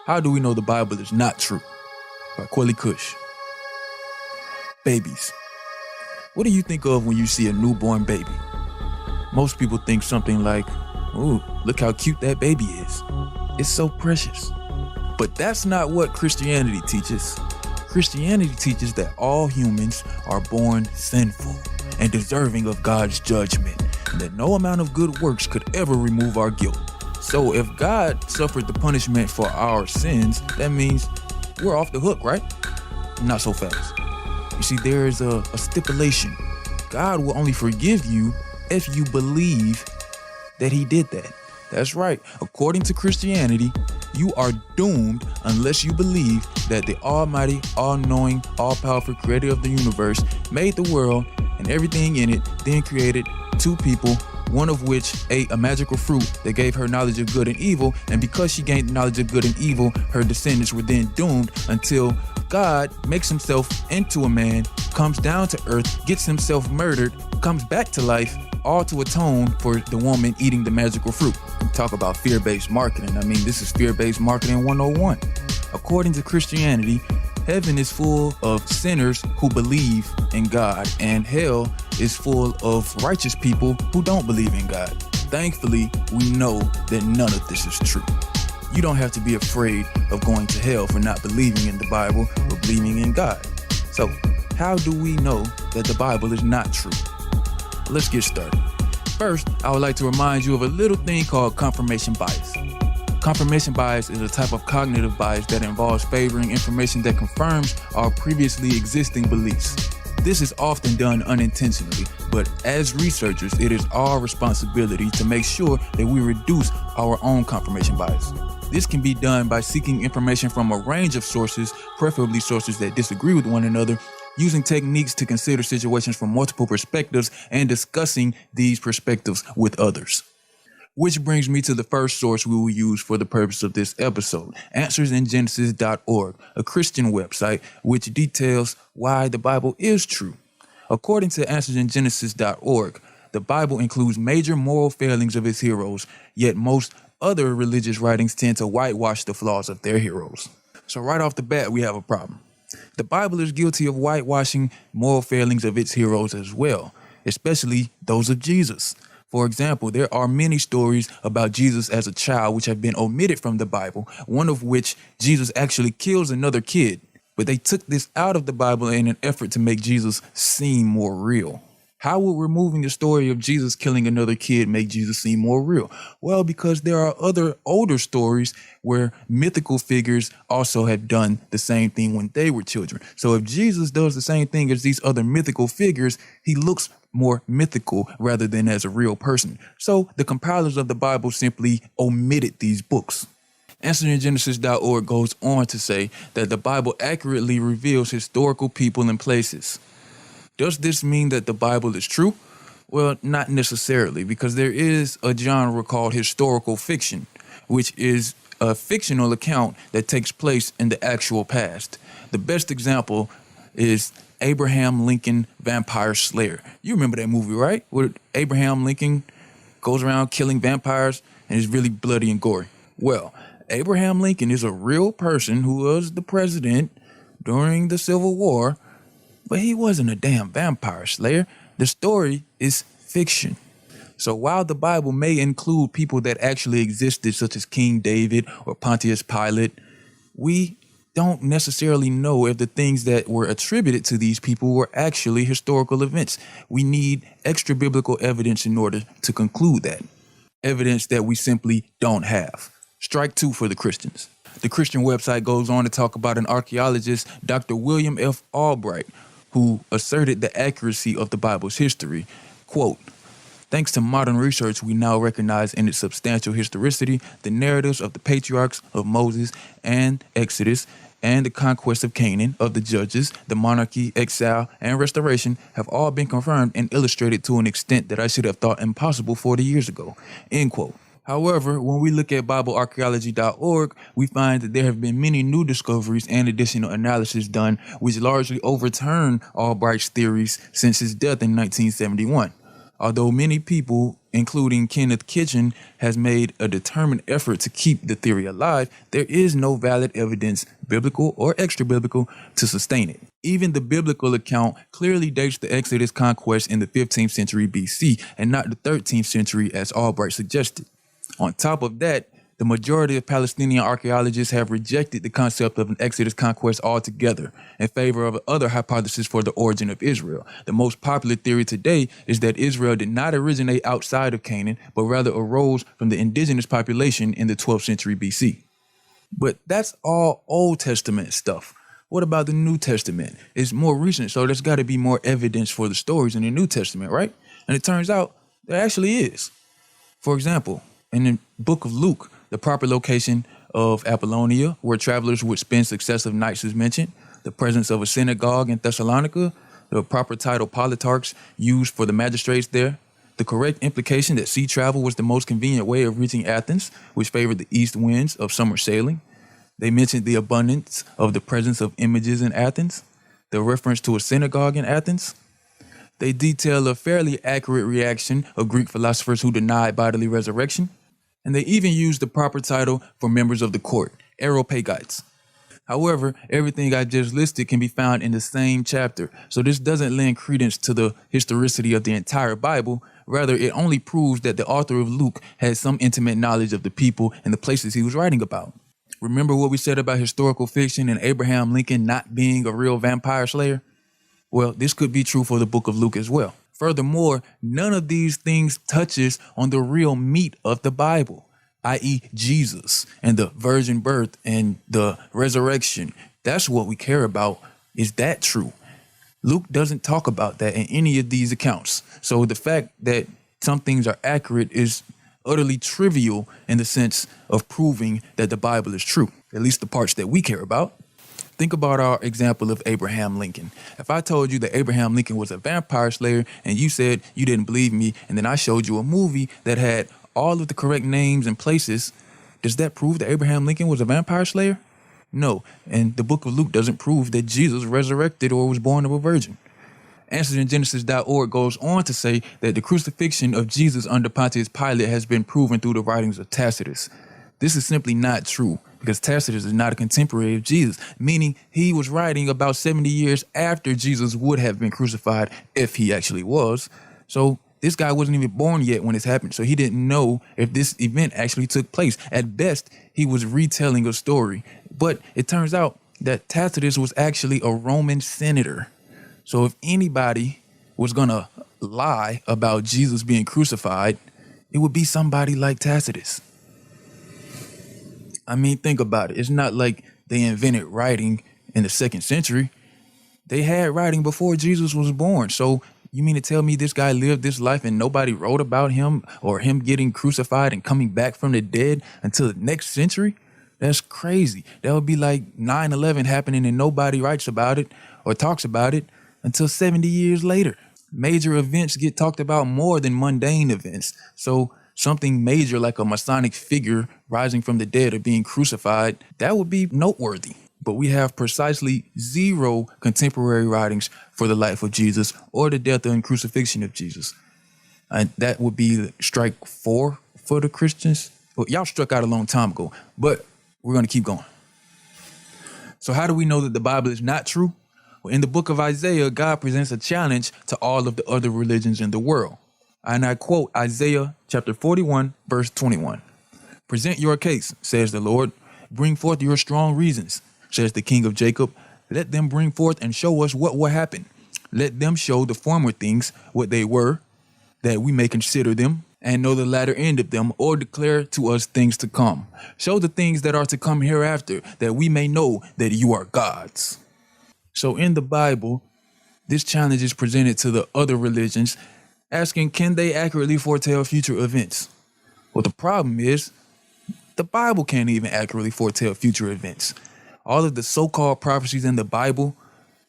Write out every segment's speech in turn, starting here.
How do we know the Bible is not true? By Quelly Kush. Babies. What do you think of when you see a newborn baby? Most people think something like, ooh, look how cute that baby is. It's so precious. But that's not what Christianity teaches. Christianity teaches that all humans are born sinful and deserving of God's judgment, and that no amount of good works could ever remove our guilt. So if God suffered the punishment for our sins, that means we're off the hook, right? Not so fast. You see, there is a stipulation. God will only forgive you if you believe that he did that. That's right. According to Christianity, you are doomed unless you believe that the almighty, all-knowing, all-powerful creator of the universe made the world and everything in it, then created two people, one of which ate a magical fruit that gave her knowledge of good and evil, and because she gained knowledge of good and evil, her descendants were then doomed until God makes himself into a man, comes down to earth, gets himself murdered, comes back to life, all to atone for the woman eating the magical fruit. We talk about fear-based marketing. I mean, this is fear-based marketing 101. According to Christianity, heaven is full of sinners who believe in God, and hell is full of righteous people who don't believe in God. Thankfully, we know that none of this is true. You don't have to be afraid of going to hell for not believing in the Bible or believing in God. So, how do we know that the Bible is not true? Let's get started. First, I would like to remind you of a little thing called confirmation bias. Confirmation bias is a type of cognitive bias that involves favoring information that confirms our previously existing beliefs. This is often done unintentionally, but as researchers, it is our responsibility to make sure that we reduce our own confirmation bias. This can be done by seeking information from a range of sources, preferably sources that disagree with one another, using techniques to consider situations from multiple perspectives, and discussing these perspectives with others. Which brings me to the first source we will use for the purpose of this episode, AnswersInGenesis.org, a Christian website which details why the Bible is true. According to AnswersInGenesis.org, the Bible includes major moral failings of its heroes, yet most other religious writings tend to whitewash the flaws of their heroes. So right off the bat, we have a problem. The Bible is guilty of whitewashing moral failings of its heroes as well, especially those of Jesus. For example, there are many stories about Jesus as a child which have been omitted from the Bible, one of which Jesus actually kills another kid. But they took this out of the Bible in an effort to make Jesus seem more real. How would removing the story of Jesus killing another kid make Jesus seem more real? Well, because there are other older stories where mythical figures also have done the same thing when they were children. So if Jesus does the same thing as these other mythical figures, he looks more mythical rather than as a real person. So the compilers of the Bible simply omitted these books. AnswersInGenesis.org goes on to say that the Bible accurately reveals historical people and places. Does this mean that the Bible is true? Well, not necessarily, because there is a genre called historical fiction, which is a fictional account that takes place in the actual past. The best example is Abraham Lincoln Vampire Slayer. You remember that movie, right? Where Abraham Lincoln goes around killing vampires and is really bloody and gory. Well, Abraham Lincoln is a real person who was the president during the Civil War, but he wasn't a damn vampire slayer. The story is fiction. So while the Bible may include people that actually existed, such as King David or Pontius Pilate, we don't necessarily know if the things that were attributed to these people were actually historical events. We need extra biblical evidence in order to conclude that. Evidence that we simply don't have. Strike two for the Christians. The Christian website goes on to talk about an archaeologist, Dr. William F. Albright, who asserted the accuracy of the Bible's history. Quote, "Thanks to modern research, we now recognize in its substantial historicity the narratives of the patriarchs of Moses and Exodus and the conquest of Canaan, of the judges, the monarchy, exile, and restoration have all been confirmed and illustrated to an extent that I should have thought impossible 40 years ago." End quote. However, when we look at BibleArchaeology.org, we find that there have been many new discoveries and additional analysis done, which largely overturn Albright's theories since his death in 1971. Although many people, including Kenneth Kitchen, has made a determined effort to keep the theory alive, there is no valid evidence, biblical or extra-biblical, to sustain it. Even the biblical account clearly dates the Exodus conquest in the 15th century BC and not the 13th century as Albright suggested. On top of that, the majority of Palestinian archaeologists have rejected the concept of an Exodus conquest altogether in favor of other hypotheses for the origin of Israel. The most popular theory today is that Israel did not originate outside of Canaan, but rather arose from the indigenous population in the 12th century BC. But that's all Old Testament stuff. What about the New Testament? It's more recent, so there's got to be more evidence for the stories in the New Testament, right? And it turns out there actually is. For example, in the book of Luke, the proper location of Apollonia, where travelers would spend successive nights, is mentioned. The presence of a synagogue in Thessalonica, the proper title politarchs used for the magistrates there. The correct implication that sea travel was the most convenient way of reaching Athens, which favored the east winds of summer sailing. They mentioned the abundance of the presence of images in Athens, the reference to a synagogue in Athens. They detail a fairly accurate reaction of Greek philosophers who denied bodily resurrection. And they even used the proper title for members of the court, Areopagites. However, everything I just listed can be found in the same chapter, so this doesn't lend credence to the historicity of the entire Bible. Rather, it only proves that the author of Luke had some intimate knowledge of the people and the places he was writing about. Remember what we said about historical fiction and Abraham Lincoln not being a real vampire slayer? Well, this could be true for the book of Luke as well. Furthermore, none of these things touches on the real meat of the Bible, i.e. Jesus and the virgin birth and the resurrection. That's what we care about. Is that true? Luke doesn't talk about that in any of these accounts. So the fact that some things are accurate is utterly trivial in the sense of proving that the Bible is true, at least the parts that we care about. Think about our example of Abraham Lincoln. If I told you that Abraham Lincoln was a vampire slayer and you said you didn't believe me, and then I showed you a movie that had all of the correct names and places, does that prove that Abraham Lincoln was a vampire slayer? No, and the book of Luke doesn't prove that Jesus resurrected or was born of a virgin. AnswersInGenesis.org goes on to say that the crucifixion of Jesus under Pontius Pilate has been proven through the writings of Tacitus. This is simply not true, because Tacitus is not a contemporary of Jesus, meaning he was writing about 70 years after Jesus would have been crucified, if he actually was. So this guy wasn't even born yet when this happened, so he didn't know if this event actually took place. At best, he was retelling a story. But it turns out that Tacitus was actually a Roman senator. So if anybody was going to lie about Jesus being crucified, it would be somebody like Tacitus. I mean, think about it. It's not like they invented writing in the 2nd century. They had writing before Jesus was born. So you mean to tell me this guy lived this life and nobody wrote about him or him getting crucified and coming back from the dead until the next century? That's crazy. That would be like 9/11 happening and nobody writes about it or talks about it until 70 years later. Major events get talked about more than mundane events. So something major like a Masonic figure rising from the dead or being crucified, that would be noteworthy. But we have precisely 0 contemporary writings for the life of Jesus or the death and crucifixion of Jesus. And that would be strike 4 for the Christians. Well, y'all struck out a long time ago, but we're going to keep going. So how do we know that the Bible is not true? Well, in the book of Isaiah, God presents a challenge to all of the other religions in the world. And I quote Isaiah chapter 41, verse 21. "Present your case, says the Lord. Bring forth your strong reasons, says the King of Jacob. Let them bring forth and show us what will happen. Let them show the former things what they were, that we may consider them, and know the latter end of them, or declare to us things to come. Show the things that are to come hereafter, that we may know that you are gods." So in the Bible, this challenge is presented to the other religions, asking, can they accurately foretell future events? Well, the problem is, the Bible can't even accurately foretell future events. All of the so-called prophecies in the Bible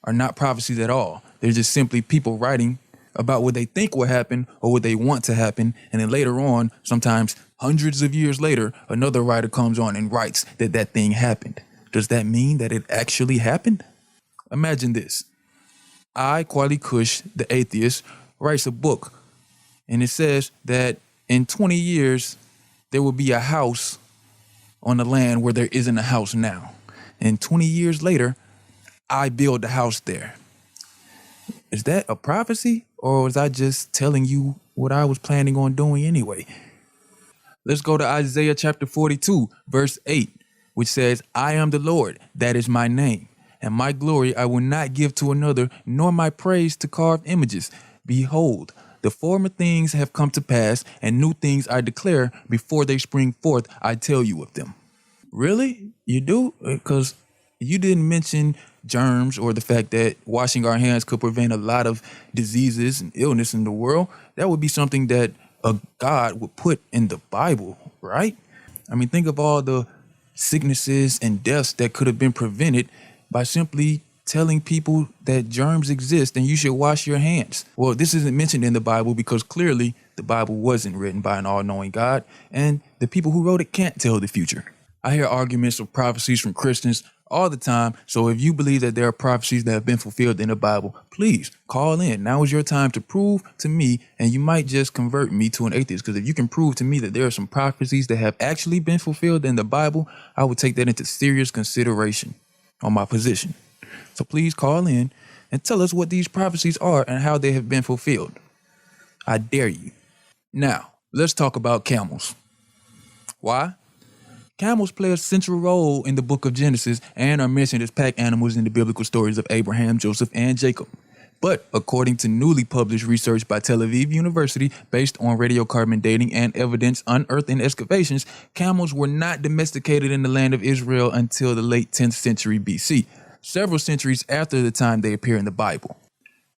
are not prophecies at all. They're just simply people writing about what they think will happen or what they want to happen. And then later on, sometimes hundreds of years later, another writer comes on and writes that that thing happened. Does that mean that it actually happened? Imagine this. I, Kwali Kush, the atheist, writes a book And it says that in 20 years, there will be a house on the land where there isn't a house now. And 20 years later, I build a house there. Is that a prophecy, or was I just telling you what I was planning on doing anyway? Let's go to Isaiah chapter 42, verse 8, which says, I am the Lord, that is my name, and my glory I will not give to another, nor my praise to carved images. Behold, the former things have come to pass, and new things I declare before they spring forth, I tell you of them. Really? You do? Because you didn't mention germs or the fact that washing our hands could prevent a lot of diseases and illness in the world. That would be something that a God would put in the Bible, right? I mean, think of all the sicknesses and deaths that could have been prevented by simply telling people that germs exist and you should wash your hands. Well, this isn't mentioned in the Bible because clearly the Bible wasn't written by an all-knowing God, and the people who wrote it can't tell the future. I hear arguments of prophecies from Christians all the time. So if you believe that there are prophecies that have been fulfilled in the Bible, please call in. Now is your time to prove to me, and you might just convert me to an atheist. Because if you can prove to me that there are some prophecies that have actually been fulfilled in the Bible, I would take that into serious consideration on my position. So please call in and tell us what these prophecies are and how they have been fulfilled. I dare you. Now, let's talk about camels. Why? Camels play a central role in the book of Genesis and are mentioned as pack animals in the biblical stories of Abraham, Joseph, and Jacob. But according to newly published research by Tel Aviv University based on radiocarbon dating and evidence unearthed in excavations, camels were not domesticated in the land of Israel until the late 10th century BC, several centuries after the time they appear in the Bible.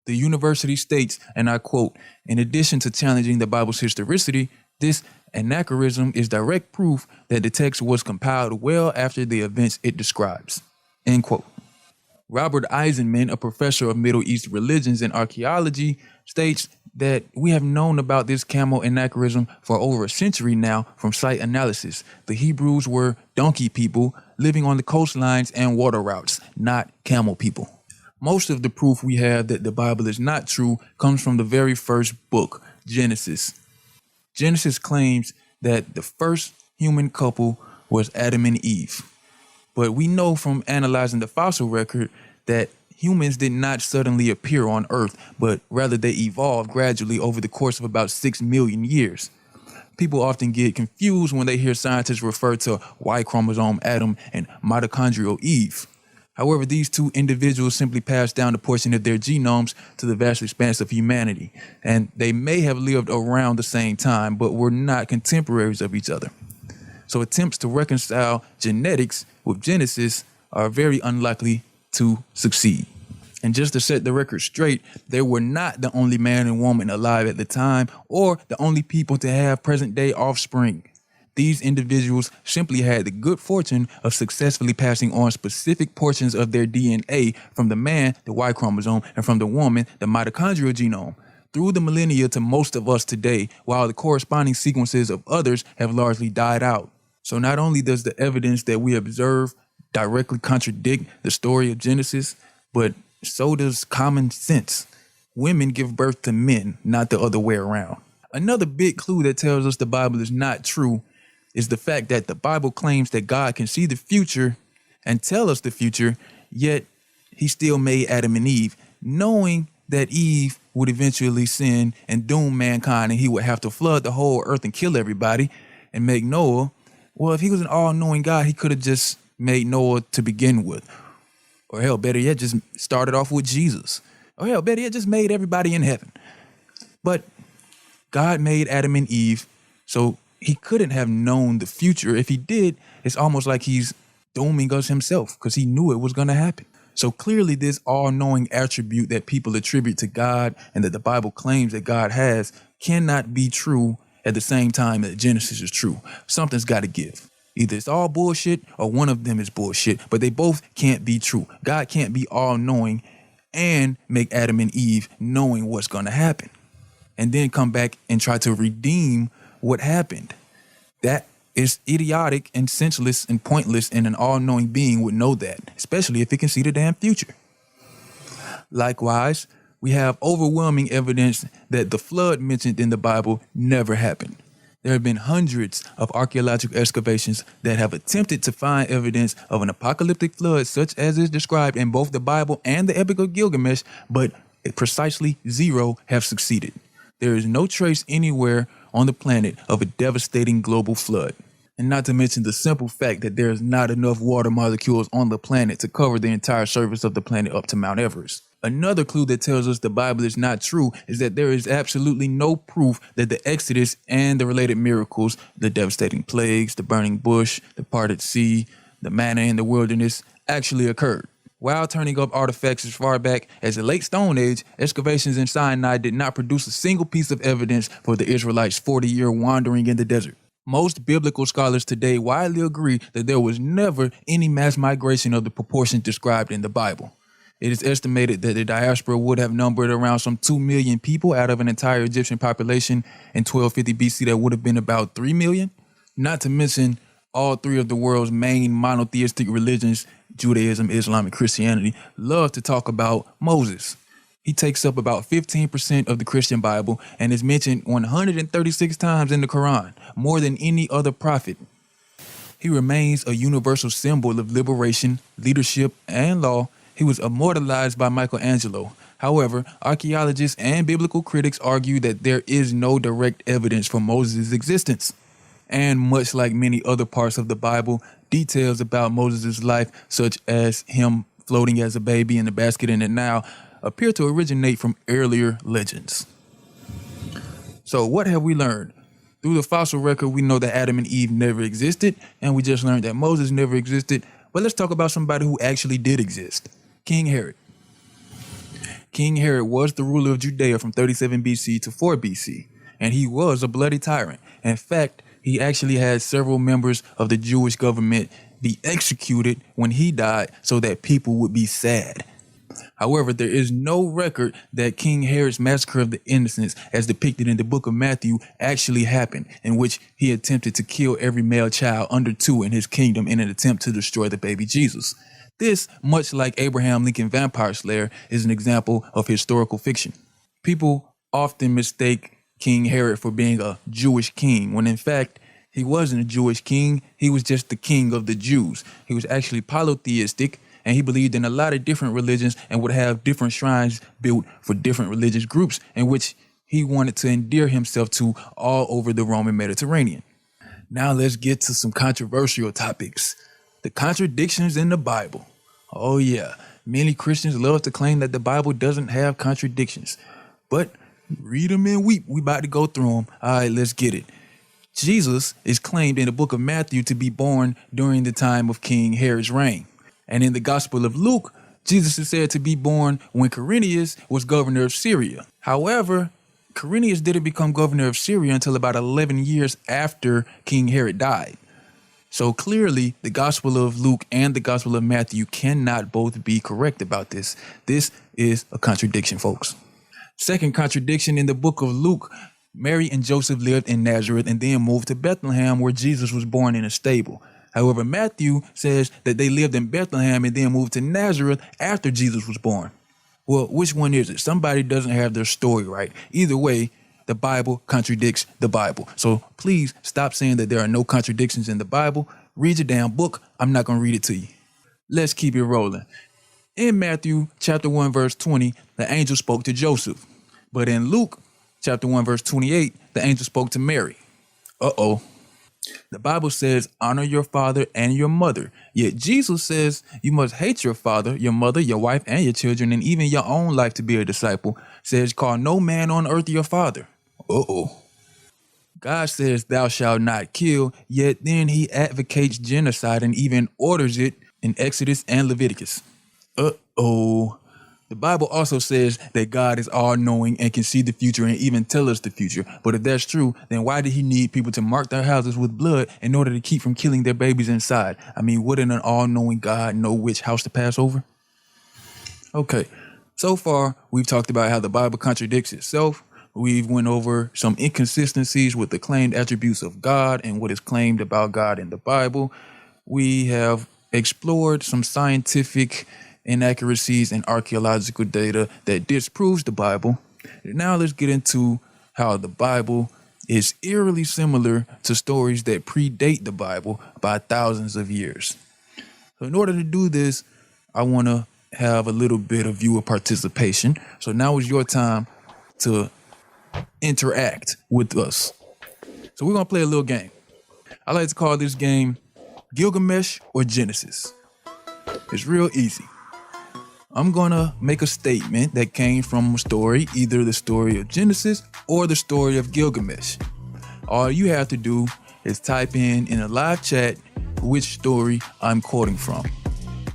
The university states, and I quote, in addition to challenging the Bible's historicity, this anachronism is direct proof that the text was compiled well after the events it describes. End quote. Robert Eisenman, a professor of Middle East religions and archaeology, states that we have known about this camel anachronism for over a century now from site analysis. The Hebrews were donkey people living on the coastlines and water routes, not camel people. Most of the proof we have that the Bible is not true comes from the very first book, Genesis. Genesis claims that the first human couple was Adam and Eve. But we know from analyzing the fossil record that humans did not suddenly appear on Earth, but rather they evolved gradually over the course of about 6 million years. People often get confused when they hear scientists refer to Y chromosome Adam and mitochondrial Eve. However, these two individuals simply passed down a portion of their genomes to the vast expanse of humanity, and they may have lived around the same time, but were not contemporaries of each other. So attempts to reconcile genetics with Genesis are very unlikely to succeed. And just to set the record straight, they were not the only man and woman alive at the time, or the only people to have present-day offspring. These individuals simply had the good fortune of successfully passing on specific portions of their DNA from the man, the Y chromosome, and from the woman, the mitochondrial genome, through the millennia to most of us today, while the corresponding sequences of others have largely died out. So not only does the evidence that we observe directly contradict the story of Genesis, but so does common sense. Women give birth to men, not the other way around. Another big clue that tells us the Bible is not true is the fact that the Bible claims that God can see the future and tell us the future, yet he still made Adam and Eve, knowing that Eve would eventually sin and doom mankind and he would have to flood the whole earth and kill everybody and make Noah. Well, if he was an all-knowing God, he could have just made Noah to begin with. Or hell, better yet, just started off with Jesus. Or hell, better yet, just made everybody in heaven. But God made Adam and Eve, so he couldn't have known the future. If he did, it's almost like he's dooming us himself because he knew it was going to happen. So clearly this all-knowing attribute that people attribute to God and that the Bible claims that God has cannot be true at the same time that Genesis is true. Something's got to give. Either it's all bullshit or one of them is bullshit, but they both can't be true. God can't be all-knowing and make Adam and Eve knowing what's going to happen and then come back and try to redeem what happened. That is idiotic and senseless and pointless, and an all-knowing being would know that, especially if he can see the damn future. Likewise, We have overwhelming evidence that the flood mentioned in the Bible never happened. There have been hundreds of archaeological excavations that have attempted to find evidence of an apocalyptic flood such as is described in both the Bible and the Epic of Gilgamesh, but precisely zero have succeeded. There is no trace anywhere on the planet of a devastating global flood. And not to mention the simple fact that there is not enough water molecules on the planet to cover the entire surface of the planet up to Mount Everest. Another clue that tells us the Bible is not true is that there is absolutely no proof that the Exodus and the related miracles, the devastating plagues, the burning bush, the parted sea, the manna in the wilderness, actually occurred. While turning up artifacts as far back as the late Stone Age, excavations in Sinai did not produce a single piece of evidence for the Israelites' 40-year wandering in the desert. Most biblical scholars today widely agree that there was never any mass migration of the proportions described in the Bible. It is estimated that the diaspora would have numbered around some 2 million people out of an entire Egyptian population in 1250 BC that would have been about 3 million. Not to mention all three of the world's main monotheistic religions, Judaism, Islam, and Christianity, love to talk about Moses. He takes up about 15% of the Christian Bible and is mentioned 136 times in the Quran, more than any other prophet. He remains a universal symbol of liberation, leadership, and law. He was immortalized by Michelangelo. However, archaeologists and biblical critics argue that there is no direct evidence for Moses' existence. And much like many other parts of the Bible, details about Moses' life, such as him floating as a baby in a basket in the Nile, appear to originate from earlier legends. So what have we learned? Through the fossil record, we know that Adam and Eve never existed, and we just learned that Moses never existed. But let's talk about somebody who actually did exist. King Herod. King Herod was the ruler of Judea from 37 BC to 4 BC, and he was a bloody tyrant. In fact, he actually had several members of the Jewish government be executed when he died so that people would be sad. However, there is no record that King Herod's massacre of the innocents, as depicted in the book of Matthew, actually happened, in which he attempted to kill every male child under 2 in his kingdom in an attempt to destroy the baby Jesus. This, much like Abraham Lincoln Vampire Slayer, is an example of historical fiction. People often mistake King Herod for being a Jewish king, when in fact, he wasn't a Jewish king. He was just the king of the Jews. He was actually polytheistic, and he believed in a lot of different religions and would have different shrines built for different religious groups in which he wanted to endear himself to all over the Roman Mediterranean. Now let's get to some controversial topics. The contradictions in the Bible. Oh yeah, many Christians love to claim that the Bible doesn't have contradictions. But read them and weep. We about to go through them. All right, let's get it. Jesus is claimed in the book of Matthew to be born during the time of King Herod's reign. And in the Gospel of Luke, Jesus is said to be born when Quirinius was governor of Syria. However, Quirinius didn't become governor of Syria until about 11 years after King Herod died. So clearly, the Gospel of Luke and the Gospel of Matthew cannot both be correct about this. This is a contradiction, folks. Second contradiction in the book of Luke, Mary and Joseph lived in Nazareth and then moved to Bethlehem, where Jesus was born in a stable. However, Matthew says that they lived in Bethlehem and then moved to Nazareth after Jesus was born. Well, which one is it? Somebody doesn't have their story right. Either way, the Bible contradicts the Bible. So please stop saying that there are no contradictions in the Bible. Read your damn book. I'm not going to read it to you. Let's keep it rolling. In Matthew chapter 1, verse 20, the angel spoke to Joseph. But in Luke chapter 1, verse 28, the angel spoke to Mary. Uh-oh. The Bible says, honor your father and your mother. Yet Jesus says you must hate your father, your mother, your wife, and your children, and even your own life to be a disciple. Says, call no man on earth your father. Uh-oh. God says thou shalt not kill, yet then he advocates genocide and even orders it in Exodus and Leviticus. Uh-oh. The Bible also says that God is all-knowing and can see the future and even tell us the future. But if that's true, then why did he need people to mark their houses with blood in order to keep from killing their babies inside? I mean, wouldn't an all-knowing God know which house to pass over? Okay, so far we've talked about how the Bible contradicts itself. We've went over some inconsistencies with the claimed attributes of God and what is claimed about God in the Bible. We have explored some scientific inaccuracies in archaeological data that disproves the Bible. Now let's get into how the Bible is eerily similar to stories that predate the Bible by thousands of years. So in order to do this, I want to have a little bit of viewer participation. So now is your time to interact with us. So we're going to play a little game. I like to call this game Gilgamesh or Genesis. It's real easy. I'm going to make a statement that came from a story, either the story of Genesis or the story of Gilgamesh. All you have to do is type in a live chat which story I'm quoting from.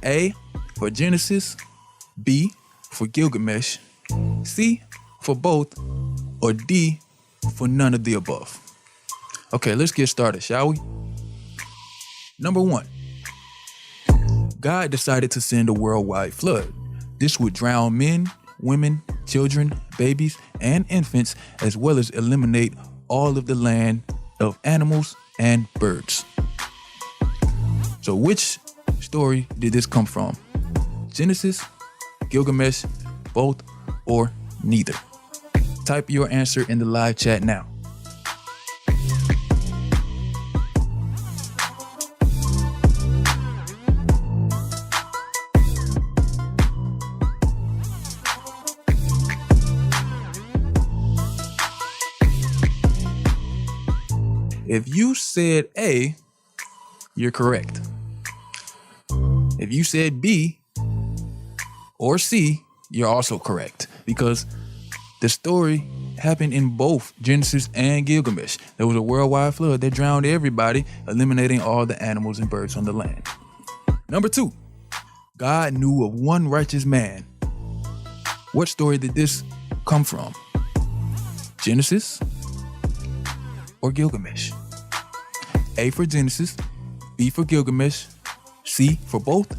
A for Genesis, B for Gilgamesh, C for both, or D for none of the above. Okay, let's get started, shall we? Number 1. God decided to send a worldwide flood. This would drown men, women, children, babies, and infants, as well as eliminate all of the land of animals and birds. So which story did this come from? Genesis, Gilgamesh, both, or neither? Type your answer in the live chat now. If you said A, you're correct. If you said B or C, you're also correct, because the story happened in both Genesis and Gilgamesh. There was a worldwide flood that drowned everybody, eliminating all the animals and birds on the land. Number 2, God knew of one righteous man. What story did this come from? Genesis or Gilgamesh? A for Genesis, B for Gilgamesh, C for both,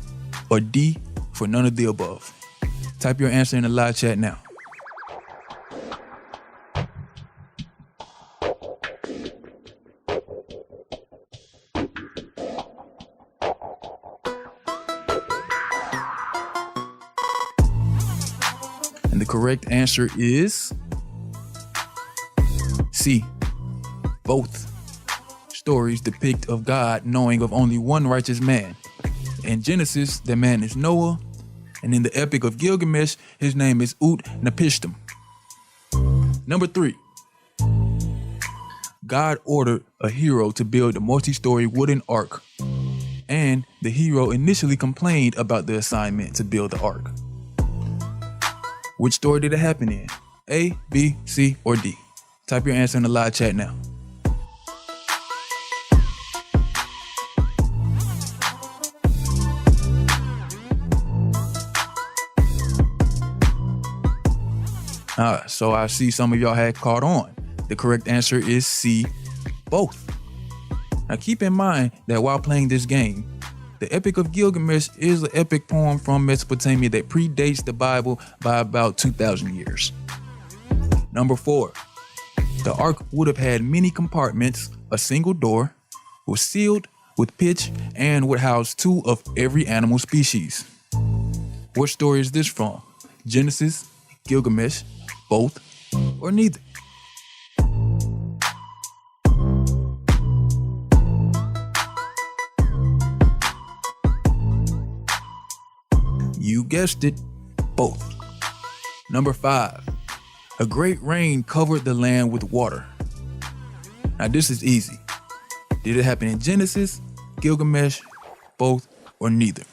or D for none of the above? Type your answer in the live chat now. And the correct answer is C. Both stories depict of God knowing of only one righteous man. In Genesis, the man is Noah, and in the Epic of Gilgamesh, his name is Ut-Napishtim. Number 3, God ordered a hero to build a multi-story wooden ark, and the hero initially complained about the assignment to build the ark. Which story did it happen in? A, B, C, or D? Type your answer in the live chat now. So I see some of y'all had caught on. The correct answer is C, both. Now keep in mind that while playing this game, the Epic of Gilgamesh is an epic poem from Mesopotamia that predates the Bible by about 2,000 years. Number 4, the ark would have had many compartments, a single door, was sealed with pitch, and would house 2 of every animal species. What story is this from? Genesis, Gilgamesh, both, or neither? You guessed it, both. Number 5, a great rain covered the land with water. Now this is easy. Did it happen in Genesis, Gilgamesh, both, or neither?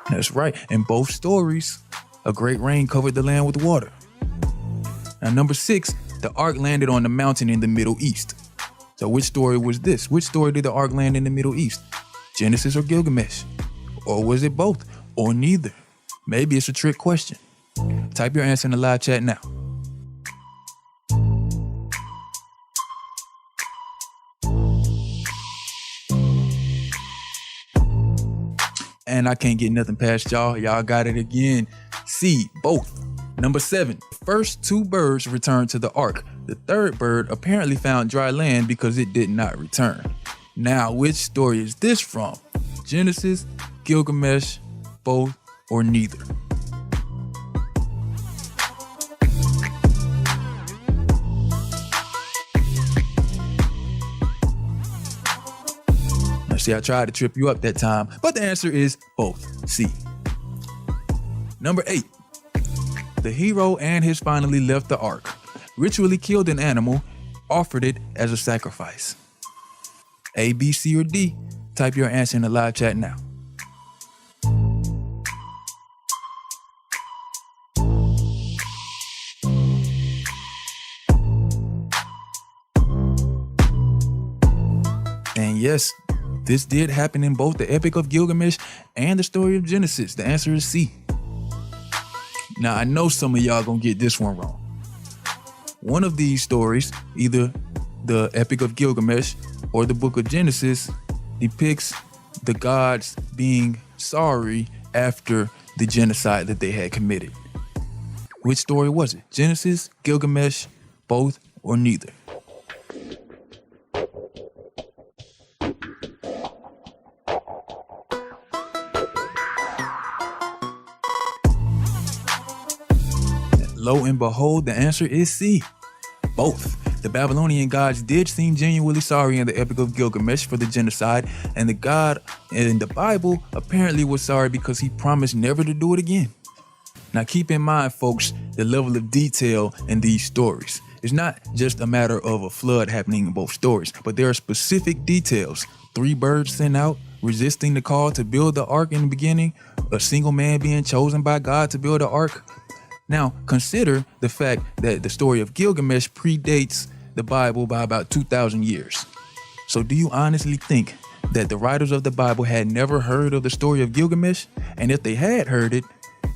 That's right. In both stories, a great rain covered the land with water. Now, number 6, the ark landed on the mountain in the Middle East. So which story was this? Which story did the ark land in the Middle East? Genesis or Gilgamesh? Or was it both? Or neither? Maybe it's a trick question. Type your answer in the live chat now. And I can't get nothing past y'all. Y'all got it again. C, both. Number 7, the first 2 birds returned to the ark. The third bird apparently found dry land because it did not return. Now, which story is this from? Genesis, Gilgamesh, both, or neither? Now, see, I tried to trip you up that time, but the answer is both. C. Number 8. The hero and his family left the ark, ritually killed an animal, offered it as a sacrifice. A, B, C, or D? Type your answer in the live chat now. And yes, this did happen in both the Epic of Gilgamesh and the story of Genesis. The answer is C. Now, I know some of y'all gonna get this one wrong. One of these stories, either the Epic of Gilgamesh or the Book of Genesis, depicts the gods being sorry after the genocide that they had committed. Which story was it? Genesis, Gilgamesh, both, or neither? Lo and behold, the answer is C. Both. The Babylonian gods did seem genuinely sorry in the Epic of Gilgamesh for the genocide, and the god in the Bible apparently was sorry because he promised never to do it again. Now keep in mind, folks, the level of detail in these stories. It's not just a matter of a flood happening in both stories, but there are specific details. 3 birds sent out, resisting the call to build the ark in the beginning, a single man being chosen by God to build the ark. Now, consider the fact that the story of Gilgamesh predates the Bible by about 2,000 years. So do you honestly think that the writers of the Bible had never heard of the story of Gilgamesh? And if they had heard it,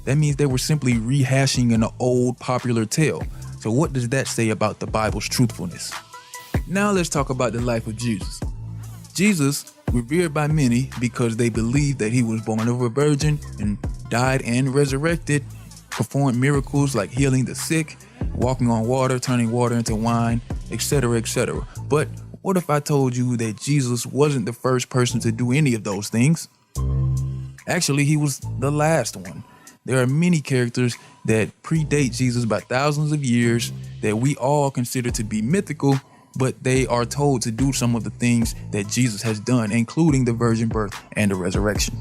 that means they were simply rehashing an old popular tale. So what does that say about the Bible's truthfulness? Now let's talk about the life of Jesus. Jesus, revered by many because they believed that he was born of a virgin and died and resurrected, performed miracles like healing the sick, walking on water, turning water into wine, etc., etc. But what if I told you that Jesus wasn't the first person to do any of those things? Actually, he was the last one. There are many characters that predate Jesus by thousands of years that we all consider to be mythical, but they are told to do some of the things that Jesus has done, including the virgin birth and the resurrection.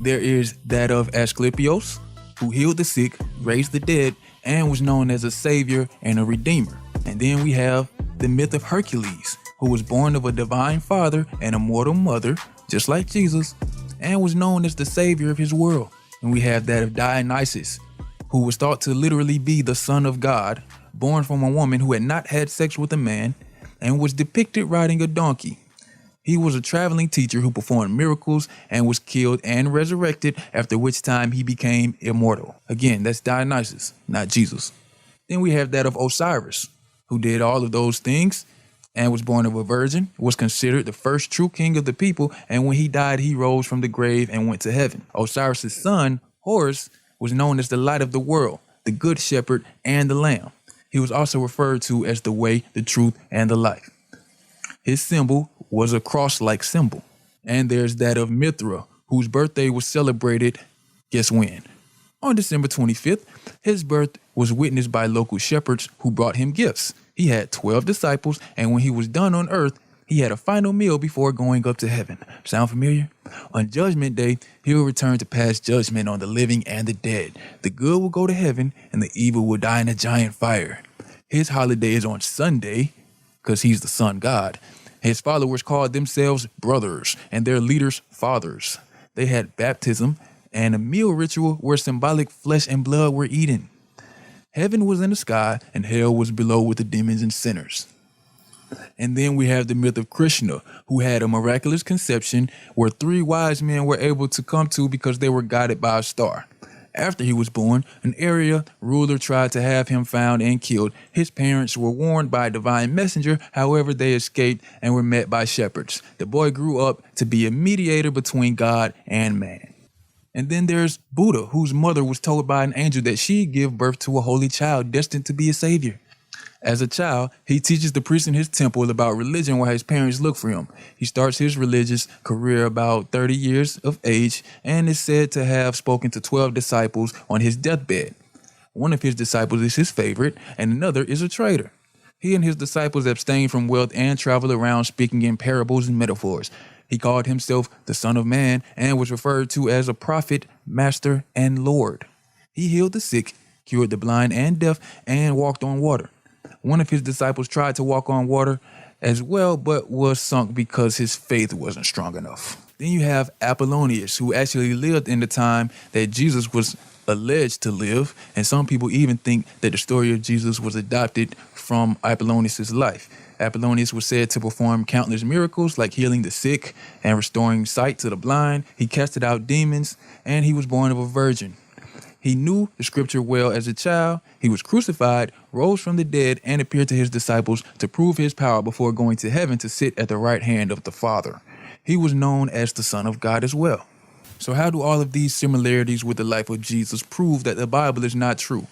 There is that of Asclepios, who healed the sick, raised the dead, and was known as a savior and a redeemer. And then we have the myth of Hercules, who was born of a divine father and a mortal mother, just like Jesus, and was known as the savior of his world. And we have that of Dionysus, who was thought to literally be the son of God, born from a woman who had not had sex with a man, and was depicted riding a donkey. He was a traveling teacher who performed miracles and was killed and resurrected, after which time he became immortal. Again, that's Dionysus, not Jesus. Then we have that of Osiris, who did all of those things and was born of a virgin, was considered the first true king of the people, and when he died, he rose from the grave and went to heaven. Osiris' son, Horus, was known as the light of the world, the good shepherd, and the lamb. He was also referred to as the way, the truth, and the life. His symbol was a cross-like symbol. And there's that of Mithra, whose birthday was celebrated, guess when? On December 25th, his birth was witnessed by local shepherds who brought him gifts. He had 12 disciples, and when he was done on earth, he had a final meal before going up to heaven. Sound familiar? On Judgment Day, he will return to pass judgment on the living and the dead. The good will go to heaven, and the evil will die in a giant fire. His holiday is on Sunday, because he's the sun god. His followers called themselves brothers and their leaders fathers. They had baptism and a meal ritual where symbolic flesh and blood were eaten. Heaven was in the sky and hell was below with the demons and sinners. And then we have the myth of Krishna, who had a miraculous conception where 3 wise men were able to come to because they were guided by a star. After he was born, an area ruler tried to have him found and killed. His parents were warned by a divine messenger, however they escaped and were met by shepherds. The boy grew up to be a mediator between God and man. And then there's Buddha, whose mother was told by an angel that she'd give birth to a holy child destined to be a savior. As a child, he teaches the priests in his temple about religion while his parents look for him. He starts his religious career about 30 years of age and is said to have spoken to 12 disciples on his deathbed. One of his disciples is his favorite, and another is a traitor. He and his disciples abstained from wealth and traveled around speaking in parables and metaphors. He called himself the Son of Man and was referred to as a prophet, master, and Lord. He healed the sick, cured the blind and deaf, and walked on water. One of his disciples tried to walk on water as well, but was sunk because his faith wasn't strong enough. Then you have Apollonius, who actually lived in the time that Jesus was alleged to live, and some people even think that the story of Jesus was adopted from Apollonius' life. Apollonius was said to perform countless miracles like healing the sick and restoring sight to the blind. He casted out demons, and he was born of a virgin. He knew the scripture well as a child. He was crucified, rose from the dead, and appeared to his disciples to prove his power before going to heaven to sit at the right hand of the Father. He was known as the Son of God as well. So how do all of these similarities with the life of Jesus prove that the Bible is not true?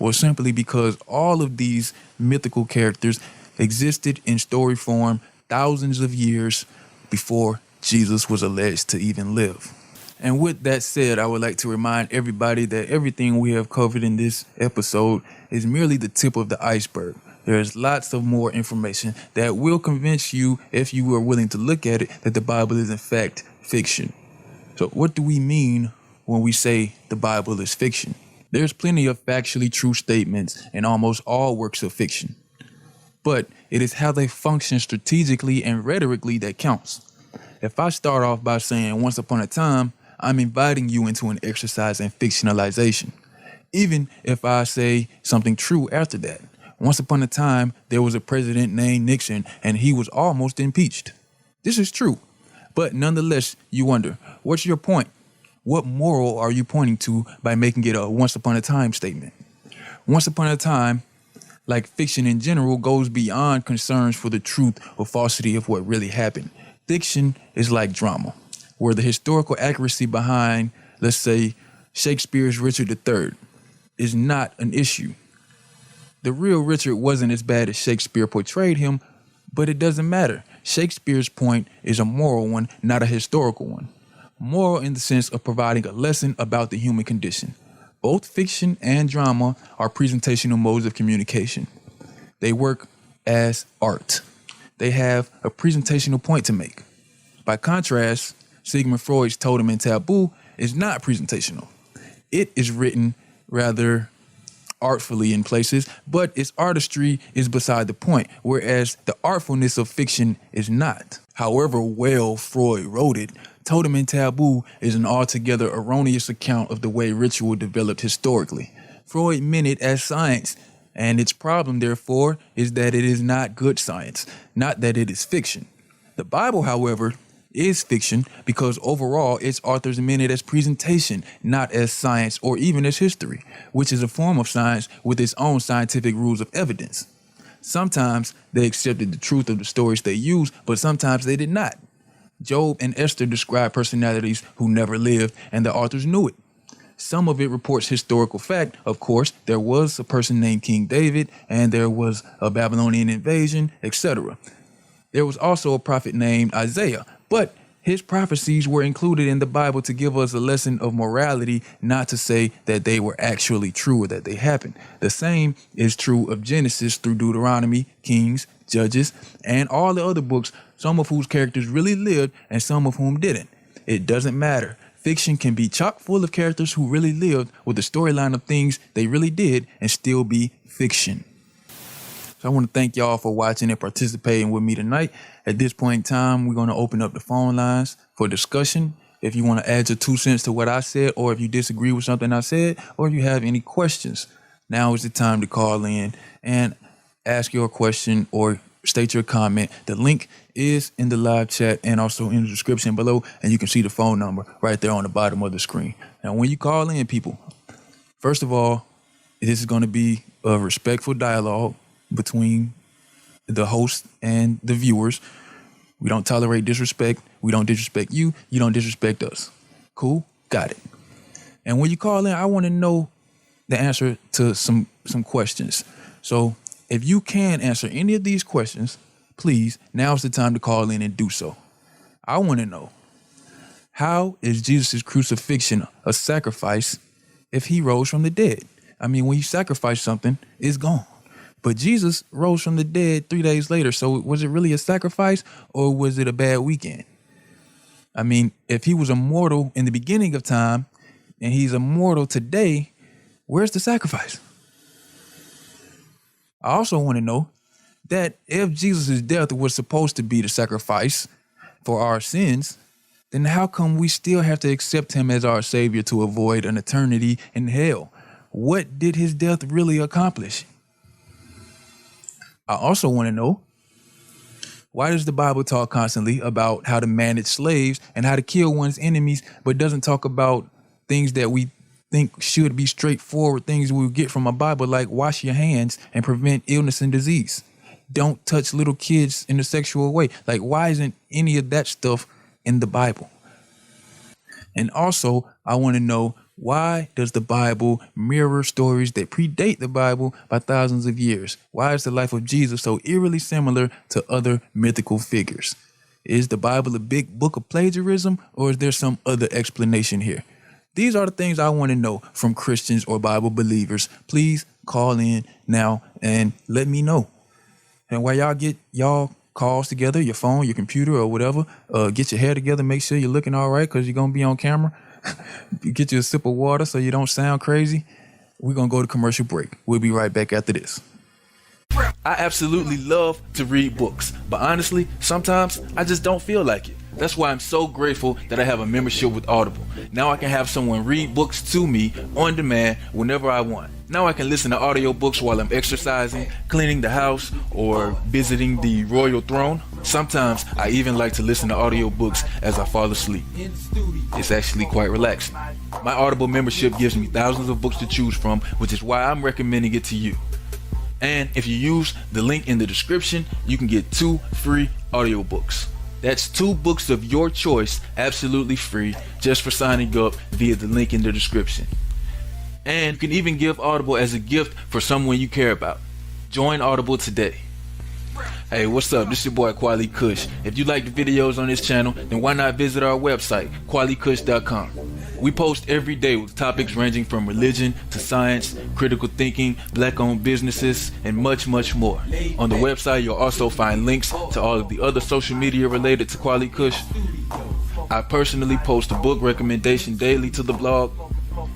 Well, simply because all of these mythical characters existed in story form thousands of years before Jesus was alleged to even live. And with that said, I would like to remind everybody that everything we have covered in this episode is merely the tip of the iceberg. There is lots of more information that will convince you, if you are willing to look at it, that the Bible is in fact fiction. So what do we mean when we say the Bible is fiction? There's plenty of factually true statements in almost all works of fiction. But it is how they function strategically and rhetorically that counts. If I start off by saying once upon a time, I'm inviting you into an exercise in fictionalization. Even if I say something true after that. Once upon a time, there was a president named Nixon, and he was almost impeached. This is true. But nonetheless, you wonder, what's your point? What moral are you pointing to by making it a once upon a time statement? Once upon a time, like fiction in general, goes beyond concerns for the truth or falsity of what really happened. Fiction is like drama, where the historical accuracy behind, let's say, Shakespeare's Richard III is not an issue. The real Richard wasn't as bad as Shakespeare portrayed him, but it doesn't matter. Shakespeare's point is a moral one, not a historical one. Moral in the sense of providing a lesson about the human condition. Both fiction and drama are presentational modes of communication. They work as art. They have a presentational point to make. By contrast, Sigmund Freud's Totem and Taboo is not presentational. It is written rather artfully in places, but its artistry is beside the point, whereas the artfulness of fiction is not. However well Freud wrote it, Totem and Taboo is an altogether erroneous account of the way ritual developed historically. Freud meant it as science, and its problem, therefore, is that it is not good science, not that it is fiction. The Bible, however, is fiction because overall its authors meant it as presentation, not as science or even as history, which is a form of science with its own scientific rules of evidence. Sometimes they accepted the truth of the stories they used, but sometimes they did not. Job and Esther describe personalities who never lived, and the authors knew it. Some of it reports historical fact. Of course, there was a person named King David, and there was a Babylonian invasion, etc. There was also a prophet named Isaiah, but his prophecies were included in the Bible to give us a lesson of morality, not to say that they were actually true or that they happened. The same is true of Genesis through Deuteronomy, Kings, Judges, and all the other books, some of whose characters really lived and some of whom didn't. It doesn't matter. Fiction can be chock full of characters who really lived with the storyline of things they really did and still be fiction. So I want to thank y'all for watching and participating with me tonight. At this point in time, we're going to open up the phone lines for discussion. If you want to add your 2 cents to what I said, or if you disagree with something I said, or if you have any questions, now is the time to call in and ask your question or state your comment. The link is in the live chat and also in the description below, and you can see the phone number right there on the bottom of the screen. Now, when you call in, people, first of all, this is going to be a respectful dialogue between the host and the viewers. We don't tolerate disrespect. We don't disrespect you. You don't disrespect us. Cool? Got it. And when you call in, I want to know the answer to some questions. So if you can answer any of these questions, please, now's the time to call in and do so. I want to know, how is Jesus' crucifixion a sacrifice if he rose from the dead? I mean, when you sacrifice something, it's gone. But Jesus rose from the dead 3 days later. So was it really a sacrifice, or was it a bad weekend? I mean, if he was immortal in the beginning of time and he's immortal today, where's the sacrifice? I also want to know that if Jesus' death was supposed to be the sacrifice for our sins, then how come we still have to accept him as our savior to avoid an eternity in hell? What did his death really accomplish? I also want to know, why does the Bible talk constantly about how to manage slaves and how to kill one's enemies, but doesn't talk about things that we think should be straightforward things we get from a Bible, like wash your hands and prevent illness and disease? Don't touch little kids in a sexual way. Like, why isn't any of that stuff in the Bible? And also, I want to know, why does the Bible mirror stories that predate the Bible by thousands of years? Why is the life of Jesus so eerily similar to other mythical figures? Is the Bible a big book of plagiarism, or is there some other explanation here? These are the things I want to know from Christians or Bible believers. Please call in now and let me know. And while y'all get y'all calls together, your phone, your computer, or whatever, get your hair together, make sure you're looking all right, because you're going to be on camera. Get you a sip of water so you don't sound crazy. We're going to go to commercial break. We'll be right back after this. I absolutely love to read books, but honestly, sometimes I just don't feel like it. That's why I'm so grateful that I have a membership with Audible. Now I can have someone read books to me on demand whenever I want. Now I can listen to audiobooks while I'm exercising, cleaning the house, or visiting the royal throne. Sometimes I even like to listen to audiobooks as I fall asleep. It's actually quite relaxing. My Audible membership gives me thousands of books to choose from, which is why I'm recommending it to you. And if you use the link in the description, you can get 2 free audiobooks. That's 2 books of your choice, absolutely free, just for signing up via the link in the description. And you can even give Audible as a gift for someone you care about. Join Audible today. Hey, what's up? This is your boy Quali Kush. If you like the videos on this channel, then why not visit our website, qualikush.com. We post every day with topics ranging from religion to science, critical thinking, black-owned businesses, and much, much more. On the website, you'll also find links to all of the other social media related to Quali Kush. I personally post a book recommendation daily to the blog,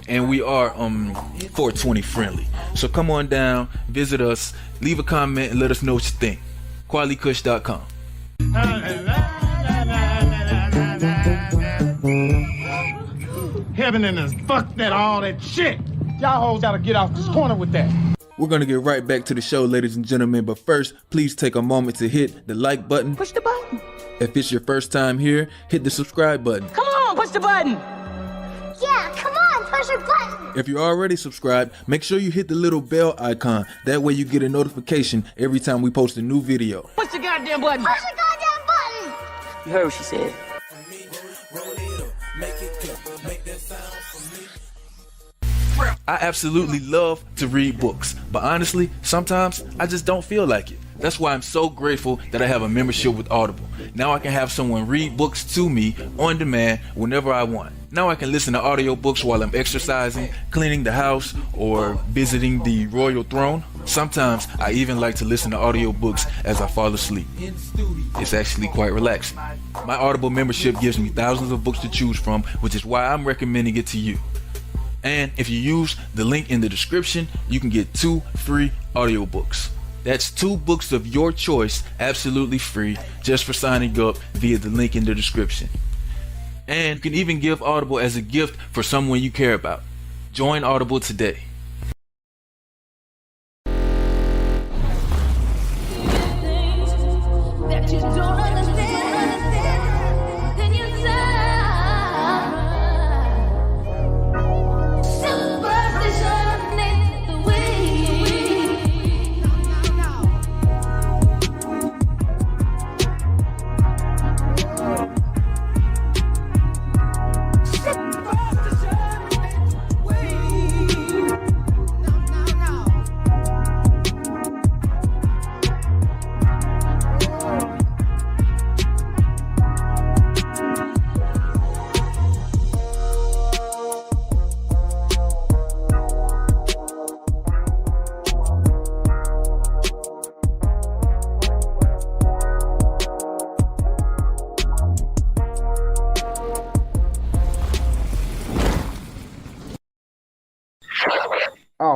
and we are 420 friendly. So come on down, visit us, leave a comment, and let us know what you think. QualiKush.com. Heaven and this, fuck that, all that shit. Y'all hoes gotta get off this corner with that. We're gonna get right back to the show, ladies and gentlemen, but first, please take a moment to hit the like button. Push the button. If it's your first time here, hit the subscribe button. Come on, push the button. Yeah, come on, push your button. If you're already subscribed, make sure you hit the little bell icon. That way you get a notification every time we post a new video. Push the goddamn button. Push the goddamn button. You heard what she said. I absolutely love to read books, but honestly, sometimes I just don't feel like it. That's why I'm so grateful that I have a membership with Audible. Now I can have someone read books to me on demand whenever I want. Now I can listen to audiobooks while I'm exercising, cleaning the house, or visiting the royal throne. Sometimes I even like to listen to audiobooks as I fall asleep. It's actually quite relaxing. My Audible membership gives me thousands of books to choose from, which is why I'm recommending it to you. And if you use the link in the description, you can get 2 free audiobooks. That's 2 books of your choice, absolutely free, just for signing up via the link in the description. And you can even give Audible as a gift for someone you care about. Join Audible today.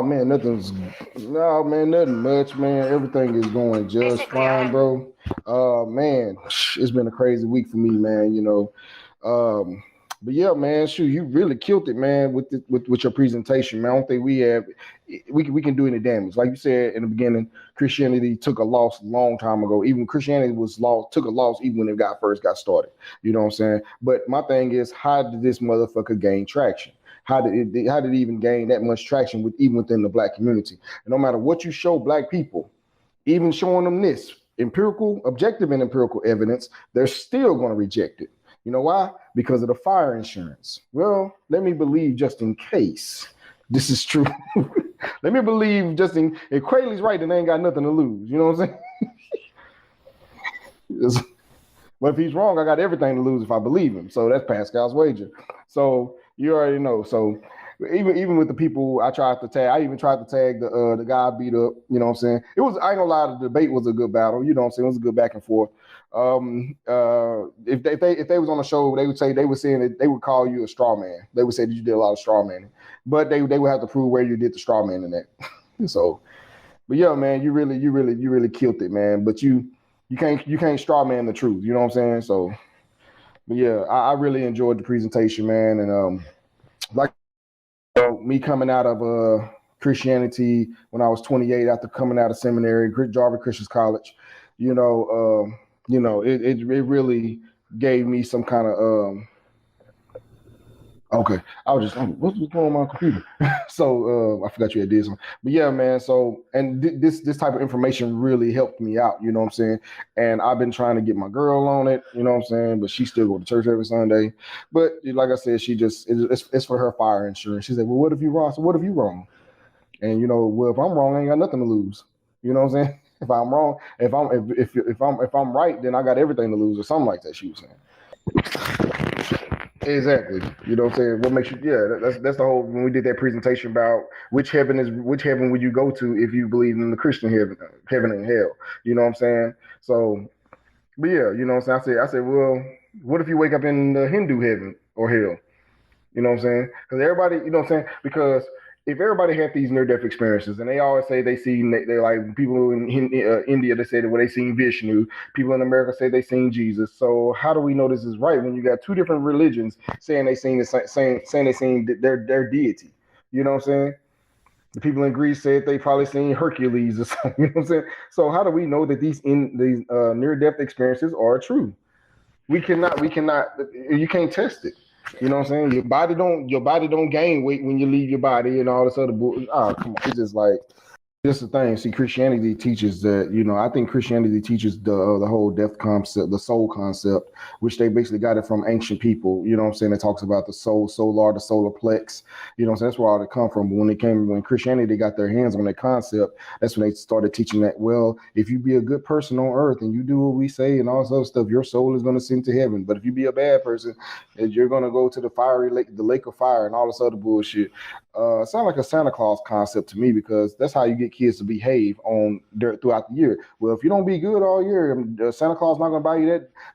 man, nothing much, man. Everything is going just fine, bro. Man, it's been a crazy week for me, man. But yeah, man, shoot, you really killed it, man, with your presentation, man. I don't think we can do any damage. Like you said in the beginning, Christianity took a loss a long time ago. Even Christianity took a loss even when it first got started. You know what I'm saying? But my thing is, how did this motherfucker gain traction? How did it even gain that much traction even within the black community? And no matter what you show black people, even showing them this objective and empirical evidence, they're still going to reject it. You know why? Because of the fire insurance. Well, let me believe just in case this is true. Let me believe if Quayle's right, then they ain't got nothing to lose. You know what I'm saying? But if he's wrong, I got everything to lose if I believe him. So that's Pascal's wager. So you already know. So even with the people I even tried to tag the guy I beat up. You know what I'm saying? I ain't gonna lie, the debate was a good battle. You know what I'm saying? It was a good back and forth. If they was on the show, they would saying that they would call you a straw man. They would say that you did a lot of straw manning, but they would have to prove where you did the straw man in that. So, but yeah, man, you really killed it, man. But you can't straw man the truth. You know what I'm saying? So, but yeah, I really enjoyed the presentation, man. And me coming out of Christianity when I was 28 after coming out of seminary, Jarvis Christian College, it really gave me some kind of okay. I was just what's going on my computer? So I forgot you had this one. But yeah, man. So this type of information really helped me out. You know what I'm saying? And I've been trying to get my girl on it. You know what I'm saying? But she still go to church every Sunday. But like I said, it's for her fire insurance. She said, "Well, what if you wrong?" So what if you wrong? And well, if I'm wrong, I ain't got nothing to lose. You know what I'm saying? If I'm wrong, if I'm right, then I got everything to lose, or something like that. She was saying. Exactly. You know what I'm saying? What makes you? Yeah, that's the whole. When we did that presentation about which heaven would you go to if you believe in the Christian heaven and hell? You know what I'm saying? So, but yeah, you know what I'm saying? I said, well, what if you wake up in the Hindu heaven or hell? You know what I'm saying? Because everybody, you know what I'm saying? Because if everybody had these near-death experiences, and they always say they're like people in India, they say that they seen Vishnu. People in America say they seen Jesus. So how do we know this is right when you got two different religions saying they seen their deity? You know what I'm saying? The people in Greece said they probably seen Hercules or something. You know what I'm saying? So how do we know that these near-death experiences are true? We cannot. You can't test it. You know what I'm saying? Your body don't gain weight when you leave your body and all this other bull. Oh, come on. It's just like, this is the thing. See, Christianity teaches that, I think Christianity teaches the whole death concept, the soul concept, which they basically got it from ancient people. You know what I'm saying? It talks about the soul, solar, the solar plex. You know what I'm saying? That's where all it come from. But when Christianity got their hands on that concept, that's when they started teaching that, well, if you be a good person on earth and you do what we say and all this other stuff, your soul is going to send to heaven. But if you be a bad person, you're going to go to the lake of fire and all this other bullshit. It sounds like a Santa Claus concept to me, because that's how you get kids to behave throughout the year. Well, if you don't be good all year, Santa Claus not going to buy you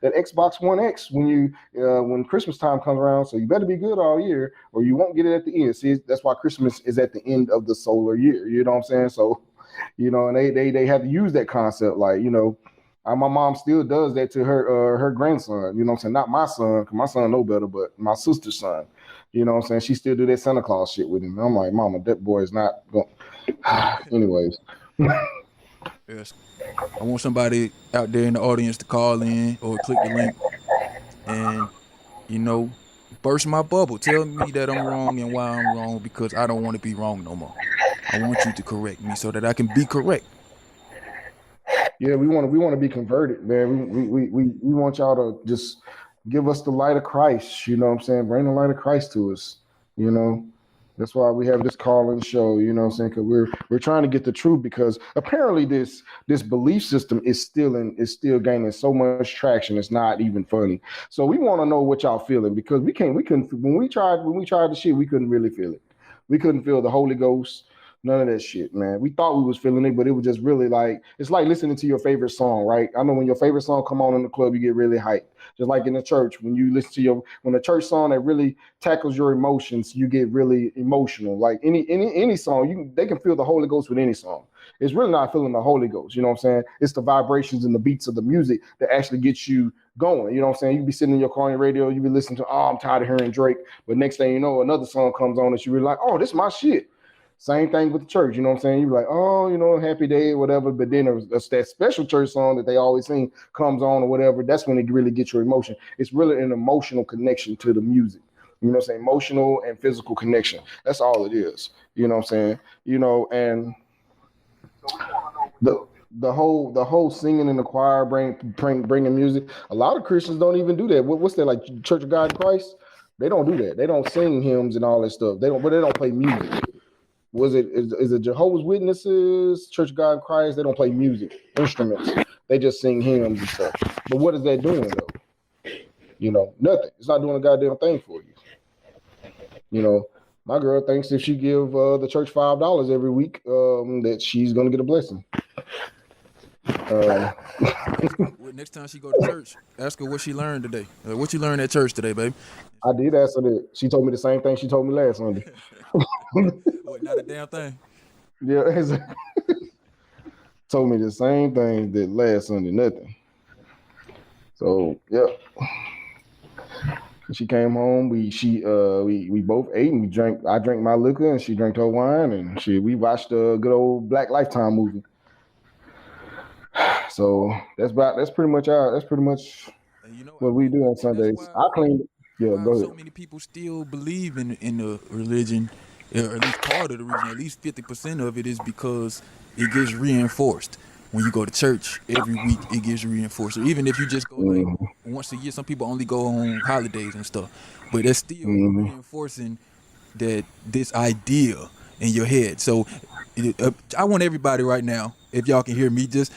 that Xbox One X when Christmas time comes around. So you better be good all year, or you won't get it at the end. See, that's why Christmas is at the end of the solar year. You know what I'm saying? So, and they have to use that concept, like, my mom still does that to her grandson. You know what I'm saying? Not my son, because my son know better, but my sister's son. You know what I'm saying? She still do that Santa Claus shit with him. I'm like, Mama, that boy is not going. Anyways. Yes. I want somebody out there in the audience to call in or click the link and, burst my bubble. Tell me that I'm wrong and why I'm wrong, because I don't want to be wrong no more. I want you to correct me so that I can be correct. Yeah, we want to be converted, man. We want y'all to just give us the light of Christ. You know what I'm saying? Bring the light of Christ to us. That's why we have this call-in show. You know what I'm saying? Because we're trying to get the truth, because apparently this belief system is still gaining so much traction. It's not even funny. So we want to know what y'all feeling, because we couldn't when we tried the shit, we couldn't really feel it. We couldn't feel the Holy Ghost. None of that shit, man. We thought we was feeling it, but it was just really like it's like listening to your favorite song, right? I know when your favorite song come on in the club, you get really hyped. Just like in the church, when you listen to when a church song that really tackles your emotions, you get really emotional. Like any song, they can feel the Holy Ghost with any song. It's really not feeling the Holy Ghost, you know what I'm saying? It's the vibrations and the beats of the music that actually gets you going. You know what I'm saying? You be sitting in your car on your radio, you be listening to, oh, I'm tired of hearing Drake, but next thing you know, another song comes on and you really like, oh, this is my shit. Same thing with the church, you know what I'm saying? You're like, oh, happy day, whatever. But then that special church song that they always sing comes on or whatever. That's when it really gets your emotion. It's really an emotional connection to the music. You know what I'm saying? Emotional and physical connection. That's all it is. You know what I'm saying? And the whole singing in the choir, bringing music. A lot of Christians don't even do that. What's that, like Church of God in Christ? They don't do that. They don't sing hymns and all that stuff. They don't play music. Is it Jehovah's Witnesses, Church of God in Christ? They don't play music, instruments. They just sing hymns and stuff. But what is that doing though? Nothing. It's not doing a goddamn thing for you. My girl thinks if she give the church $5 every week, that she's gonna get a blessing. Next time she go to church, ask her what she learned today. What you learned at church today, babe? I did ask her that. She told me the same thing she told me last Sunday. What, not a damn thing? Yeah, told me the same thing that last Sunday, nothing. So, yeah. She came home. We both ate and we drank. I drank my liquor and she drank her wine, and we watched a good old Black Lifetime movie. So that's pretty much what we do on Sundays. I cleaned it. Yeah, go ahead. So many people still believe in the religion, or at least part of the reason, at least 50% of it is because it gets reinforced. When you go to church every week, it gets reinforced. Or even if you just go like once a year, some people only go on holidays and stuff, but that's still reinforcing this idea in your head. So I want everybody right now, if y'all can hear me, just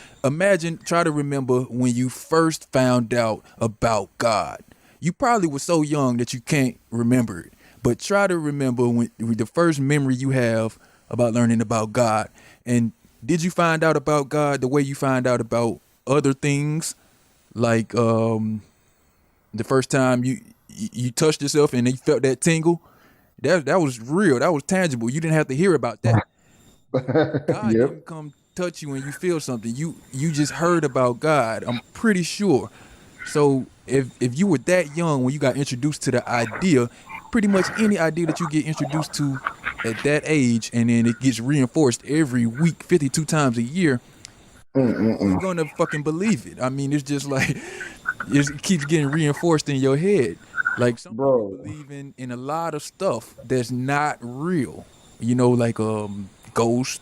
try to remember when you first found out about God. You probably were so young that you can't remember it, but try to remember when the first memory you have about learning about God. And did you find out about God the way you find out about other things? Like the first time you touched yourself and you felt that tingle? That was real. That was tangible. You didn't have to hear about that. God didn't come touch you when you feel something. You just heard about God. I'm pretty sure. So if you were that young when you got introduced to the idea, pretty much any idea that you get introduced to at that age, and then it gets reinforced every week, 52 times a year, you're gonna fucking believe it. I mean, it's just like it keeps getting reinforced in your head. Like some people believe in a lot of stuff that's not real. Like ghosts,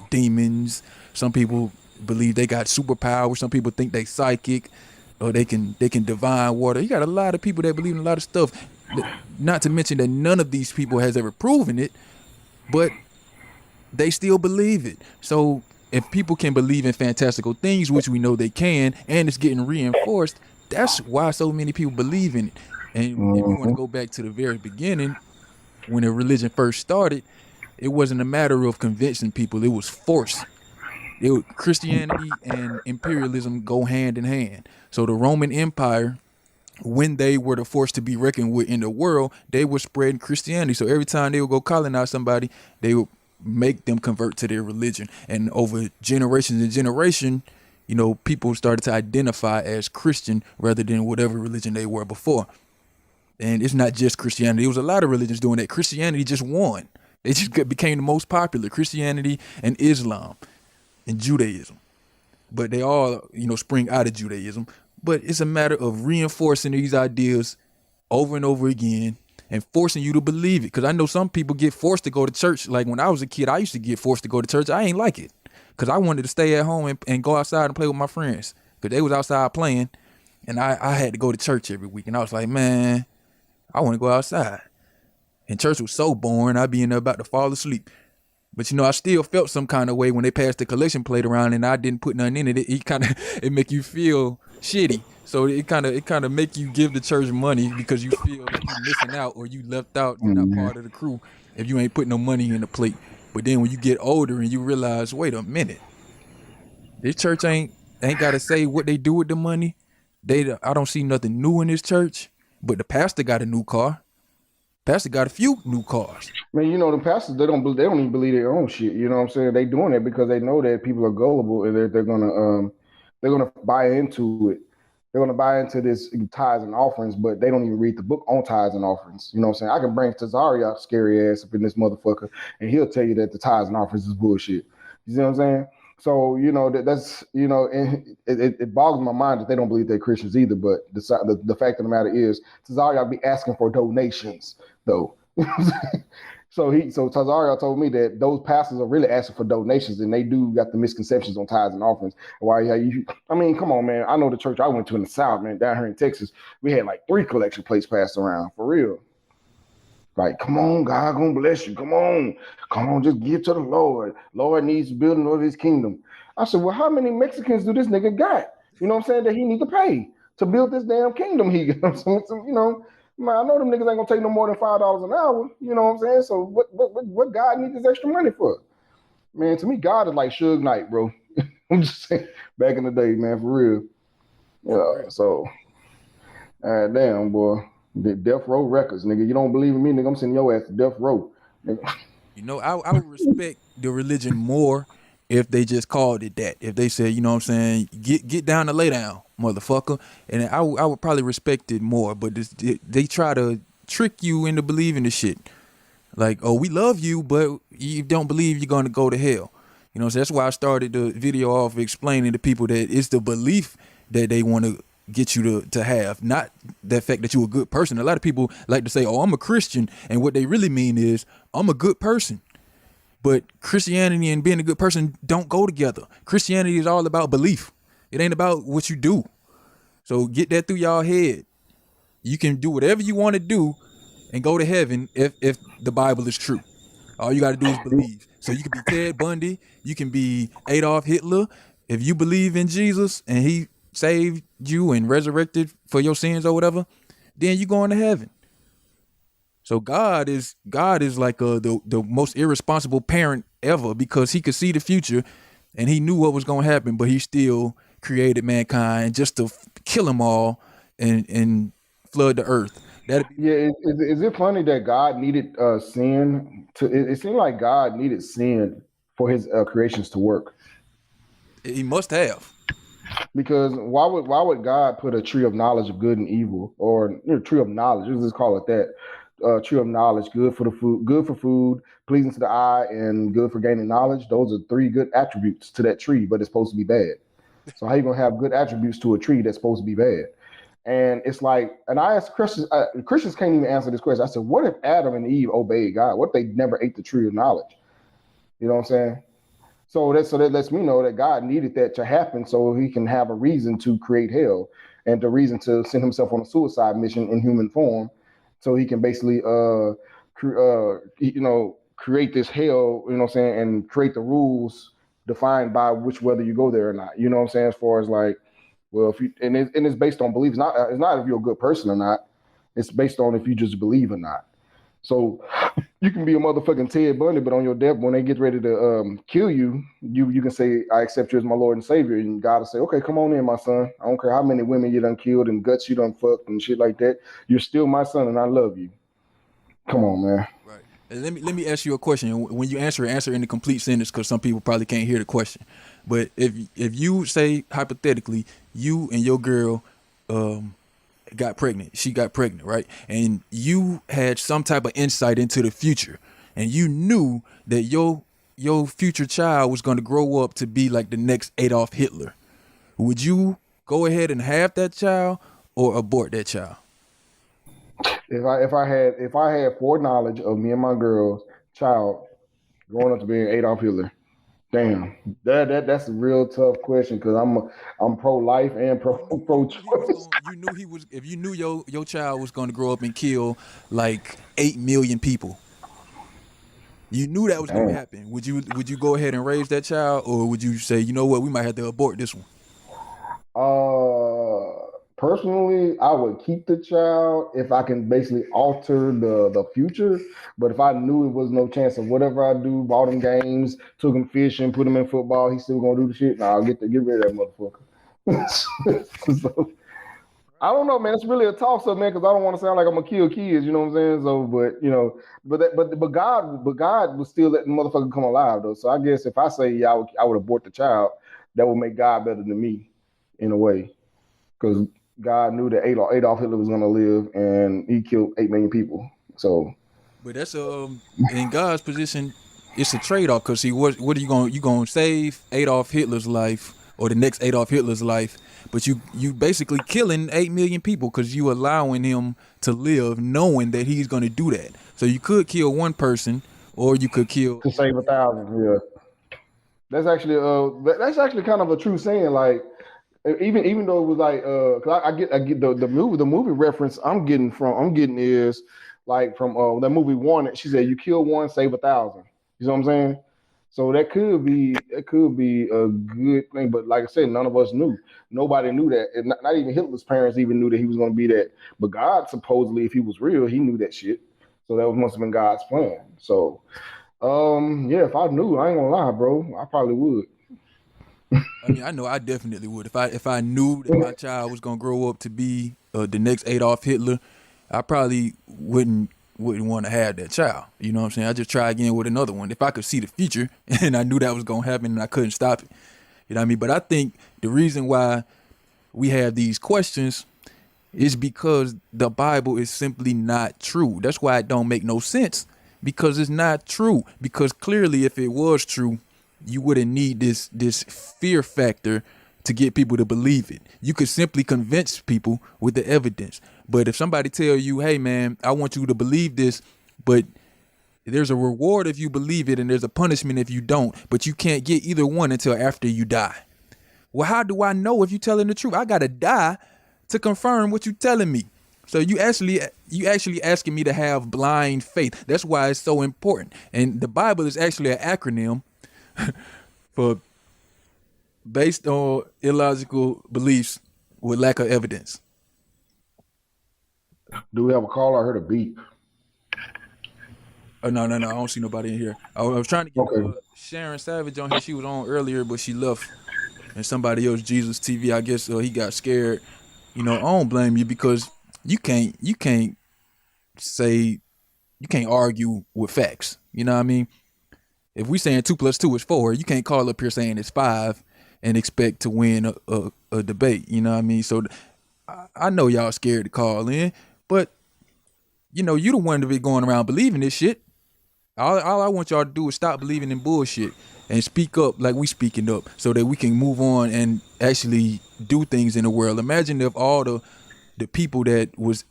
demons. Some people believe they got superpowers. Some people think they psychic, or they can divine water. You got a lot of people that believe in a lot of stuff. Not to mention that none of these people has ever proven it, but they still believe it. So if people can believe in fantastical things, which we know they can, and it's getting reinforced, that's why so many people believe in it. And if you want to go back to the very beginning, when the religion first started, it wasn't a matter of convincing people, it was force. Christianity and imperialism go hand in hand. So the Roman Empire, when they were the force to be reckoned with in the world, they were spreading Christianity. So every time they would go colonize somebody, they would make them convert to their religion. And over generations and generation, people started to identify as Christian rather than whatever religion they were before. And it's not just Christianity. There was a lot of religions doing that. Christianity just won. It just became the most popular. Christianity and Islam and Judaism. But they all, spring out of Judaism. But it's a matter of reinforcing these ideas over and over again and forcing you to believe it. Because I know some people get forced to go to church. Like when I was a kid, I used to get forced to go to church. I ain't like it because I wanted to stay at home and go outside and play with my friends because they was outside playing. And I had to go to church every week. And I was like, man, I want to go outside. And church was so boring. I'd be in there about to fall asleep. But I still felt some kind of way when they passed the collection plate around and I didn't put nothing in it. It make you feel shitty. So it kind of make you give the church money because you feel like you're missing out or you left out, you're not part of the crew if you ain't put no money in the plate. But then when you get older and you realize, wait a minute, this church ain't got to say what they do with the money. I don't see nothing new in this church, but the pastor got a new car. Pastor got a few new cars. Man, you know, the pastors, they don't even believe their own shit. You know what I'm saying? They doing it because they know that people are gullible and they're gonna buy into it. They're gonna buy into this tithes and offerings, but they don't even read the book on tithes and offerings. You know what I'm saying? I can bring Tazaria scary ass up in this motherfucker, and he'll tell you that the tithes and offerings is bullshit. You see what I'm saying? So, you know, that's, you know, and it boggles my mind that they don't believe they're Christians either. But the fact of the matter is, Tazaria be asking for donations, though. So Tazaria told me that those pastors are really asking for donations, and they do got the misconceptions on tithes and offerings. I mean, come on, man. I know the church I went to in the South, man, down here in Texas, we had like 3 collection plates passed around, for real. Like, come on, God gonna bless you. Come on, just give to the Lord. Lord needs building of his kingdom. I said, well, how many Mexicans do this nigga got? You know what I'm saying? That he need to pay to build this damn kingdom he got. So, you know, man, I know them niggas ain't gonna take no more than $5 an hour. You know what I'm saying? So what God needs this extra money for? Man, to me, God is like Suge Knight, bro. I'm just saying, back in the day, man, for real. Yeah, so damn, boy. The Death Row Records, nigga. You don't believe in me, nigga? I'm sending your ass to Death Row. Nigga. You know, I would respect the religion more if they just called it that. If they said, you know what I'm saying, get down to lay down, motherfucker. And I would probably respect it more. But they try to trick you into believing the shit. Like, oh, we love you, but you don't believe you're going to go to hell. You know what I'm saying? That's why I started the video off explaining to people that it's the belief that they want to get you to have, not the fact that you're a good person. A lot of people like to say, oh, I'm a Christian, and what they really mean is I'm a good person. But Christianity and being a good person don't go together. Christianity is all about belief. It ain't about what you do. So get that through y'all head. You can do whatever you want to do and go to heaven if the Bible is true. All you got to do is believe. So you can be Ted Bundy, you can be Adolf Hitler. If you believe in Jesus and he saved you and resurrected for your sins or whatever, then you going to heaven. So God is like the most irresponsible parent ever, because he could see the future and he knew what was going to happen, but he still created mankind just to kill them all and flood the earth. Is it funny that God needed sin to? It seemed like God needed sin for his creations to work. He must have. Because why would God put a tree of knowledge of good and evil, or tree of knowledge? Let's just call it that. Tree of knowledge, good for food, pleasing to the eye, and good for gaining knowledge. Those are 3 good attributes to that tree, but it's supposed to be bad. So how you gonna have good attributes to a tree that's supposed to be bad? And it's like, and I asked Christians can't even answer this question. I said, what if Adam and Eve obeyed God? What if they never ate the tree of knowledge? You know what I'm saying? So that lets me know that God needed that to happen so he can have a reason to create hell and the reason to send himself on a suicide mission in human form, so he can basically create this hell, you know what I'm saying, and create the rules defined by whether you go there or not. You know what I'm saying? As far as like, well, if you and it's based on belief. It's not if you're a good person or not. It's based on if you just believe or not. So you can be a motherfucking Ted Bundy, but on your death, when they get ready to kill you, you can say, I accept you as my Lord and Savior. And God will say, okay, come on in, my son. I don't care how many women you done killed and guts you done fucked and shit like that. You're still my son and I love you. Come on, man. Right. And let me ask you a question. When you answer in the complete sentence, because some people probably can't hear the question. But if you say, hypothetically, you and your girl got pregnant. She got pregnant, right? And you had some type of insight into the future, and you knew that your future child was going to grow up to be like the next Adolf Hitler. Would you go ahead and have that child or abort that child? If I had foreknowledge of me and my girl's child growing up to being Adolf Hitler, damn, that's a real tough question, because I'm pro-life and pro-choice. If you knew your child was going to grow up and kill like 8 million people, you knew that was going to happen. Would you go ahead and raise that child, or would you say, you know what, we might have to abort this one? Personally, I would keep the child if I can basically alter the future. But if I knew it was no chance of whatever I do, bought him games, took him fishing, put him in football, he's still gonna do the shit. Nah, I'll get rid of that motherfucker. So, I don't know, man. It's really a toss up, man, because I don't want to sound like I'm gonna kill kids. You know what I'm saying? So, but God was still letting the motherfucker come alive though. So I guess if I say yeah, I would abort the child, that would make God better than me, in a way, because God knew that Adolf Hitler was gonna live, and he killed 8 million people. So, but that's in God's position, it's a trade off. Cause see, what are you gonna save Adolf Hitler's life or the next Adolf Hitler's life? But you basically killing 8 million people because you allowing him to live, knowing that he's gonna do that. So you could kill one person, or you could kill to save 1,000. Yeah, that's actually kind of a true saying. Like, even though it was like, cause I get the movie reference I'm getting is like from that movie One. She said, "You kill one, save 1,000." You know what I'm saying? So that could be a good thing, but like I said, none of us knew. Nobody knew that, and not even Hitler's parents even knew that he was going to be that. But God, supposedly, if he was real, he knew that shit. So that must have been God's plan. So, yeah, if I knew, I ain't gonna lie, bro, I probably would. I mean, I know I definitely would. If I knew that my child was gonna grow up to be the next Adolf Hitler, I probably wouldn't want to have that child. You know what I'm saying? I just try again with another one. If I could see the future and I knew that was gonna happen and I couldn't stop it. You know what I mean? But I think the reason why we have these questions is because the Bible is simply not true. That's why it don't make no sense, because it's not true. Because clearly, if it was true, you wouldn't need this fear factor to get people to believe it. You could simply convince people with the evidence. But if somebody tell you, hey man, I want you to believe this, but there's a reward if you believe it and there's a punishment if you don't, but you can't get either one until after you die. Well, how do I know if you're telling the truth? I gotta die to confirm what you're telling me. So you actually asking me to have blind faith. That's why it's so important. And the Bible is actually an acronym for based on illogical beliefs with lack of evidence. Do we have a call? I heard a beep. Oh, no. I don't see nobody in here. I was trying to get Sharon Savage on here. She was on earlier, but she left. And somebody else, Jesus TV, I guess he got scared. You know, I don't blame you, because you can't argue with facts. You know what I mean? If we saying 2 + 2 is 4, you can't call up here saying it's 5 and expect to win a debate. You know what I mean? So I know y'all scared to call in, but you know, you the one to be going around believing this shit. All I want y'all to do is stop believing in bullshit and speak up like we speaking up, so that we can move on and actually do things in the world. Imagine if all the people that was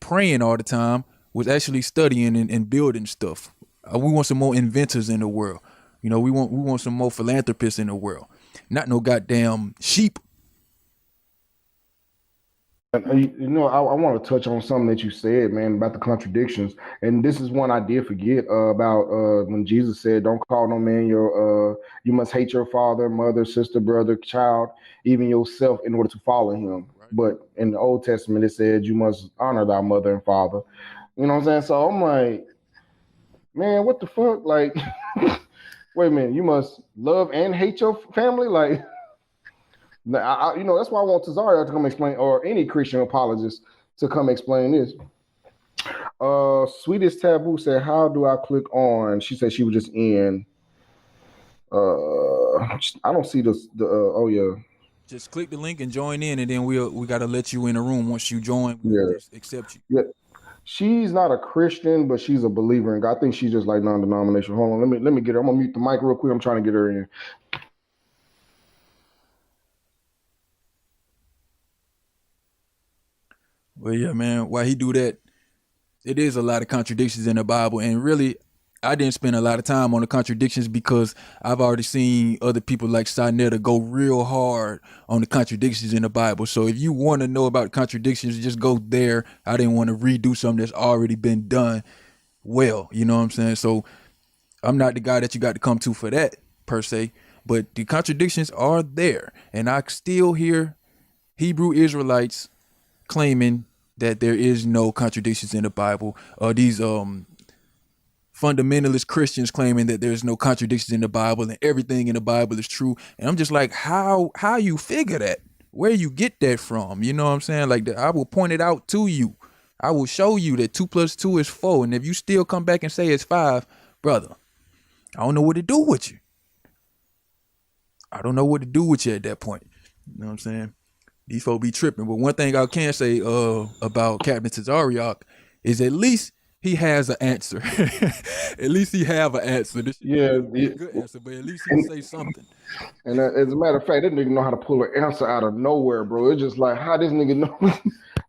praying all the time was actually studying and building stuff. We want some more inventors in the world. You know, we want some more philanthropists in the world. Not no goddamn sheep. You know, I want to touch on something that you said, man, about the contradictions. And this is one I did forget about when Jesus said, "Don't call no man you must hate your father, mother, sister, brother, child, even yourself, in order to follow him." Right. But in the Old Testament, it said you must honor thy mother and father. You know what I'm saying? So I'm like, man, what the fuck? Like, wait a minute, you must love and hate your family? Like, you know, that's why I want Tazaria to come explain, or any Christian apologist to come explain this. Sweetest Taboo said, "How do I click on?" She said she was just in. I don't see this. Oh yeah. Just click the link and join in, and then we gotta let you in the room. Once you join, we'll just accept you. Yeah. She's not a Christian, but she's a believer in God. I think she's just like non-denominational. Hold on, let me get her. I'm gonna mute the mic real quick. I'm trying to get her in. Well, yeah, man, why he do that, it is a lot of contradictions in the Bible. And really, I didn't spend a lot of time on the contradictions because I've already seen other people like Sinetta go real hard on the contradictions in the Bible. So if you want to know about contradictions, just go there. I didn't want to redo something that's already been done well. You know what I'm saying? So I'm not the guy that you got to come to for that, per se. But the contradictions are there. And I still hear Hebrew Israelites claiming that there is no contradictions in the Bible, or these fundamentalist Christians claiming that there's no contradictions in the Bible and everything in the Bible is true. And I'm just like, how you figure that? Where you get that from? You know what I'm saying? Like, I will point it out to you. I will show you that 2 + 2 is 4. And if you still come back and say it's 5, brother, I don't know what to do with you. I don't know what to do with you at that point. You know what I'm saying? These folks be tripping. But one thing I can say about Captain Tazariak is at least he has an answer. At least he have an answer. This shit Yeah, be a good answer, but at least he say something. and as a matter of fact, that nigga know how to pull an answer out of nowhere, bro. It's just like, how this nigga know?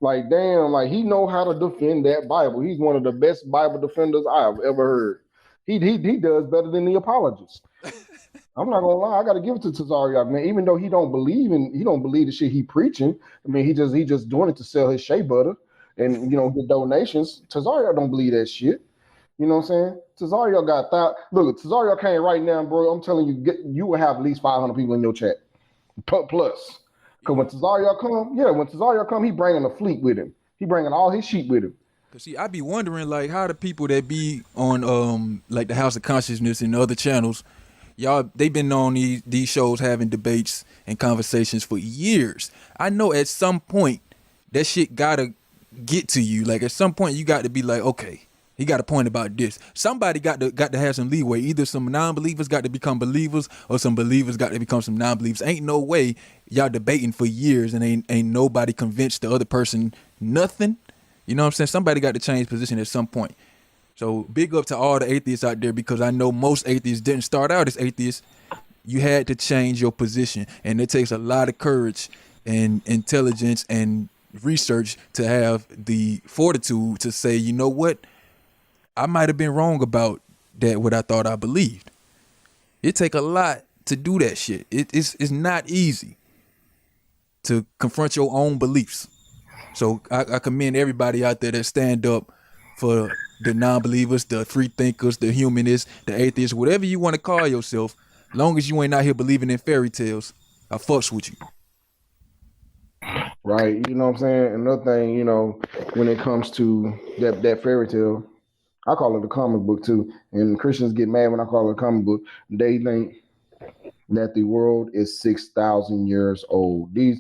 Like, damn, like he know how to defend that Bible. He's one of the best Bible defenders I've ever heard. He does better than the apologists. I'm not gonna lie, I gotta give it to Tazariak, man. Even though he don't believe the shit he preaching. I mean, he just doing it to sell his shea butter and get donations. Tazariak don't believe that shit. You know what I'm saying? Tazariak got that. Look, Tazariak came right now, bro. I'm telling you, you will have at least 500 people in your chat. Plus. Because when Tazariak come, he bringing a fleet with him. He bringing all his sheep with him. Cause see, I be wondering like how the people that be on like the House of Consciousness and other channels, y'all, they been on these shows having debates and conversations for years. I know at some point that shit gotta get to you. Like at some point you got to be like, okay, he got a point about this. Somebody got to have some leeway. Either some non-believers got to become believers, or some believers got to become some non-believers. Ain't no way y'all debating for years and ain't nobody convinced the other person nothing. You know what I'm saying? Somebody got to change position at some point. So big up to all the atheists out there, because I know most atheists didn't start out as atheists. You had to change your position, and it takes a lot of courage and intelligence and research to have the fortitude to say, you know what? I might have been wrong about that, what I thought I believed. It take a lot to do that shit. It's not easy to confront your own beliefs. So I commend everybody out there that stand up for the non-believers, the free thinkers, the humanists, the atheists, whatever you want to call yourself. Long as you ain't out here believing in fairy tales, I fucks with you. Right. You know what I'm saying? Another thing, when it comes to that fairy tale, I call it a comic book too. And Christians get mad when I call it a comic book. They think that the world is 6,000 years old. These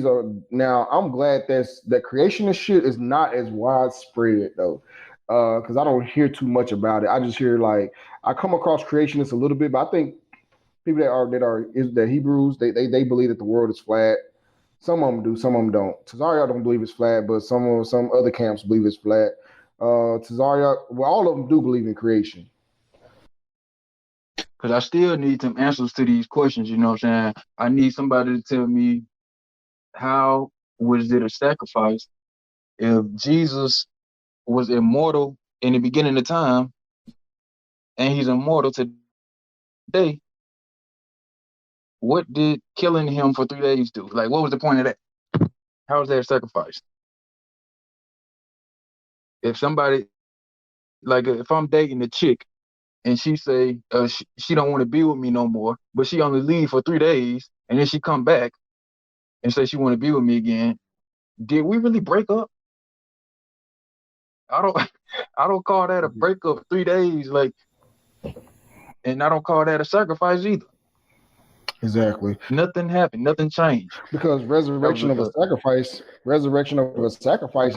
are, now I'm glad that creationist shit is not as widespread though. Because I don't hear too much about it. I just hear I come across creationists a little bit, but I think people that Hebrews, they believe that the world is flat. Some of them do, some of them don't. Tazariak don't believe it's flat, but some other camps believe it's flat. Tazariak, well, all of them do believe in creation. Because I still need some answers to these questions, you know what I'm saying? I need somebody to tell me, how was it a sacrifice if Jesus was immortal in the beginning of time and he's immortal today? What did killing him for 3 days do? Like, what was the point of that? How was that a sacrifice? If somebody, like, if I'm dating a chick and she say she don't want to be with me no more, but she only leave for 3 days, and then she come back and say she want to be with me again, did we really break up? I don't call that a breakup. 3 days, like, and I don't call that a sacrifice either. Exactly. Nothing happened. Nothing changed. Because resurrection of a sacrifice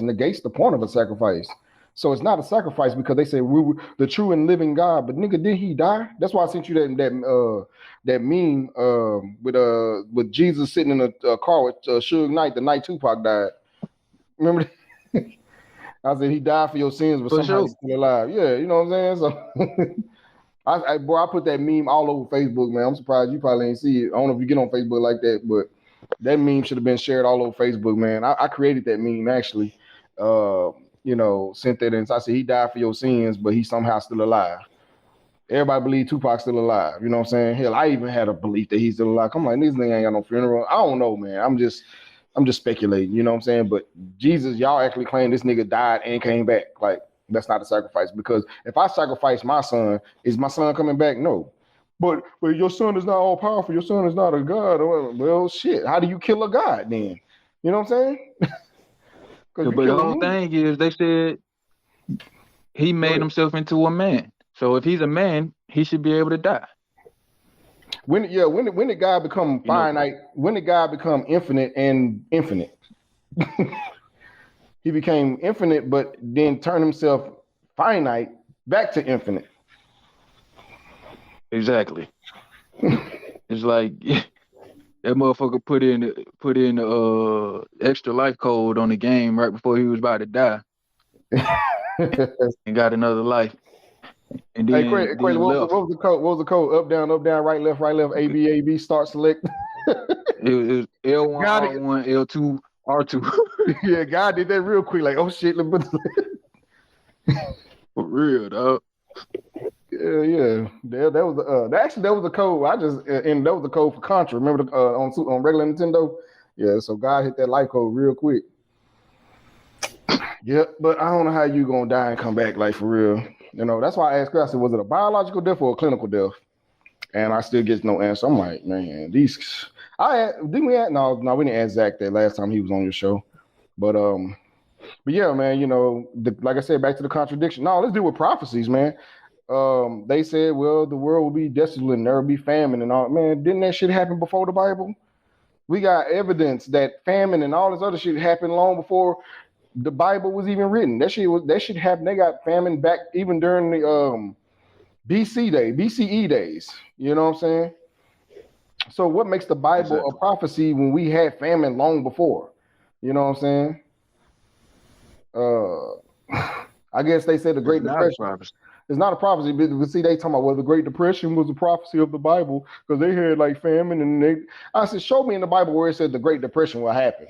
negates the point of a sacrifice. So it's not a sacrifice because they say we were the true and living God. But nigga, did he die? That's why I sent you that meme with Jesus sitting in a car with Suge Knight the night Tupac died. Remember? I said he died for your sins, but somehow he's still alive. Yeah, you know what I'm saying? So I put that meme all over Facebook, man. I'm surprised you probably ain't see it. I don't know if you get on Facebook like that, but that meme should have been shared all over Facebook, man. I created that meme actually. Sent that in. I said he died for your sins, but he's somehow still alive. Everybody believe Tupac's still alive. You know what I'm saying? Hell, I even had a belief that he's still alive. I'm like, this nigga ain't got no funeral. I don't know, man. I'm just speculating. You know what I'm saying? But Jesus, y'all actually claim this nigga died and came back. Like, that's not a sacrifice, because if I sacrifice my son, is my son coming back? No. But your son is not all powerful. Your son is not a god. Well, shit. How do you kill a god then? You know what I'm saying? Because you But the killing whole me. thing is, they said he made ahead. himself into a man. So if he's a man, he should be able to die. When did God become You know, finite? When did God become infinite and infinite? He became infinite, but then turned himself finite back to infinite. exactly. It's like that motherfucker put in the extra life code on the game right before he was about to die and got another life, and Hey, then Quay, what left. was the code? What was the code? Up, down, right, left, A, B, A, B, start, select. It was L1 God, R1 L2 R2. yeah, God did that real quick. Like, oh shit, For real, dog. yeah. That was that was the code. I just and that was the code for Contra. Remember on regular Nintendo? Yeah. So God hit that life code real quick. Yep. But I don't know how you gonna die and come back, like, for real. You know, that's why I asked her. I said, was it a biological death or a clinical death? And I still get no answer. I'm like, man, these. Didn't we? No, we didn't ask Zach that last time he was on your show. But yeah, man. You know, like I said, back to the contradiction. No, let's deal with prophecies, man. They said, well, the world will be desolate and there will be famine and all. Man, didn't that shit happen before the Bible? We got evidence that famine and all this other shit happened long before the Bible was even written. That shit happened. They got famine back even during the BCE days. You know what I'm saying? So what makes the Bible Exactly. a prophecy when we had famine long before? You know what I'm saying? I guess they said the Great It's not a Depression. prophecy. It's not a prophecy, but see, they talking about, well, the Great Depression was a prophecy of the Bible because they had like famine, and I said, show me in the Bible where it said the Great Depression will happen.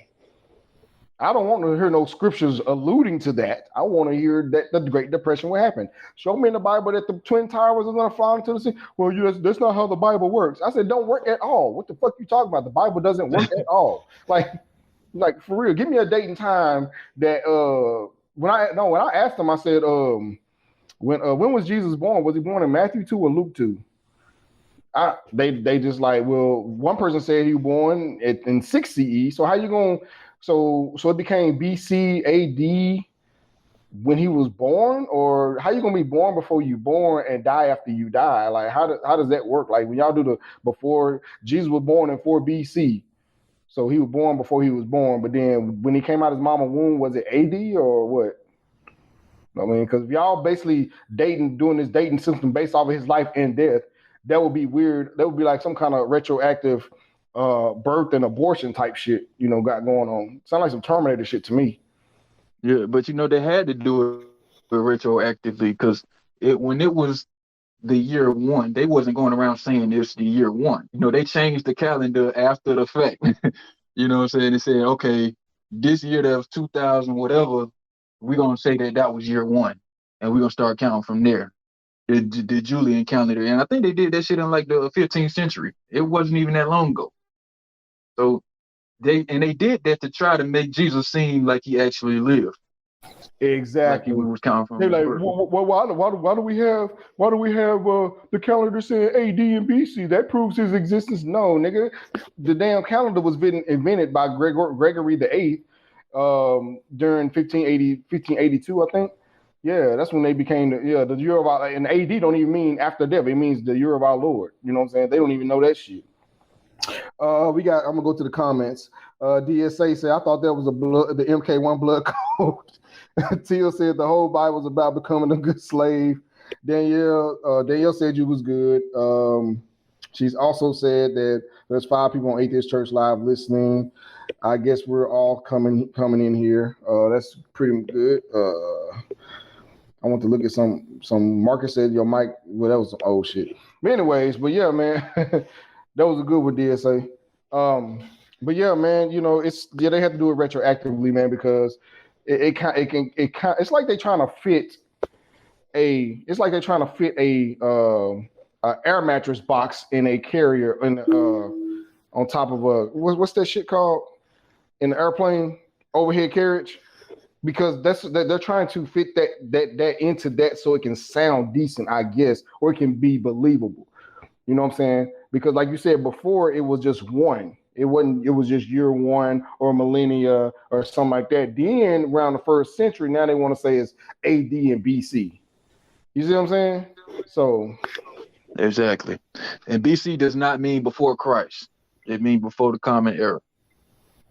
I don't want to hear no scriptures alluding to that. I want to hear that the Great Depression will happen. Show me in the Bible that the Twin Towers are going to fall into the sea. Well, that's not how the Bible works. I said, don't work at all. What the fuck you talking about? The Bible doesn't work at all. Like for real. Give me a date and time that when I asked them, I said, when was Jesus born? Was he born in Matthew 2 or Luke 2? They just like, well, one person said he was born in 6 CE. So how you going? So it became BC AD when he was born, or how you gonna be born before you born and die after you die? Like how does that work? Like when y'all do the before Jesus was born in 4 BC, so he was born before he was born, but then when he came out of his mama's womb, was it AD or what? I mean, because if y'all basically doing this dating system based off of his life and death, that would be weird. That would be like some kind of retroactive birth and abortion type shit, got going on. Sound like some Terminator shit to me. Yeah, but they had to do it retroactively because when it was the year one, they wasn't going around saying it's the year one. They changed the calendar after the fact. You know what I'm saying? They said, okay, this year that was 2000, whatever, we're going to say that was year one, and we're going to start counting from there. The Julian calendar. And I think they did that shit in like the 15th century. It wasn't even that long ago. So they did that to try to make Jesus seem like he actually lived. Exactly. Like he was counting from. They're like, why do we have the calendar saying AD and BC? That proves his existence. No, nigga, the damn calendar was invented by Gregory the VIII during 1582, I think. Yeah, that's when they became the year of our, and AD don't even mean after death. It means the year of our Lord. You know what I'm saying? They don't even know that shit. I'm gonna go to the comments. DSA said, I thought that was the MK1 blood code. Teal said the whole Bible was about becoming a good slave. Danielle said you was good. She's also said that there's 5 people on Atheist Church Live listening. I guess we're all coming in here. That's pretty good. I want to look at some. Marcus said your mic. Well, that was some old shit. But anyways, yeah, man, that was a good one, DSA. But yeah, man, they have to do it retroactively, man, because it's like they're trying to fit a air mattress box in a carrier on top of what's that shit called in the airplane, overhead carriage. Because they're trying to fit that into that so it can sound decent, I guess, or it can be believable. You know what I'm saying? Because like you said before, it was just one. It wasn't. It was just year one or millennia or something like that. Then around the first century, now they want to say it's A.D. and B.C. You see what I'm saying? So Exactly. And BC does not mean before Christ. It means before the common era.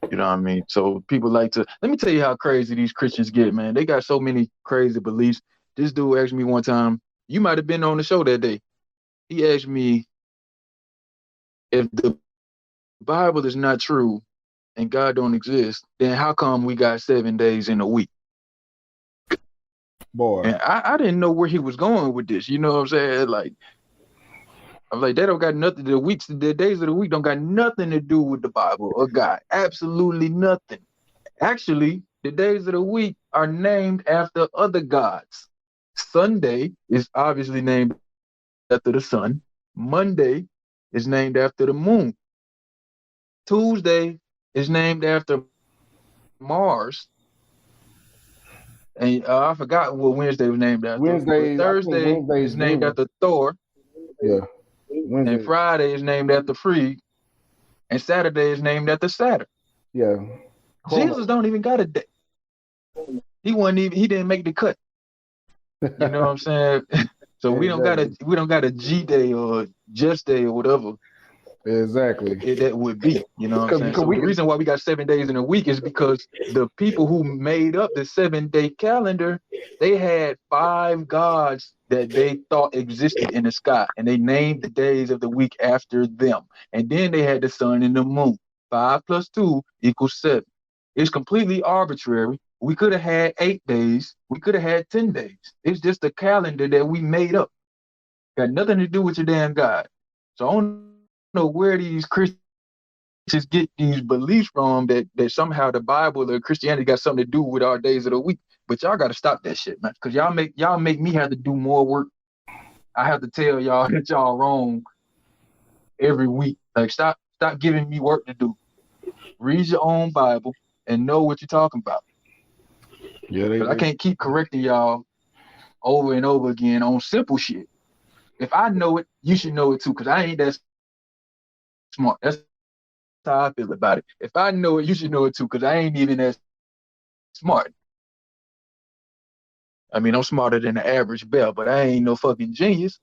You know what I mean? So people like to, let me tell you how crazy these Christians get, man. They got so many crazy beliefs. This dude asked me one time, you might have been on the show that day. He asked me, if the Bible is not true and God don't exist, then how come we got 7 days in a week? boy, And I didn't know where he was going with this. You know what I'm saying? Like, I'm like, they don't got nothing. The days of the week don't got nothing to do with the Bible or God. Absolutely nothing. Actually, the days of the week are named after other gods. Sunday is obviously named after the sun. Monday is named after the moon. Tuesday is named after Mars. And I forgot what Wednesday was named after. Wednesday. But I think Thursday Wednesday's is named Venus. after Thor. Yeah, And Wednesday. Friday is named after Free. And Saturday is named after Saturn. Yeah, Jesus don't even got a day. He didn't make the cut. You know what I'm saying? So we don't got a G day or just day or whatever exactly. that would be. You know what I'm saying? Because So the reason why we got 7 days in a week is because the people who made up the 7-day calendar, they had 5 gods that they thought existed in the sky, and they named the days of the week after them. And then they had the sun and the moon. 5 plus 2 equals 7. It's completely arbitrary. We could have had 8 days. We could have had 10 days. It's just a calendar that we made up. Got nothing to do with your damn God. So I don't know where these Christians get these beliefs from that somehow the Bible or Christianity got something to do with our days of the week. But y'all got to stop that shit, man. Because y'all make me have to do more work. I have to tell y'all that y'all wrong every week. Like stop giving me work to do. Read your own Bible and know what you're talking about. Yeah, I can't keep correcting y'all over and over again on simple shit. If I know it, you should know it too, because I ain't that smart. That's how I feel about it. If I know it, you should know it too, because I ain't even that smart. I mean, I'm smarter than the average bell, but I ain't no fucking genius.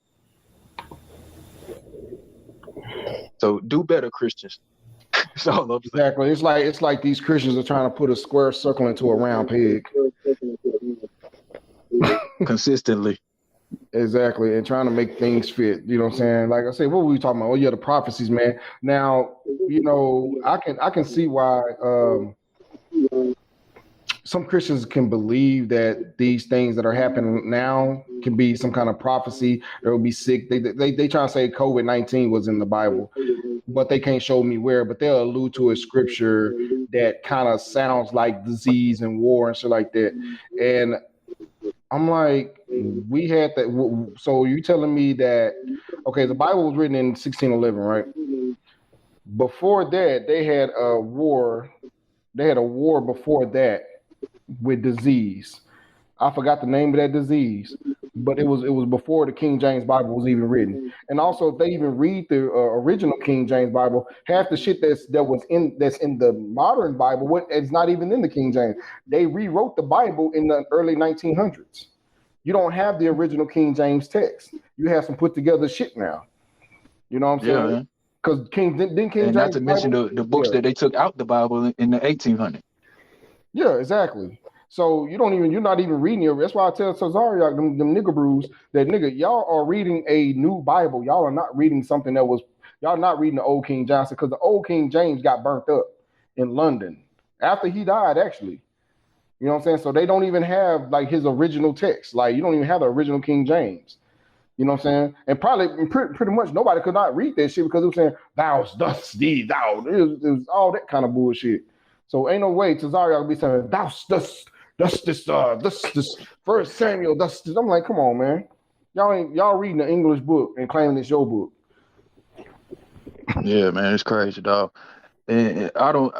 So do better, Christians. That's all I'm saying. exactly. It's like these Christians are trying to put a square circle into a round peg. Consistently. Exactly, and trying to make things fit. You know what I'm saying? Like I say, what were we talking about? Oh yeah, the prophecies, man. Now, I can see why some Christians can believe that these things that are happening now can be some kind of prophecy. There will be sick. They try to say COVID-19 was in the Bible, but they can't show me where. But they'll allude to a scripture that kind of sounds like disease and war and shit like that. And I'm like, we had that. So you telling me that, okay, the Bible was written in 1611, right? Before that, they had a war. They had a war before that with disease. I forgot the name of that disease, but it was before the King James Bible was even written. And also, if they even read the original King James Bible, half the shit that's in the modern Bible, it's not even in the King James. They rewrote the Bible in the early 1900s. You don't have the original King James text. You have some put together shit now. You know what I'm saying? Because King James, and not to mention the books that they took out the Bible in the 1800s. Yeah, exactly. So you're not even reading it. That's why I tell Cesario, them nigga brews, that nigga, y'all are reading a new Bible. Y'all are not reading something y'all not reading the old King James, because the old King James got burnt up in London after he died, actually. You know what I'm saying? So they don't even have like his original text. Like you don't even have the original King James. You know what I'm saying? And probably pretty much nobody could not read that shit because it was saying, thou dost thee, thou. It was all that kind of bullshit. So ain't no way Cesario will be saying, thou dost this First Samuel, this. I'm like, come on, man. Y'all reading the English book and claiming it's your book. Yeah, man, it's crazy, dog. And I don't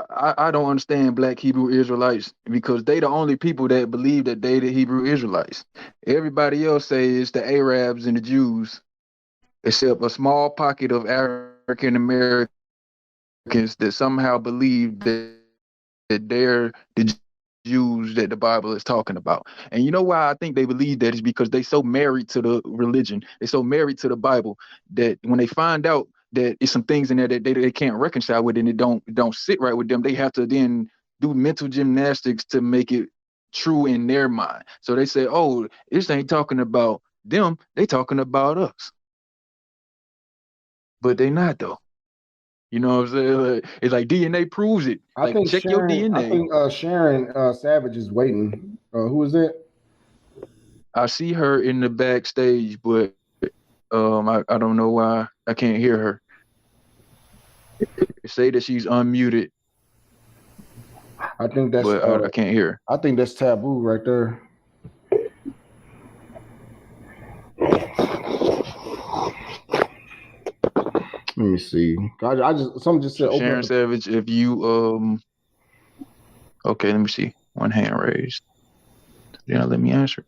understand Black Hebrew Israelites, because they the only people that believe that they the Hebrew Israelites. Everybody else say it's the Arabs and the Jews, except a small pocket of African Americans that somehow believe that they're the Jews that the Bible is talking about. And you know why I think they believe that is because they so married to the religion, they so married to the Bible that when they find out that it's some things in there that they can't reconcile with and it don't sit right with them, they have to then do mental gymnastics to make it true in their mind. So they say, oh, this ain't talking about them, they talking about us. But they not though. You know what I'm saying? It's like DNA proves it. I Like think check your Sharon. I DNA. think Sharon Savage is waiting. Who is it? I see her in the backstage, but I don't know why I can't hear her. They say that she's unmuted, I think that's. but I can't hear her. I think that's Taboo right there. Let me see. Someone just said. So Sharon Savage, if you okay, let me see. One hand raised. Yeah, let me answer.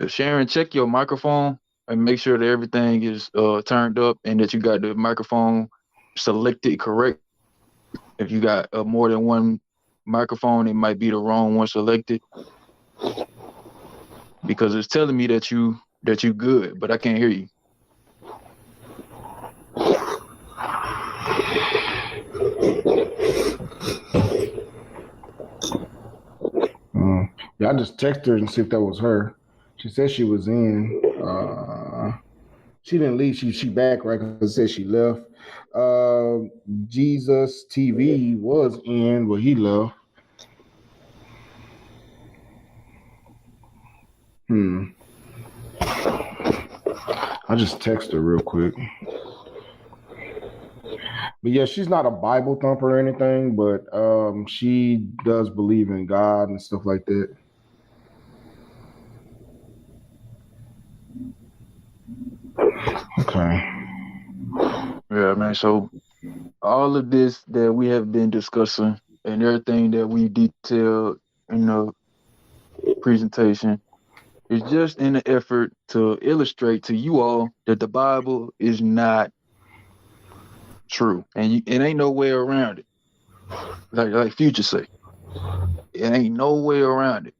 Sharon, check your microphone and make sure that everything is turned up and that you got the microphone selected correct. If you got more than one microphone, it might be the wrong one selected because it's telling me that you good, but I can't hear you. Yeah, I just texted her and see if that was her. She said she was in. She didn't leave. She back right because it said she left. Jesus TV was in, but he left. I just texted her real quick. But yeah, she's not a Bible thumper or anything, but she does believe in God and stuff like that. Okay. Yeah, man. So all of this that we have been discussing and everything that we detailed in the presentation is just in an effort to illustrate to you all that the Bible is not true, and it ain't no way around it. Like Future say, it ain't no way around it.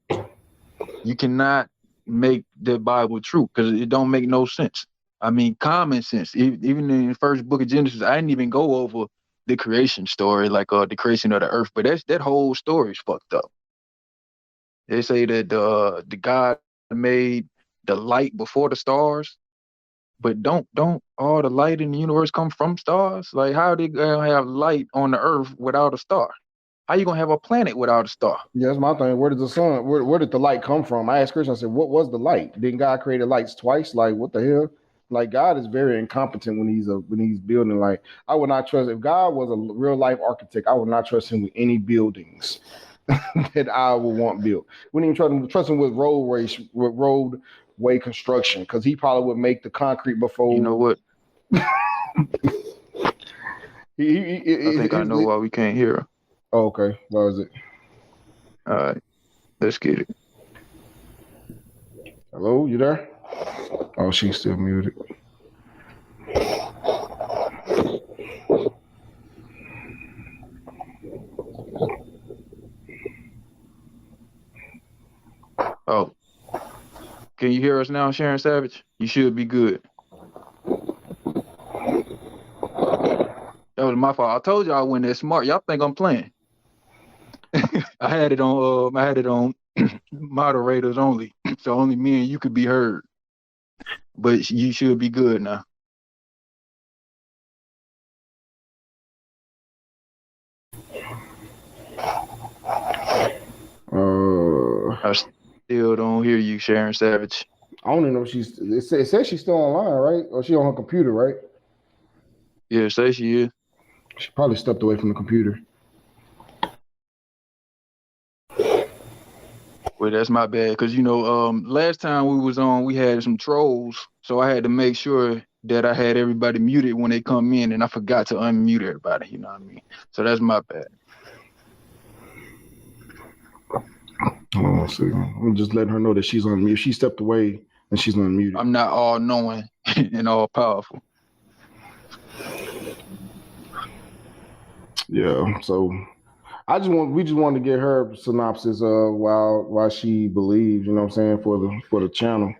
You cannot make the Bible true because it don't make no sense. I mean, common sense. Even in the first book of Genesis, I didn't even go over the creation story, like the creation of the earth. But that whole story is fucked up. They say that the God made the light before the stars, but don't all the light in the universe come from stars? Like, how they gonna have light on the earth without a star? How you gonna have a planet without a star? Yeah, that's my thing. Where did the sun? Where did the light come from? I asked Christian. I said, "What was the light? Didn't God create the lights twice? Like, what the hell? Like, God is very incompetent when he's building. Like, I would not trust if God was a real life architect. I would not trust him with any buildings that I would want built. Wouldn't even trust him with roadway construction because he probably would make the concrete before. You know what? I think I know why we can't hear her. Oh, okay. Why is it? All right, let's get it. Hello, you there? Oh, she's still muted. Oh, can you hear us now, Sharon Savage? You should be good. That was my fault. I told y'all I wasn't that smart. Y'all think I'm playing. I had it on moderators only, so only me and you could be heard. But you should be good now. I still don't hear you, Sharon Savage. I don't even know if it says she's still online, right? Or she on her computer, right? Yeah, say she is. She probably stepped away from the computer. Well, that's my bad, because last time we was on, we had some trolls, so I had to make sure that I had everybody muted when they come in, and I forgot to unmute everybody. You know what I mean? So that's my bad. Hold on, let's see. I'm just letting her know that she's on mute. She stepped away and she's unmuted. I'm not all knowing and all powerful. Yeah, so we just wanted to get her synopsis of why she believes, you know what I'm saying, for the channel.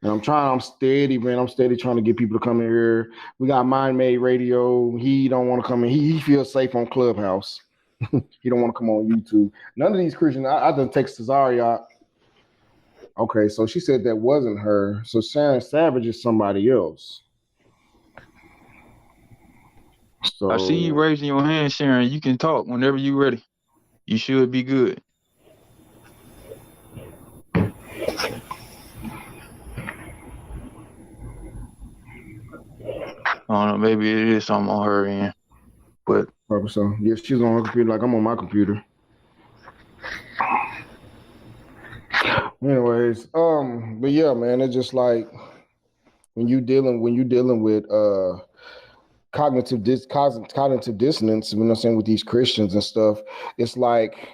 And I'm steady, man. I'm steady trying to get people to come in here. We got Mind Made Radio. He don't want to come in. He feels safe on Clubhouse. He don't want to come on YouTube. None of these Christians, I done text Cesaria. Okay, so she said that wasn't her. So Sharon Savage is somebody else. So I see you raising your hand, Sharon. You can talk whenever you're ready. You should be good. I don't know, maybe it is something on her end. But probably so. Yeah, she's on her computer like I'm on my computer. Anyways, but yeah, man, it's just like when you dealing with cognitive dissonance, you know what I'm saying, with these Christians and stuff, it's like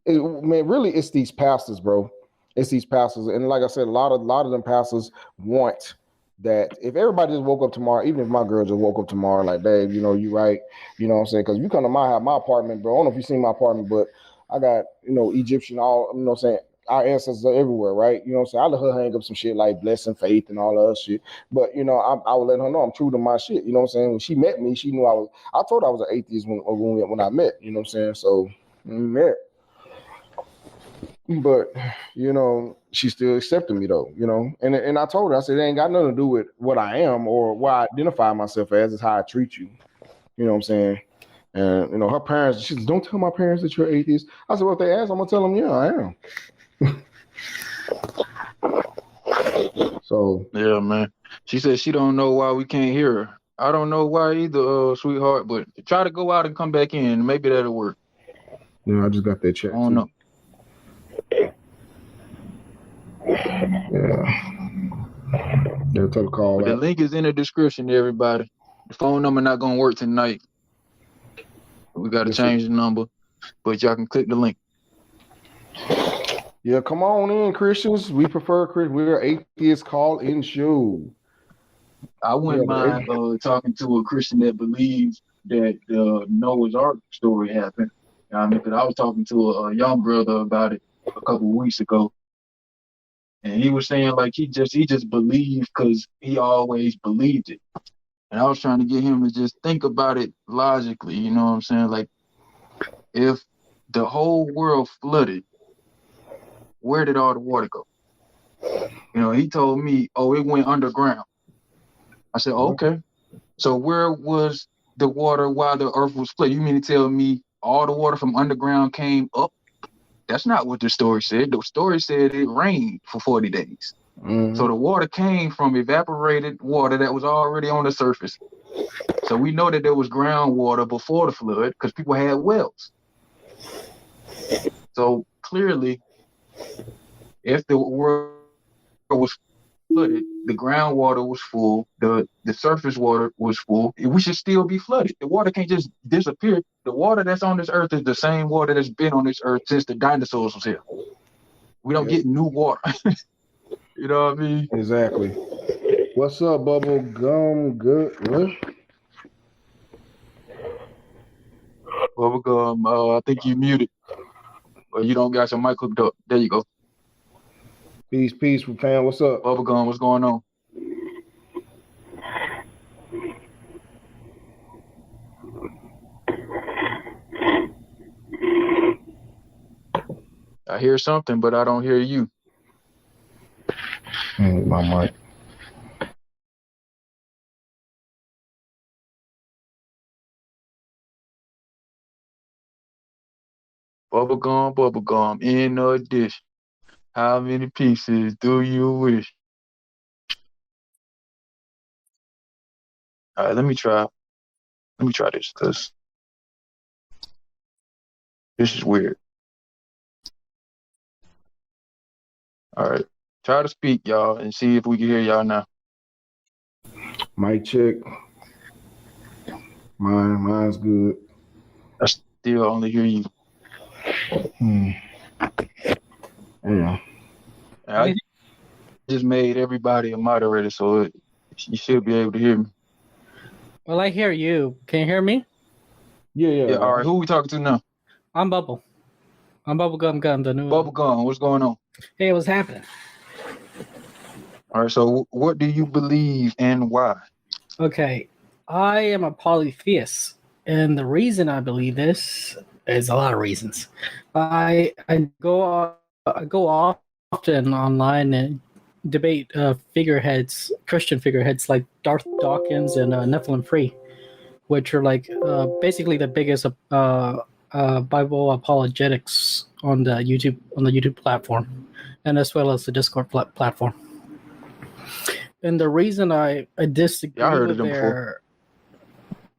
really it's these pastors, bro. It's these pastors. And like I said, a lot of them pastors want that if everybody just woke up tomorrow, even if my girl just woke up tomorrow, like, babe, you know, you right, you know what I'm saying? Because you come to my apartment, bro. I don't know if you've seen my apartment, but I got, you know, Egyptian, all, you know what I'm saying? Our ancestors are everywhere, right? You know what I'm saying? I let her hang up some shit like blessing, faith, and all that other shit. But, you know, I would let her know I'm true to my shit. You know what I'm saying? When she met me, she knew I told her I was an atheist when I met, you know what I'm saying? So, we met. But, you know, she still accepted me though, you know. And I told her, I said, it ain't got nothing to do with what I am or what I identify myself as, it's how I treat you. You know what I'm saying? And, you know, her parents, she says, don't tell my parents that you're atheist. I said, well, if they ask, I'm going to tell them, yeah, I am. So yeah, man. She said she don't know why we can't hear her. I don't know why either, sweetheart, but try to go out and come back in. Maybe that'll work. Yeah, I just got that check. I don't know. Yeah. They'll take a call. But the link is in the description, everybody. The phone number not gonna work tonight. We gotta change the number, but y'all can click the link. Yeah, come on in, Christians. We prefer Christians. We're atheists call-in show. I wouldn't mind talking to a Christian that believes that Noah's Ark story happened. I mean, because I was talking to a young brother about it a couple of weeks ago, and he was saying like he just believed because he always believed it. And I was trying to get him to just think about it logically. You know what I'm saying? Like, if the whole world flooded, where did all the water go? You know, he told me, oh, it went underground. I said, okay. So where was the water while the earth was split? You mean to tell me all the water from underground came up? That's not what the story said. The story said it rained for 40 days. Mm-hmm. So the water came from evaporated water that was already on the surface. So we know that there was groundwater before the flood because people had wells. So clearly, if the world was flooded, the groundwater was full, the surface water was full, we should still be flooded. The water can't just disappear. The water that's on this earth is the same water that's been on this earth since the dinosaurs was here. We don't get new water. You know what I mean? Exactly. What's up, Bubble Gum? Good. What? Bubble Gum, I think you muted. Or you don't got your mic hooked up. There you go. Peace, fam. What's up? Bubble Gum, what's going on? I hear something, but I don't hear you. My mic. Bubble gum in a dish. How many pieces do you wish? All right, let me try this because this is weird. All right, try to speak, y'all, and see if we can hear y'all now. Mic check. Mine's good. I still only hear you. Yeah. I just made everybody a moderator, so you should be able to hear me. Well, I hear you. Can you hear me? Yeah. All right. Who we talking to now? I'm Bubble. I'm Bubblegum Gum, the new Bubblegum. What's going on? Hey, what's happening? All right. So, what do you believe and why? Okay, I am a polytheist, and the reason I believe this is a lot of reasons. I go often online and debate figureheads, Christian figureheads like Darth Dawkins and Nephilim Free, which are like basically the biggest Bible apologetics on the YouTube platform, and as well as the Discord platform. And the reason I disagree Yeah, I heard with of them before.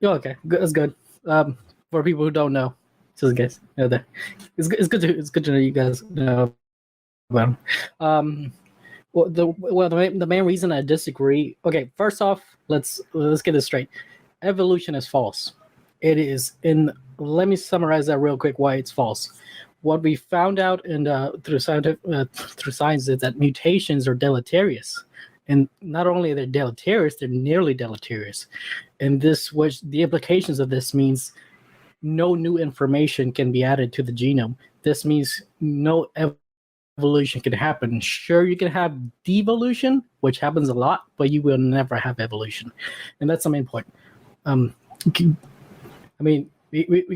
Yeah, okay, that's good. For people who don't know, just in case, it's good to know you guys know about them. The main reason I disagree. Okay, first off, let's get this straight. Evolution is false. It is let me summarize that real quick. Why it's false. What we found out through science is that mutations are deleterious. And not only are they deleterious, they're nearly deleterious. And the implications of this means no new information can be added to the genome. This means no evolution can happen. Sure, you can have devolution, which happens a lot, but you will never have evolution. And that's the main point. We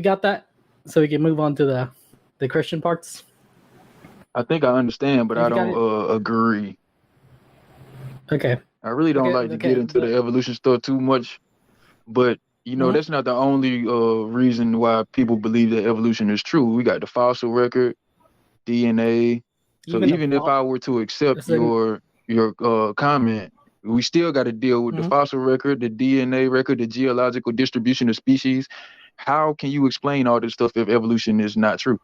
got that, so we can move on to the Christian parts. I think I understand, but I don't agree. Okay. I really don't like to get into the evolution stuff too much, but that's not the only reason why people believe that evolution is true. We got the fossil record, DNA. So even if I were to accept your comment, we still got to deal with the fossil record, the DNA record, the geological distribution of species. How can you explain all this stuff if evolution is not true?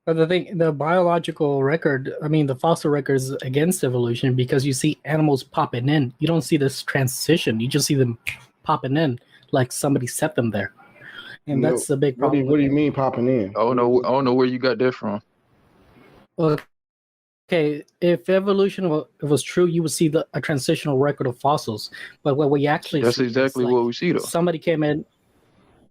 But the biological record, the fossil record is against evolution because you see animals popping in. You don't see this transition. You just see them popping in like somebody set them there. And that's the big problem. What do you mean popping in? I don't know where you got that from. Okay, if evolution was true, you would see a transitional record of fossils. But what we actually That's exactly what we see, though. Somebody came in.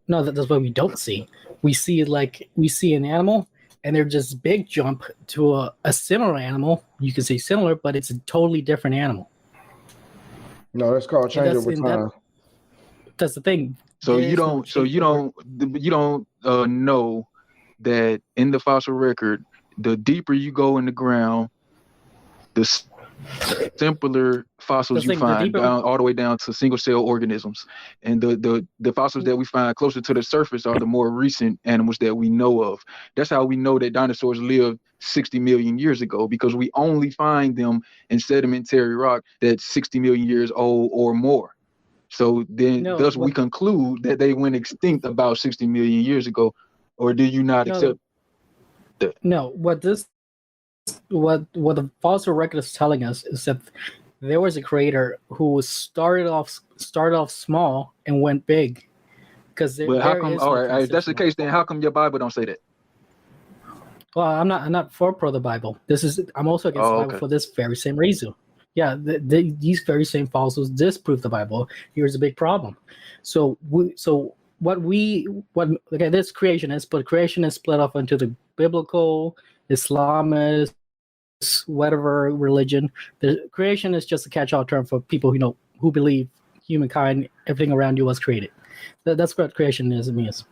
No, that's what we don't see. We see an animal, and they're just big jump to a similar animal. You can say similar, but it's a totally different animal. No, that's called change over time. That's the thing. So you don't know that in the fossil record, the deeper you go in the ground, the simpler fossils you find all the way down to single cell organisms. And the fossils that we find closer to the surface are the more recent animals that we know of. That's how we know that dinosaurs lived 60 million years ago, because we only find them in sedimentary rock that's 60 million years old or more. So then thus we conclude that they went extinct about 60 million years ago. Or do you not accept that? No, what the fossil record is telling us is that there was a creator who started off small and went big. But how come? All right, if that's the case, then how come your Bible don't say that? Well, I'm not for the Bible. I'm also against the Bible for this very same reason. Yeah, these very same fossils disprove the Bible. Here's a big problem. So this creationist, but creation is split off into the biblical, Islamist, whatever religion. The creation is just a catch-all term for people who believe humankind, everything around you was created. That's what creationism is.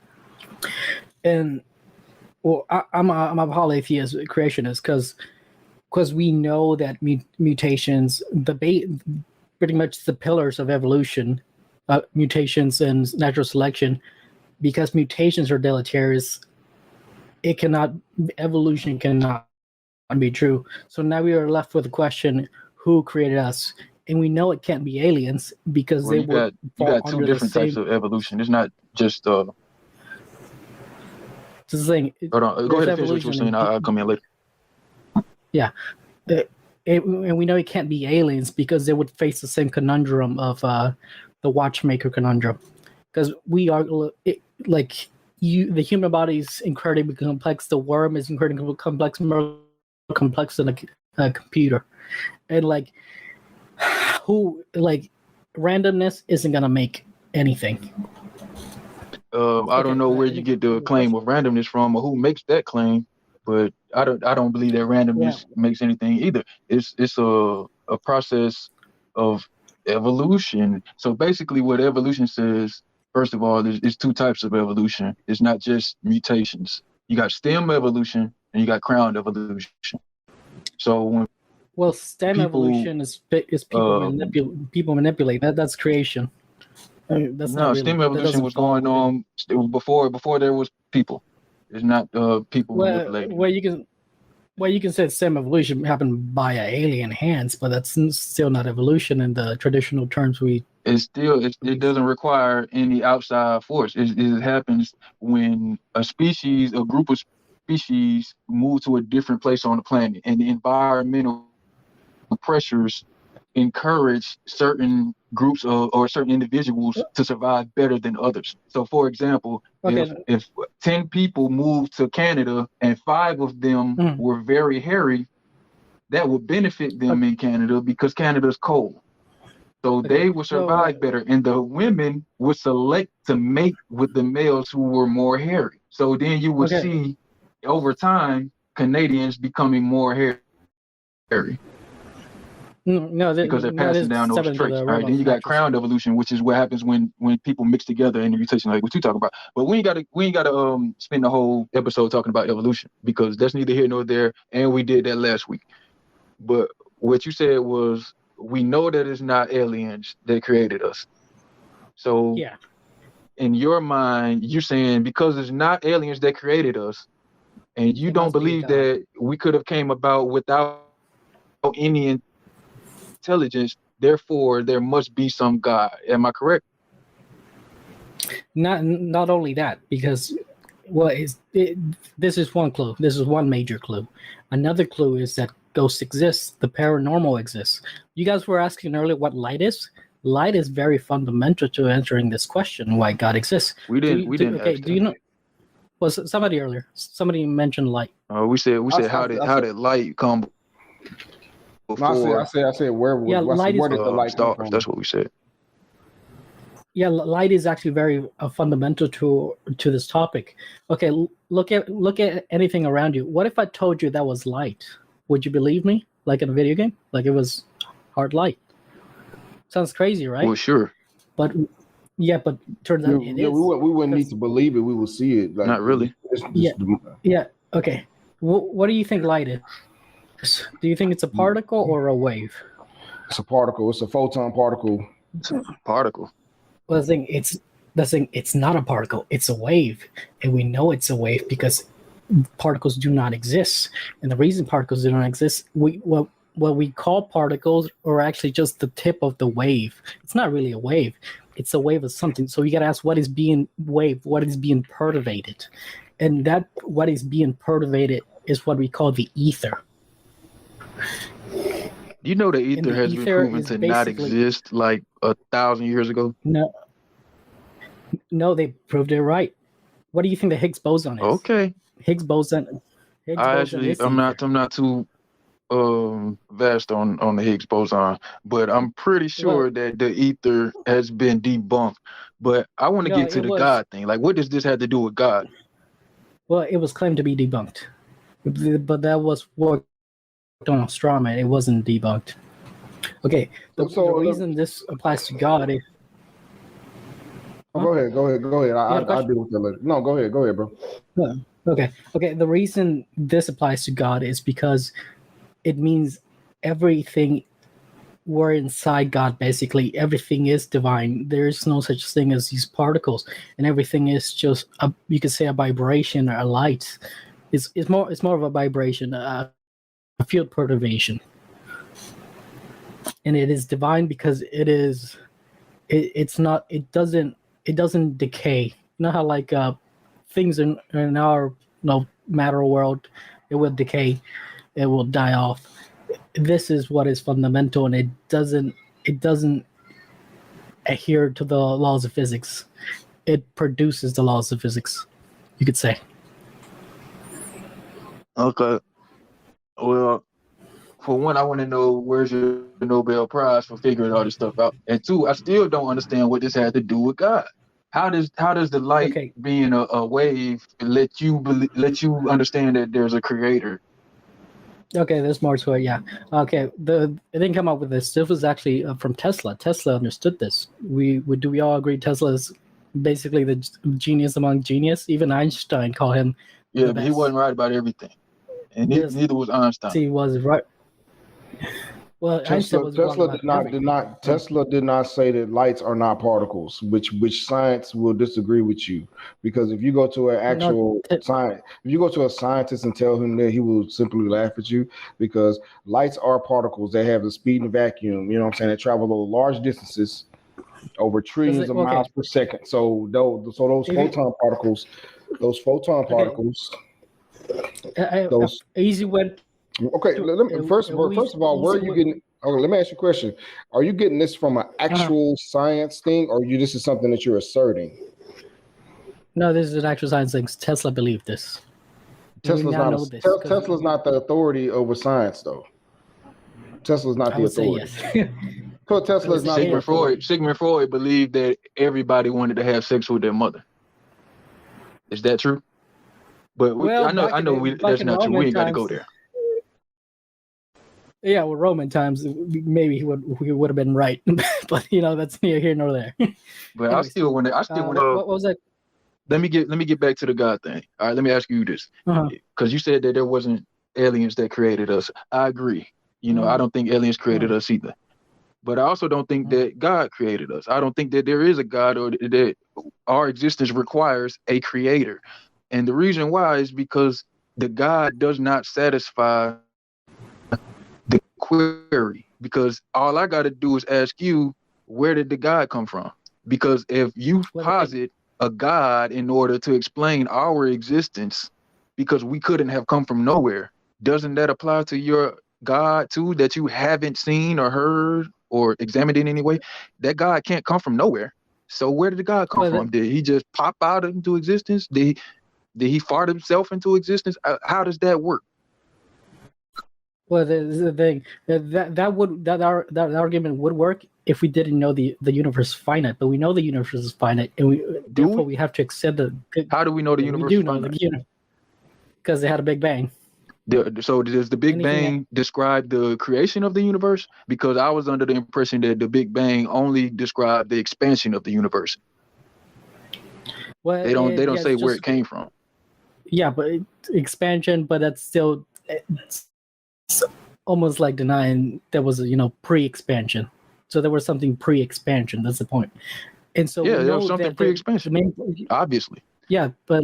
And I'm a polytheist creationist because we know that mutations, pretty much the pillars of evolution, mutations and natural selection, because mutations are deleterious, evolution cannot be true. So now we are left with the question, who created us? And we know it can't be aliens because you got two different types of evolution. It's not just the thing. Hold on, go ahead and finish what you were saying. I'll come in later. Yeah, and we know it can't be aliens because they would face the same conundrum of the watchmaker conundrum, because we are the human body is incredibly complex. The worm is incredibly complex. complex than a computer, and like randomness isn't gonna make anything. I don't know where you get the claim of randomness from or who makes that claim, but I don't believe that randomness makes anything either. It's a process of evolution. So basically, what evolution says, first of all, there's two types of evolution. It's not just mutations. You got stem evolution and you got crowned evolution. So when stem evolution is people manipulate. That's creation. That's not really, stem evolution was going on before there was people. It's not people manipulating. Well, you can say stem evolution happened by alien hands, but that's still not evolution in the traditional terms we. It doesn't require any outside force. It happens when a group of species move to a different place on the planet, and the environmental pressures encourage certain groups or certain individuals to survive better than others. So, for example, if 10 people moved to Canada and 5 of them were very hairy, that would benefit them in Canada because Canada's cold. So they would survive better, and the women would select to mate with the males who were more hairy. So then you would see, over time, Canadians becoming more hairy. Because they're passing down those traits. All right, then you got crowned evolution, which is what happens when people mix together in the mutation, like what you talk about. But we ain't gotta spend the whole episode talking about evolution because that's neither here nor there, and we did that last week. But what you said was, we know that it's not aliens that created us. So in your mind, you're saying because it's not aliens that created us, and you don't believe that we could have came about without any intelligence, therefore there must be some God. Am I correct? Not only that, because this is one clue. This is one major clue. Another clue is that ghosts exist, the paranormal exists. You guys were asking earlier what light is. Light is very fundamental to answering this question: why God exists. We didn't. Okay, do you know? Was somebody earlier? Somebody mentioned light. We said how did light come? Before, I said where did the light come from? That's what we said. Yeah, light is actually very fundamental to this topic. Okay, look at anything around you. What if I told you that was light? Would you believe me? Like in a video game, like it was hard light. Sounds crazy, right? Well, sure. But turns out it is. We wouldn't need to believe it. We will see it. Like, not really. Okay. What do you think light is? Do you think it's a particle or a wave? It's a particle. It's a photon particle. It's a particle. Well, the thing, it's not a particle. It's a wave, and we know it's a wave because particles do not exist. And the reason particles do not exist, what we call particles are actually just the tip of the wave. It's not really a wave. It's a wave of something. So you got to ask, what is being waved? What is being perturbated? And that what is being perturbated is what we call the ether. You know the ether has been proven to not exist like 1,000 years ago? No, they proved it right. What do you think the Higgs boson is? Okay. Higgs boson. I'm not too vast on the Higgs boson, but I'm pretty sure that the ether has been debunked. But I want to get to the God thing. Like, what does this have to do with God? Well, it was claimed to be debunked, but that was worked on a straw man. It wasn't debunked. Okay, the reason this applies to God is. Go ahead. I'll deal with that later. No, go ahead, bro. Okay. The reason this applies to God is because it means everything we're inside God. Basically, everything is divine. There is no such thing as these particles, and everything is just you could say a vibration or a light. It's more of a vibration, a field perturbation, and it is divine because it doesn't decay. You know how like things in our matter world, it will decay, it will die off. This is what is fundamental, and it doesn't adhere to the laws of physics. It produces the laws of physics, you could say. Okay. Well, for one, I want to know where's your Nobel Prize for figuring all this stuff out, and two, I still don't understand what this had to do with God. How does the light Okay. being a wave let you understand that there's a creator? Okay, there's more to it. Yeah. Okay. It didn't come up with this. This was actually from Tesla. Tesla understood this. Do we all agree Tesla is basically the genius among genius? Even Einstein called him. Yeah, the but he best. wasn't right about everything, and Yes. neither was Einstein. He was right. Well, Einstein was wrong about everything. Tesla did not say that lights are not particles, which science will disagree with you, because if you go to an actual science, if you go to a scientist and tell him that, he will simply laugh at you, because lights are particles. They have the speed and vacuum. You know what I'm saying? They travel over large distances, over trillions of miles per second. So those photon particles, easy way. Okay, first of all, where are you getting? Okay, let me ask you a question. Are you getting this from an actual science thing, or this is something that you're asserting? No, this is an actual science thing. Tesla believed this. Tesla's not the authority over science, though. Tesla's not the authority. Yes. So Tesla's not. Sigmund Freud believed that everybody wanted to have sex with their mother. Is that true? But I know that's not true. We ain't got to go there. Yeah, well, Roman times, maybe he would have been right, but that's neither here nor there. But anyways, I still want to. What was that? Let me get back to the God thing. All right, let me ask you this, because you said that there wasn't aliens that created us. I agree. I don't think aliens created us either. But I also don't think that God created us. I don't think that there is a God, or that our existence requires a creator. And the reason why is because the God does not satisfy the query, because all I got to do is ask you, where did the God come from? Because if you posit a God in order to explain our existence, because we couldn't have come from nowhere, doesn't that apply to your God too, that you haven't seen or heard or examined in any way? That God can't come from nowhere. So where did the God come from? Did he just pop out into existence? Did he fart himself into existence? How does that work? Well, the thing that argument would work if we didn't know the universe is finite, but we know the universe is finite, and therefore we have to accept the. How do we know the universe is finite? Because they had a Big Bang. So does the Big Bang describe the creation of the universe? Because I was under the impression that the Big Bang only described the expansion of the universe. Well, they don't say where it came from. Yeah, but expansion, but that's still it's almost like denying there was a pre-expansion. So there was something pre-expansion. That's the point. And so there was something pre-expansion. Obviously. Yeah, but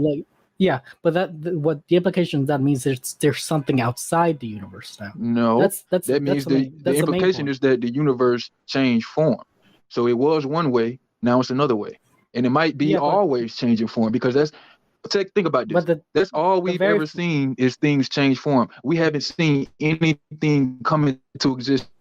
what the implication of that means there's something outside the universe now. No, that means the implication is that the universe changed form. So it was one way, now it's another way, and it might be always changing form, because think about this. That's all we've ever seen is things change form. We haven't seen anything come into existence.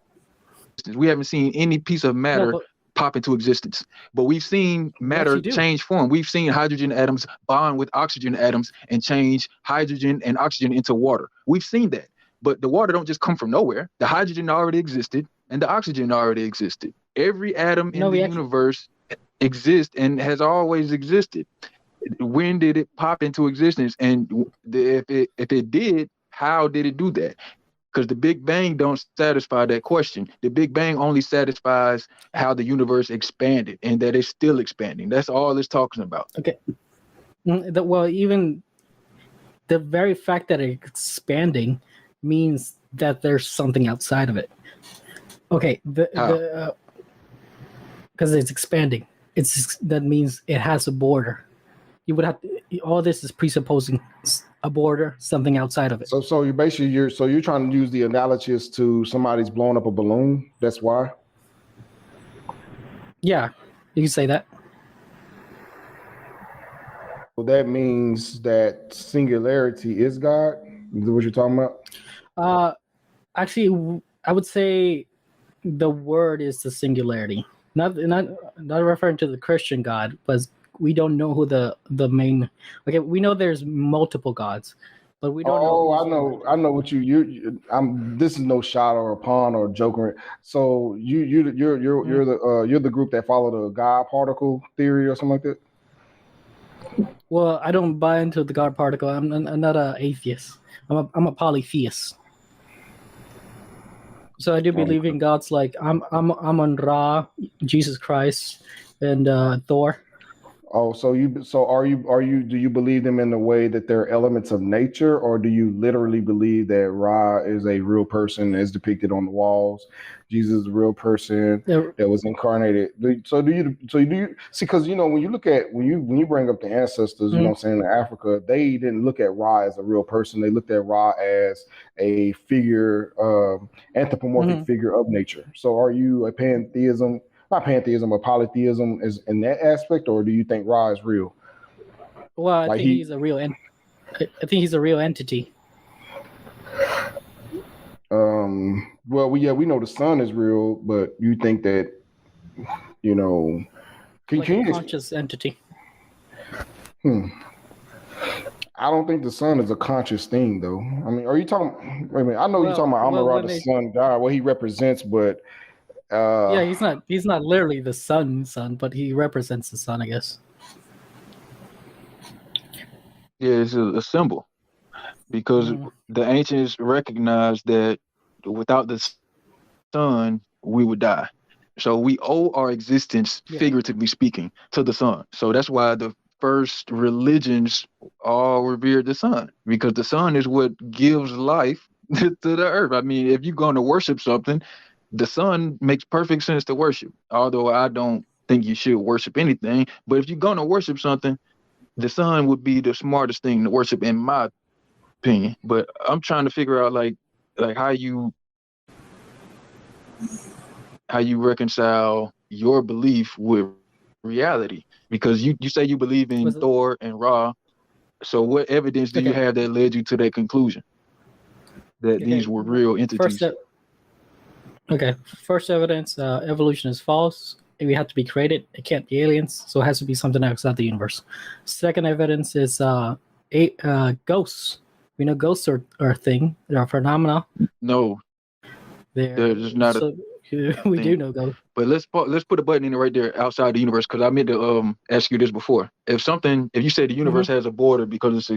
We haven't seen any piece of matter pop into existence, but we've seen matter change form. We've seen hydrogen atoms bond with oxygen atoms and change hydrogen and oxygen into water. We've seen that, but the water don't just come from nowhere. The hydrogen already existed and the oxygen already existed. Every atom in the universe exists and has always existed. When did it pop into existence? And if it did, how did it do that? Because the Big Bang don't satisfy that question. The Big Bang only satisfies how the universe expanded and that it's still expanding. That's all it's talking about. Okay. Well, even the very fact that it's expanding means that there's something outside of it. Okay. Because it's expanding. That means it has a border. You would have to, all this is presupposing a border, something outside of it. So you basically you're trying to use the analogies to somebody's blowing up a balloon. That's why. Yeah, you can say that. Well, that means that singularity is God. Is that what you're talking about? Actually, I would say the word is the singularity. Not referring to the Christian God, but we don't know who the main. Okay, we know there's multiple gods, but we don't know. Oh, Who's I know what I'm. This is no shot or a pun or a joke. So you're the group that follow the God particle theory or something like that. Well, I don't buy into the God particle. I'm not an atheist. I'm a polytheist. So I do believe in gods like I'm on Ra, Jesus Christ, and Thor. Oh, so do you believe them in the way that they're elements of nature, or do you literally believe that Ra is a real person as depicted on the walls? Jesus is a real person Yeah. that was incarnated. So do you see? Because when you bring up the ancestors, you know what I'm saying, in Africa, they didn't look at Ra as a real person. They looked at Ra as a figure, anthropomorphic figure of nature. So are you a pantheism? Not pantheism, but polytheism is in that aspect, or do you think Ra is real? Well, I Like think he's a real. I think he's a real entity. Well, we know the sun is real, but you think that can Like you a conscious entity. I don't think the sun is a conscious thing, though. I mean, are you talking? Wait a minute. I know you're talking about Amon-Ra, the sun god, what he represents, but yeah, he's not literally the sun, but he represents the sun, I guess. Yeah, it's a symbol because the ancients recognized that without the sun, we would die. So we owe our existence, figuratively speaking, to the sun. So that's why the first religions all revered the sun, because the sun is what gives life to the earth. I mean, if you're going to worship something, the sun makes perfect sense to worship. Although I don't think you should worship anything, but if you're going to worship something, the sun would be the smartest thing to worship, in my opinion. But I'm trying to figure out like how you reconcile your belief with reality, because you say you believe in Thor and Ra. So what evidence do you have that led you to that conclusion that these were real entities? First evidence, evolution is false. We have to be created. It can't be aliens, so it has to be something outside the universe. Second evidence is ghosts. We know ghosts are a thing. They're a phenomena. No, there's not a we do know ghosts. But let's put a button in it right there, outside the universe, because I meant to ask you this before. If you say the universe has a border because it's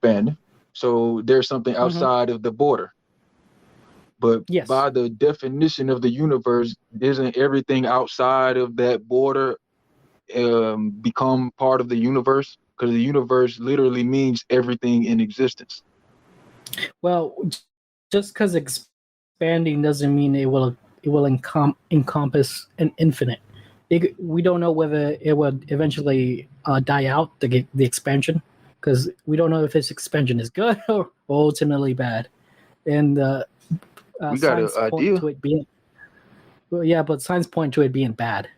expanding, so there's something outside of the border. But by the definition of the universe, isn't everything outside of that border become part of the universe? Because the universe literally means everything in existence. Well, just because expanding doesn't mean it will encompass an infinite. We don't know whether it would eventually die out, the expansion, because we don't know if this expansion is good or ultimately bad. And we got an idea. To it being, but signs point to it being bad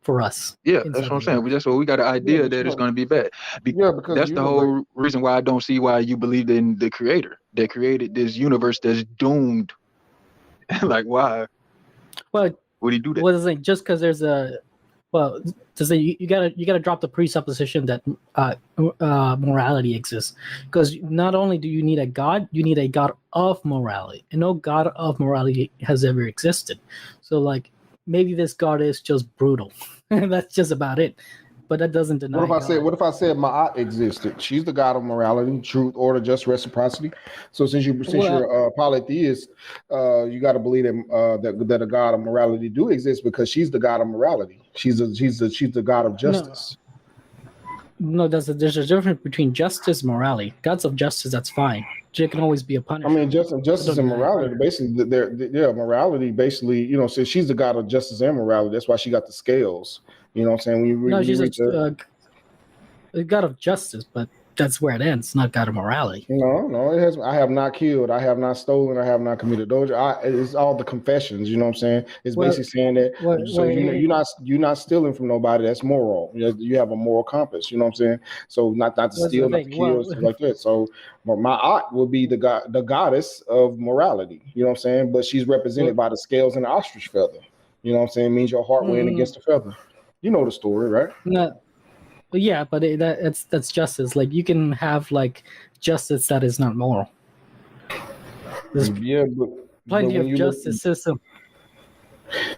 for us. Yeah, that's what I'm saying. That's what we got an idea that it's going to be bad. Because that's the whole reason why I don't see why you believe in the creator that created this universe that's doomed. Like, why? Well, would he do that? What is it? Just because there's you gotta drop the presupposition that morality exists, because not only do you need a god, you need a god of morality, and no god of morality has ever existed. So like maybe this god is just brutal. That's just about it. But that doesn't deny. What if I said Ma'at existed? She's the god of morality, truth, order, just, reciprocity. So since you're a polytheist, you got to believe that a god of morality do exist, because she's the god of morality. She's the god of justice. No, there's a difference between justice and morality. Gods of justice, that's fine. There can always be a punishment. I mean, justice and morality, basically, morality, basically, since she's the god of justice and morality, that's why she got the scales. You know what I'm saying? She's a god of justice, but that's where it ends, not god of morality. No, it has. I have not killed. I have not stolen. I have not committed adultery. It's all the confessions. You know what I'm saying? It's basically saying that you're not stealing from nobody. That's moral. You have a moral compass. You know what I'm saying? So not to steal, not to kill, stuff like that. So my aunt would be the goddess of morality. You know what I'm saying? But she's represented by the scales and the ostrich feather. You know what I'm saying? It means your heart weighing against the feather. You know the story, right? No. Yeah, but that's justice. Like you can have like justice that is not moral. There's Yeah, but plenty when of you look, justice system.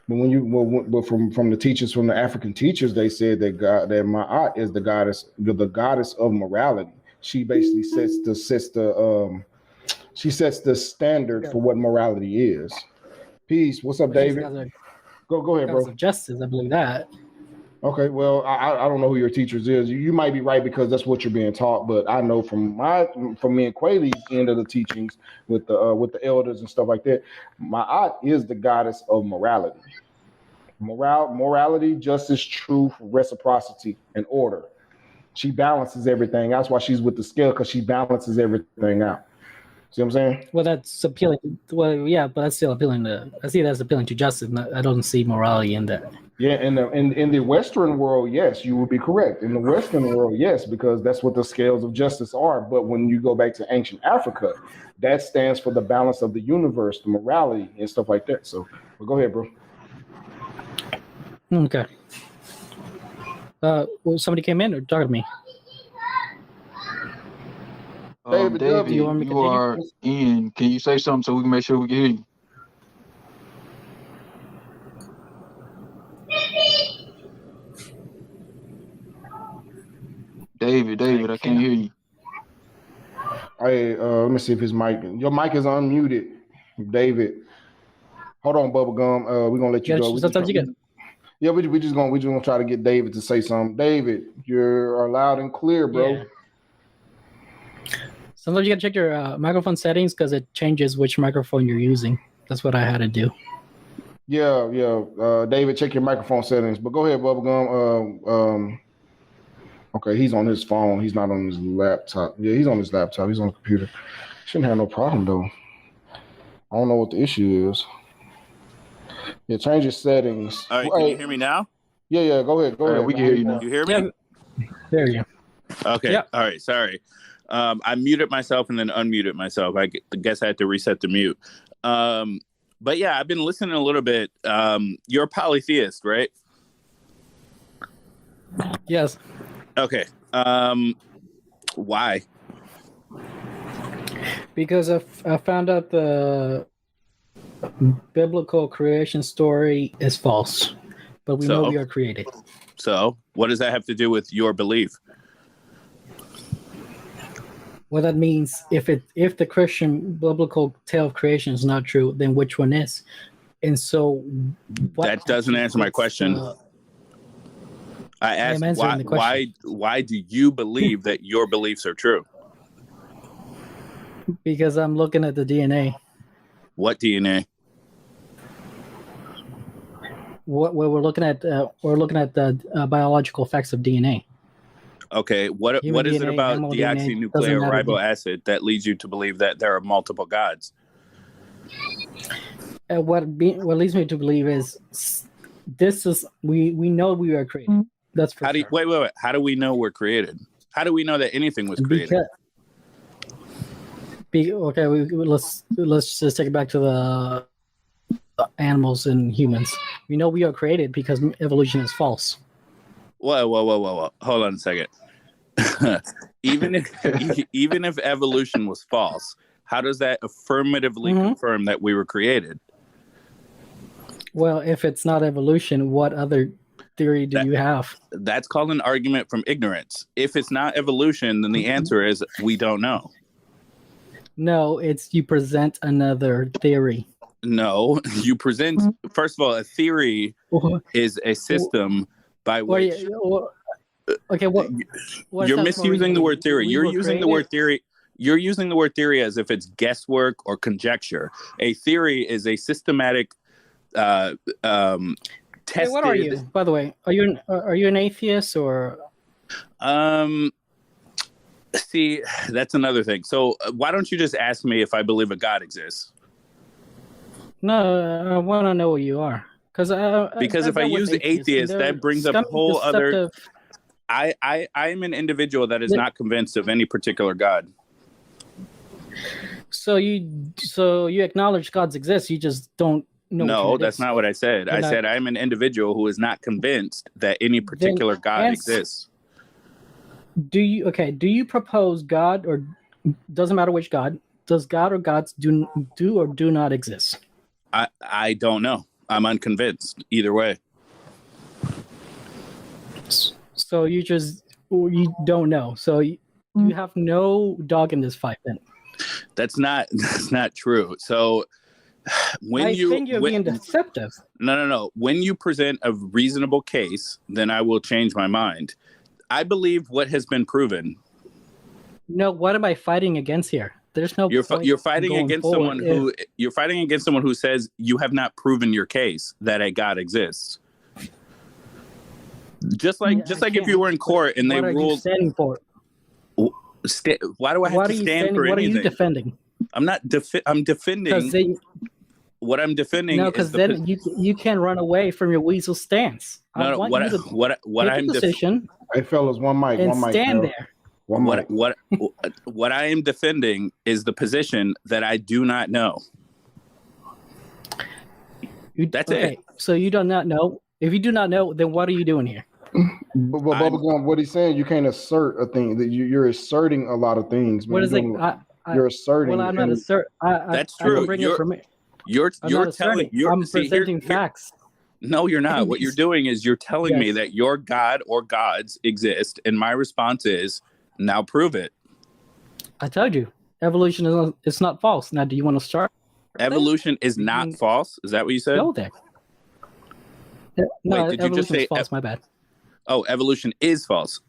but when you but from the teachers, from the African teachers, they said that Ma'at is the goddess of morality. She basically she sets the standard for what morality is. Peace. What's up, She's David? got the Go ahead, goddess bro. of justice. I believe that. Okay, well, I don't know who your teachers is. You might be right because that's what you're being taught, but I know from me and Quaylee's end of the teachings with the elders and stuff like that, Ma'at is the goddess of morality. Morality, justice, truth, reciprocity, and order. She balances everything. That's why she's with the scale, because she balances everything out. See what I'm saying? Well, that's appealing. Well, yeah, but that's still appealing to. I see that's appealing to justice. I don't see morality in that. Yeah, in the Western world, yes, you would be correct. In the Western world, yes, because that's what the scales of justice are. But when you go back to ancient Africa, that stands for the balance of the universe, the morality, and stuff like that. So, well, go ahead, bro. Okay. Well, somebody came in or talking to me. David, David, you want me to you are continue? in. Can you say something so we can make sure we can hear you? David, I can't hear you. Hey, let me see if his mic. Your mic is unmuted, David. Hold on, Bubblegum. We're gonna let you go. Sometimes you get. Yeah, we just gonna try to get David to say something. David, you're loud and clear, bro. Yeah. Sometimes you gotta check your microphone settings because it changes which microphone you're using. That's what I had to do. Yeah. David, check your microphone settings. But go ahead, Bubblegum. Okay, he's on his phone. He's not on his laptop. Yeah, he's on his laptop. He's on the computer. Shouldn't have no problem though. I don't know what the issue is. Yeah, change your settings. All right, can you hear me now? Yeah. Go ahead. We can hear you now. You hear me? Yeah. There you go. Okay. Yep. All right. Sorry. I muted myself and then unmuted myself. I guess I had to reset the mute. But yeah, I've been listening a little bit. You're a polytheist, right? Yes. Okay. Why? Because I found out the biblical creation story is false, but we know we are created. So what does that have to do with your belief? Well, that means if the Christian biblical tale of creation is not true, then which one is? And so that doesn't answer my question. I asked why do you believe that your beliefs are true? Because I'm looking at the DNA. What DNA? What we're looking at the biological effects of DNA. Okay, what is it about deoxynuclear acid that leads you to believe that there are multiple gods? What leads me to believe is we know we are created. That's for sure. Wait. How do we know we're created? How do we know that anything was created? Let's just take it back to the animals and humans. We know we are created because evolution is false. Whoa. Hold on a second. even if evolution was false, how does that affirmatively confirm that we were created? Well, if it's not evolution, what other theory do you have? That's called an argument from ignorance. If it's not evolution, then the answer is we don't know. No, it's you present another theory. No, you present, first of all, a theory is a system by which... You're misusing the word theory. You're using the word theory. You're using the word theory as if it's guesswork or conjecture. A theory is a systematic tested... what are you, by the way? Are you an atheist or... See, that's another thing. So why don't you just ask me if I believe a God exists? No, I want to know what you are. Because if I use atheist, that brings up a whole other... I am an individual that is not convinced of any particular God. So you acknowledge gods exist, you just don't know. No, that's not what I said. I said I'm an individual who is not convinced that any particular God exists. Do you propose God, or doesn't matter which God? Does God or gods do or do not exist? I don't know. I'm unconvinced either way. So you don't know. So you have no dog in this fight then. That's not true. So I think you're being deceptive. No. When you present a reasonable case, then I will change my mind. I believe what has been proven. No, what am I fighting against here? There's no. You're fighting against someone who says you have not proven your case that a God exists. Just like if you were in court and they ruled. What are you standing for? Why do I have to stand for anything? What are you defending? I'm not. I'm defending. What I'm defending. No, because then you can't run away from your weasel stance. What I'm position. Hey, fellas, one mic. Stand there. What I am defending is the position that I do not know. That's it. So you do not know. If you do not know, then what are you doing here? But Bubblegum, what he's saying, you can't assert a thing. That you're asserting a lot of things. Man. What is it? You're asserting. Well, I'm not asserting. That's true. You're telling. I'm presenting facts. No, you're not. What you're doing is you're telling me that your God or gods exist, and my response is, now prove it. I told you, evolution is not false. Now, do you want to start? Evolution is not false. Is that what you said? Go there. No, wait, did you just say false? My bad. Oh, evolution is false.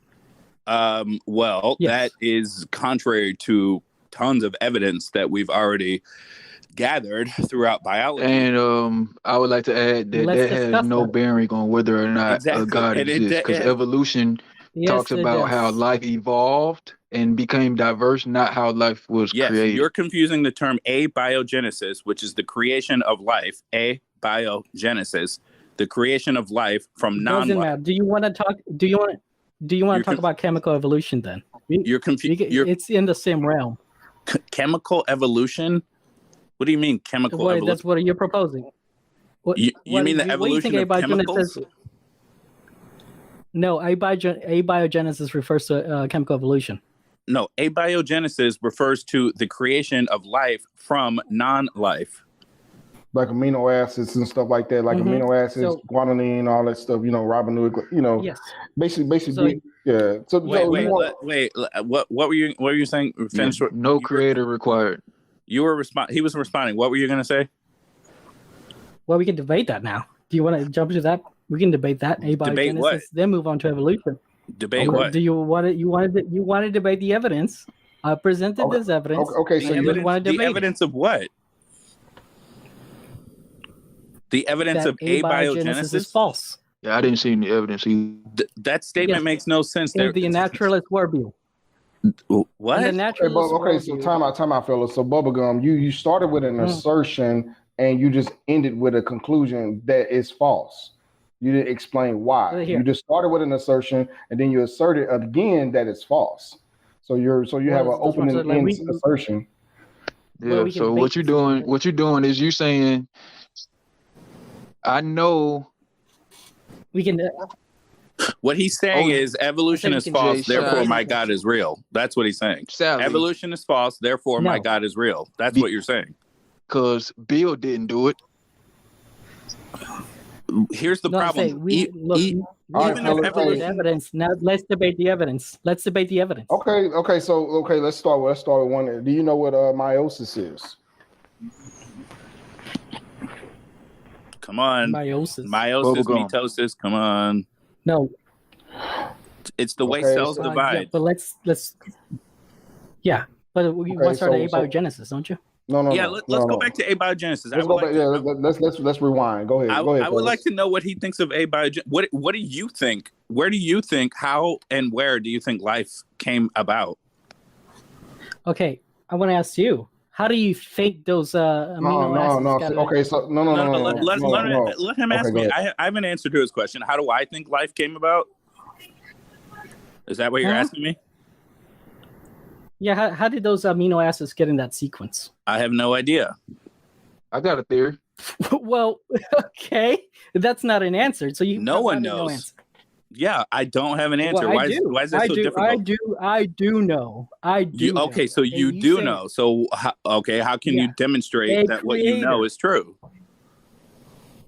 Well, that is contrary to tons of evidence that we've already gathered throughout biology. And I would like to add that has no bearing on whether or not a God exists, because evolution talks about how life evolved and became diverse, not how life was created. You're confusing the term abiogenesis, which is the creation of life, abiogenesis, the creation of life from non-life. Doesn't matter. Do you want to talk? Do you want to talk about chemical evolution then? You're confused. It's in the same realm. Chemical evolution? What do you mean chemical evolution? That's what you're proposing. You mean the evolution of chemicals? No, abiogenesis refers to chemical evolution. No, abiogenesis refers to the creation of life from non-life. Like amino acids and stuff like that, like amino acids, guanine, all that stuff, ribonucleic, Yes. Basically, yeah. So wait. What were you saying? Finish. No creator required. You were He was responding. What were you going to say? Well, we can debate that now. Do you want to jump to that? We can debate that. Debate what? Then move on to evolution. Debate what? Do you want to? You want to debate the evidence? I presented this evidence. Okay. So you want to debate the evidence of what? The evidence of abiogenesis is false. Yeah, I didn't see any evidence. That statement makes no sense. In the naturalist worldview. What? In the naturalist so time out, fellas. So Bubblegum, you started with an assertion and you just ended with a conclusion that is false. You didn't explain why. You just started with an assertion and then you asserted again that it's false. So you have an open and end assertion. Yeah. So what you're doing is you saying, I know. We can. What he's saying is evolution is false, therefore my God is real. That's what he's saying. Sally. Evolution is false, therefore my God is real. That's what you're saying. Because Bill didn't do it. Here's the problem. Evidence. Now let's debate the evidence. Okay. So let's start with one. Do you know what meiosis is? Come on. Meiosis, mitosis. Come on. No. It's the way cells divide. Yeah, but let's. Yeah, but we want to start at abiogenesis, don't you? No. Yeah, let's go back to abiogenesis. Let's rewind. Go ahead. I would like to know what he thinks of abiogenesis. What do you think? Where do you think? How and where do you think life came about? Okay, I want to ask you. How do you think those amino acids? Okay, so no. Let him ask me. I have an answer to his question. How do I think life came about? Is that what you're asking me? Yeah. How did those amino acids get in that sequence? I have no idea. I got a theory. Well, okay, that's not an answer. So no one knows. Yeah, I don't have an answer. Well, Why is that so difficult? I do know. Okay, so And you do know. So how can you demonstrate that what you know is true?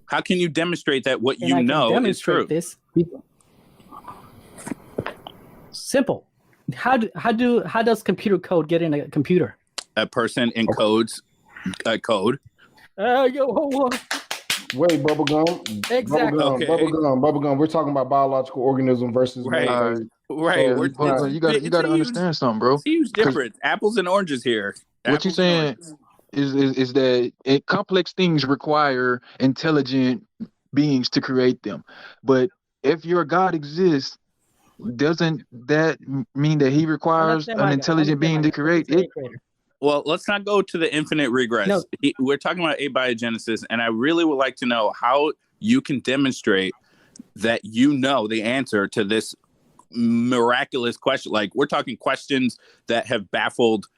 How can you demonstrate that what you know is true? This simple. How does computer code get in a computer? A person encodes a code. Wait, bubblegum. Exactly. Bubblegum. We're talking about biological organism versus man-made. Right. So, you gotta understand something, bro. It's a huge difference. Apples and oranges here. What you're saying is that complex things require intelligent beings to create them. But if your God exists, doesn't that mean that he requires an intelligent being to create it? Well, let's not go to the infinite regress. No. We're talking about abiogenesis, and I really would like to know how you can demonstrate that you know the answer to this miraculous question. Like, we're talking questions that have baffled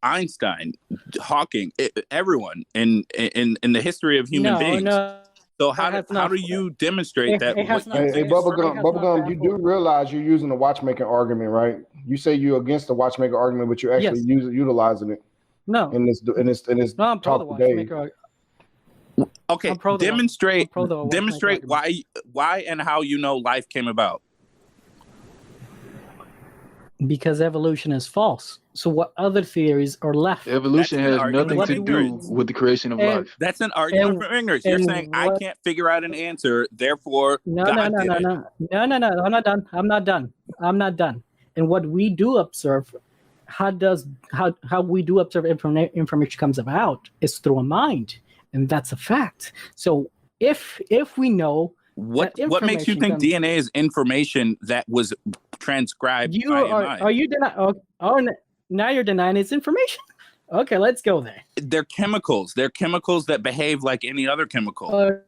Einstein, Hawking, everyone in the history of human beings. No. So how do you demonstrate that? Hey, Bubblegum, you do realize you're using the watchmaker argument, right? You say you're against the watchmaker argument, but you're actually utilizing it. No. In this No, I'm pro the talk today. watchmaker. Okay, demonstrate why and how you know life came about. Because evolution is false. So what other theories are left? Evolution has nothing to do with the creation of life. That's an argument for ignorance. You're saying I can't figure out an answer, therefore No. I'm not done. And what we do observe, how we do observe information comes about is through a mind, and that's a fact. So if we know what makes you think DNA is information that was transcribed by a mind? Are you denying? Now you're denying it's information. Okay, let's go there. They're chemicals. They're chemicals that behave like any other chemical.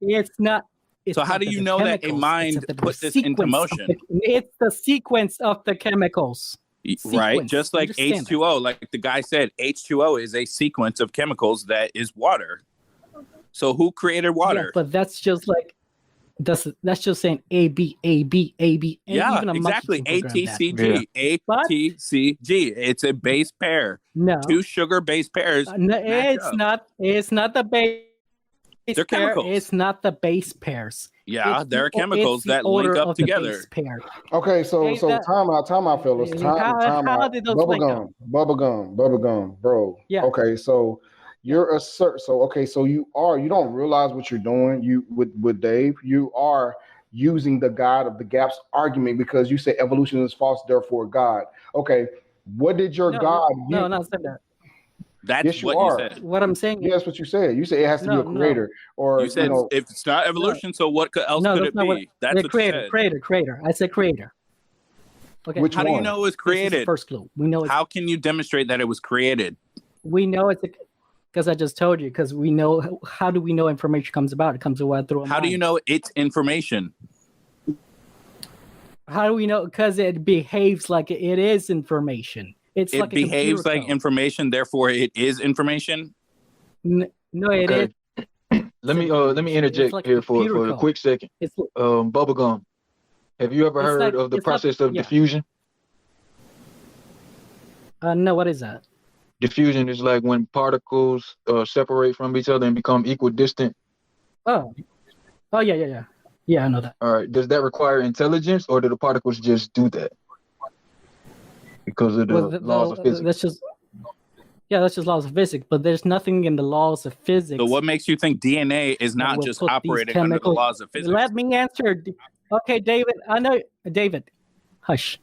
It's not. So how do you know that a mind put this into motion? It's the sequence of the chemicals. Right, just like H2O. Like the guy said, H2O is a sequence of chemicals that is water. So who created water? Yeah, but that's just like that's just saying A B A B A B. Yeah, exactly. ATCG. ATCG. It's a base pair. No, two sugar base pairs. No, it's not. It's not the base. They're chemicals. It's not the base pairs. Yeah, they're chemicals that link up together. Okay, so time out, fellas. Time out. Bubblegum, bro. Yeah. Okay, so you're so you don't realize what you're doing. You with Dave, you are using the God of the gaps argument because you say evolution is false, therefore God. Okay, what did your God? No, not said that. That's what you said. What I'm saying. Yes, what you said. You said it has to be a creator, or you said if it's not evolution, so what else could it be? That's what you said. Creator. I said creator. Okay. How do you know it was created? This is the first clue. We know. How can you demonstrate that it was created? We know it's because I just told you. Because we know. How do we know information comes about? It comes about through. How do you know it's information? How do we know? Because it behaves like it is information. It behaves like information, therefore it is information. No, it is. Let me interject here for a quick second. Bubblegum. Have you ever heard of the process of diffusion? No, what is that? Diffusion is like when particles separate from each other and become equidistant. Oh, yeah. Yeah, I know that. All right. Does that require intelligence, or do the particles just do that? Because of the laws of physics. That's just laws of physics. But there's nothing in the laws of physics. So what makes you think DNA is not just operating under the laws of physics? Let me answer. Okay, David. I know, David. Hush.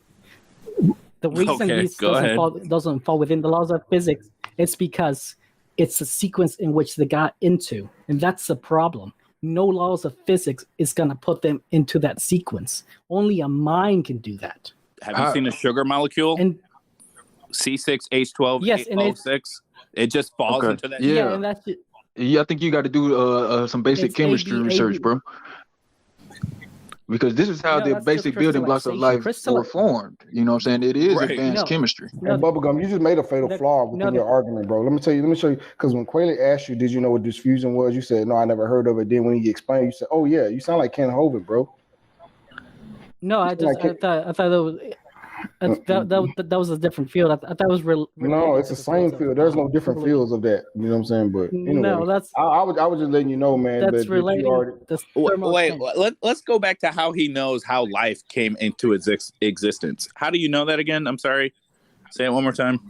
The reason this doesn't fall within the laws of physics, it's because it's a sequence in which they got into, and that's the problem. No laws of physics is gonna put them into that sequence. Only a mind can do that. Have you seen a sugar molecule? And C6H12, yes, O6. It just falls into that. Yeah, and that's it. Yeah, I think you got to do some basic chemistry research, bro. Because this is how the basic building blocks of life were formed. You know what I'm saying? It is advanced chemistry. And Bubblegum, you just made a fatal flaw within your argument, bro. Let me show you. Because when Quayle asked you, did you know what diffusion was? You said, no, I never heard of it. Then when he explained, you said, oh, yeah, you sound like Ken Hovind, bro. No, I Like, thought that was that was a different field. I thought it was no, related it's to the the same fields of field. There's no different evolution. fields of that. You know what I'm saying? But anyway, No, that's I was just letting you know, man. that's But you relating. already. That's Wait, let's go back to how he knows how life came into its existence. How do you know that again? I'm sorry. Say it one more time.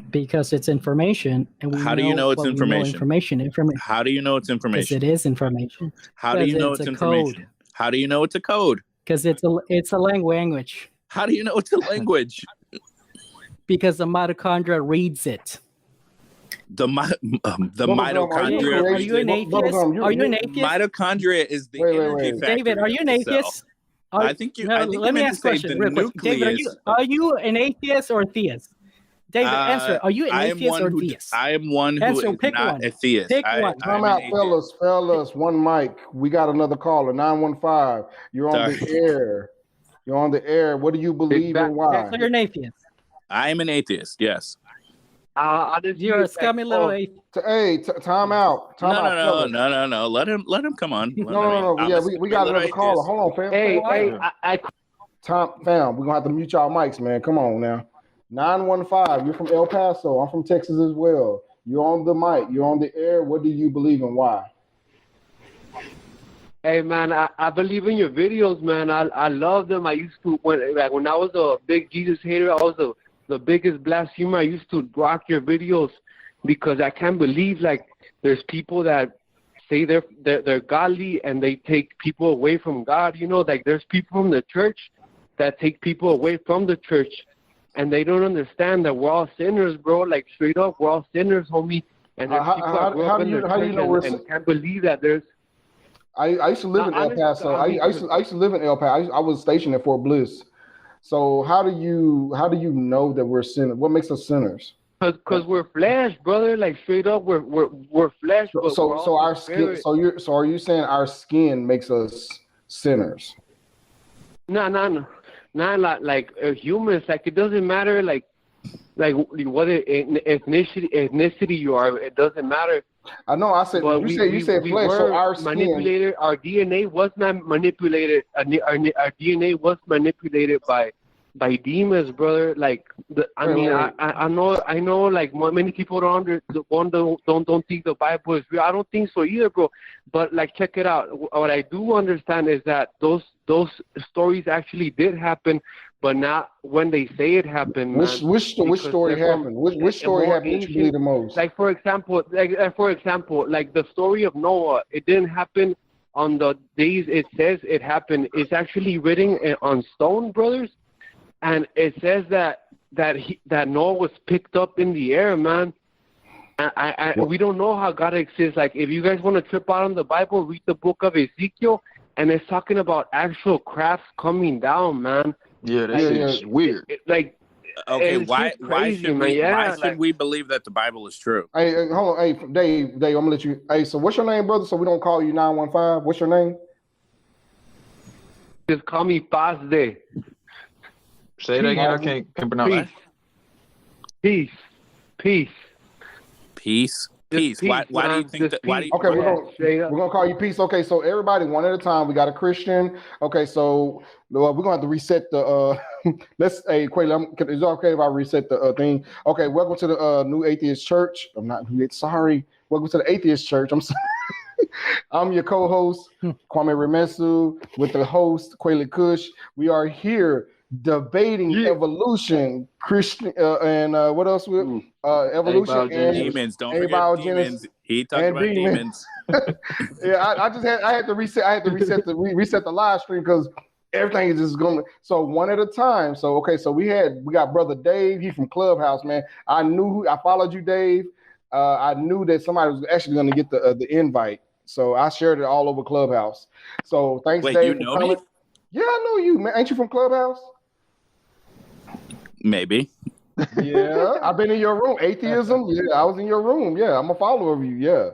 Because it's information, and we How do you know it's what we information? Information. How do you know it's Because information? it is information. How do you know Because it's it's a code. information? How do you know it's a code? Because it's a language. How do you know it's a language? Because the mitochondria reads it. The Bubblegum, Are you an atheist? Bubblegum, Are you an atheist? mitochondria is the Wait. energy factory. David, are you an of the cell. atheist? I think you. No, I think let you me meant ask to a say question the real quick. David, nucleus. are you an atheist or a theist? David, answer. Are you an I am atheist one or a who. theist? I am one who Answer, is pick not one. a theist. Pick one. I'm Time an out, atheist. fellas. One mic. We got another caller. 915. You're on Sorry. the air. You're on the air. What do you believe and why? So you're an atheist. I am an atheist. Yes. You're a scummy little atheist. Hey, time out. Time out, fellas. No. Let him come on. No. Yeah, we got another caller. Hold on, fam. Fam, we're gonna have to mute y'all mics, man. Come on now. 915. You're from El Paso. I'm from Texas as well. You're on the mic. You're on the air. What do you believe and why? Hey man, I believe in your videos, man. I love them. I used to when I was a big Jesus hater, I was the biggest blasphemer. I used to rock your videos because I can't believe like there's people that say they're godly and they take people away from God. You know, like there's people from the church that take people away from the church, and they don't understand that we're all sinners, bro. Like straight up, we're all sinners, homie. And there's people that grew up in the church and can't believe that there's. I used to live in El Paso. I used to live in El Paso. I was stationed at Fort Bliss. So how do you know that we're sinners? What makes us sinners? Because we're flesh, brother. Like straight up, we're flesh. So our skin. So are you saying our skin makes us sinners? No. Like humans. Like it doesn't matter. Like what ethnicity you are. It doesn't matter. I know. I said you said flesh. So our skin. Manipulated. Our DNA was not manipulated. Our DNA was manipulated by demons, brother. Like I know. Like many people don't think the Bible is real. I don't think so either, bro. But like, check it out. What I do understand is that those stories actually did happen, but not when they say it happened. Which story happened? Which story happened that you believe the most? Like for example, like the story of Noah. It didn't happen on the days it says it happened. It's actually written on stone, brothers. And it says that Noah was picked up in the air, man. We don't know how God exists. Like, if you guys want to trip out on the Bible, read the book of Ezekiel, and it's talking about actual crafts coming down, man. Yeah, that is weird. Okay, why should we believe that the Bible is true? Hey, hold on, hey, Dave, I'm gonna let you. Hey, so what's your name, brother? So we don't call you 915. What's your name? Just call me Paz Day. Say that again. I can't pronounce that. Peace. Why do you think that? Why do you? Okay, we're gonna call you Peace. Okay, so everybody, one at a time. We got a Christian. Okay, so we're gonna have to reset the. Let's. Hey, Quayla, is it okay if I reset the thing? Okay, welcome to the New Atheist Church. I'm not sorry. Welcome to the Atheist Church. I'm sorry. I'm your co-host Kwame Remesu with the host Quayla Kush. We are here debating evolution, Christian, and what else? Evolution and demons. Don't forget demons. He talked about demons. Yeah, I had to reset. I had to reset the live stream because everything is just going. So one at a time. So okay, so we got brother Dave. He's from Clubhouse, man. I followed you, Dave. I knew that somebody was actually going to get the invite, so I shared it all over Clubhouse. So thanks, Wait, Dave. you know me? Yeah, I know you, man. Ain't you from Clubhouse? Maybe. Yeah, I've been in your room. Atheism. Yeah, I was in your room. Yeah, I'm a follower of you. Yeah,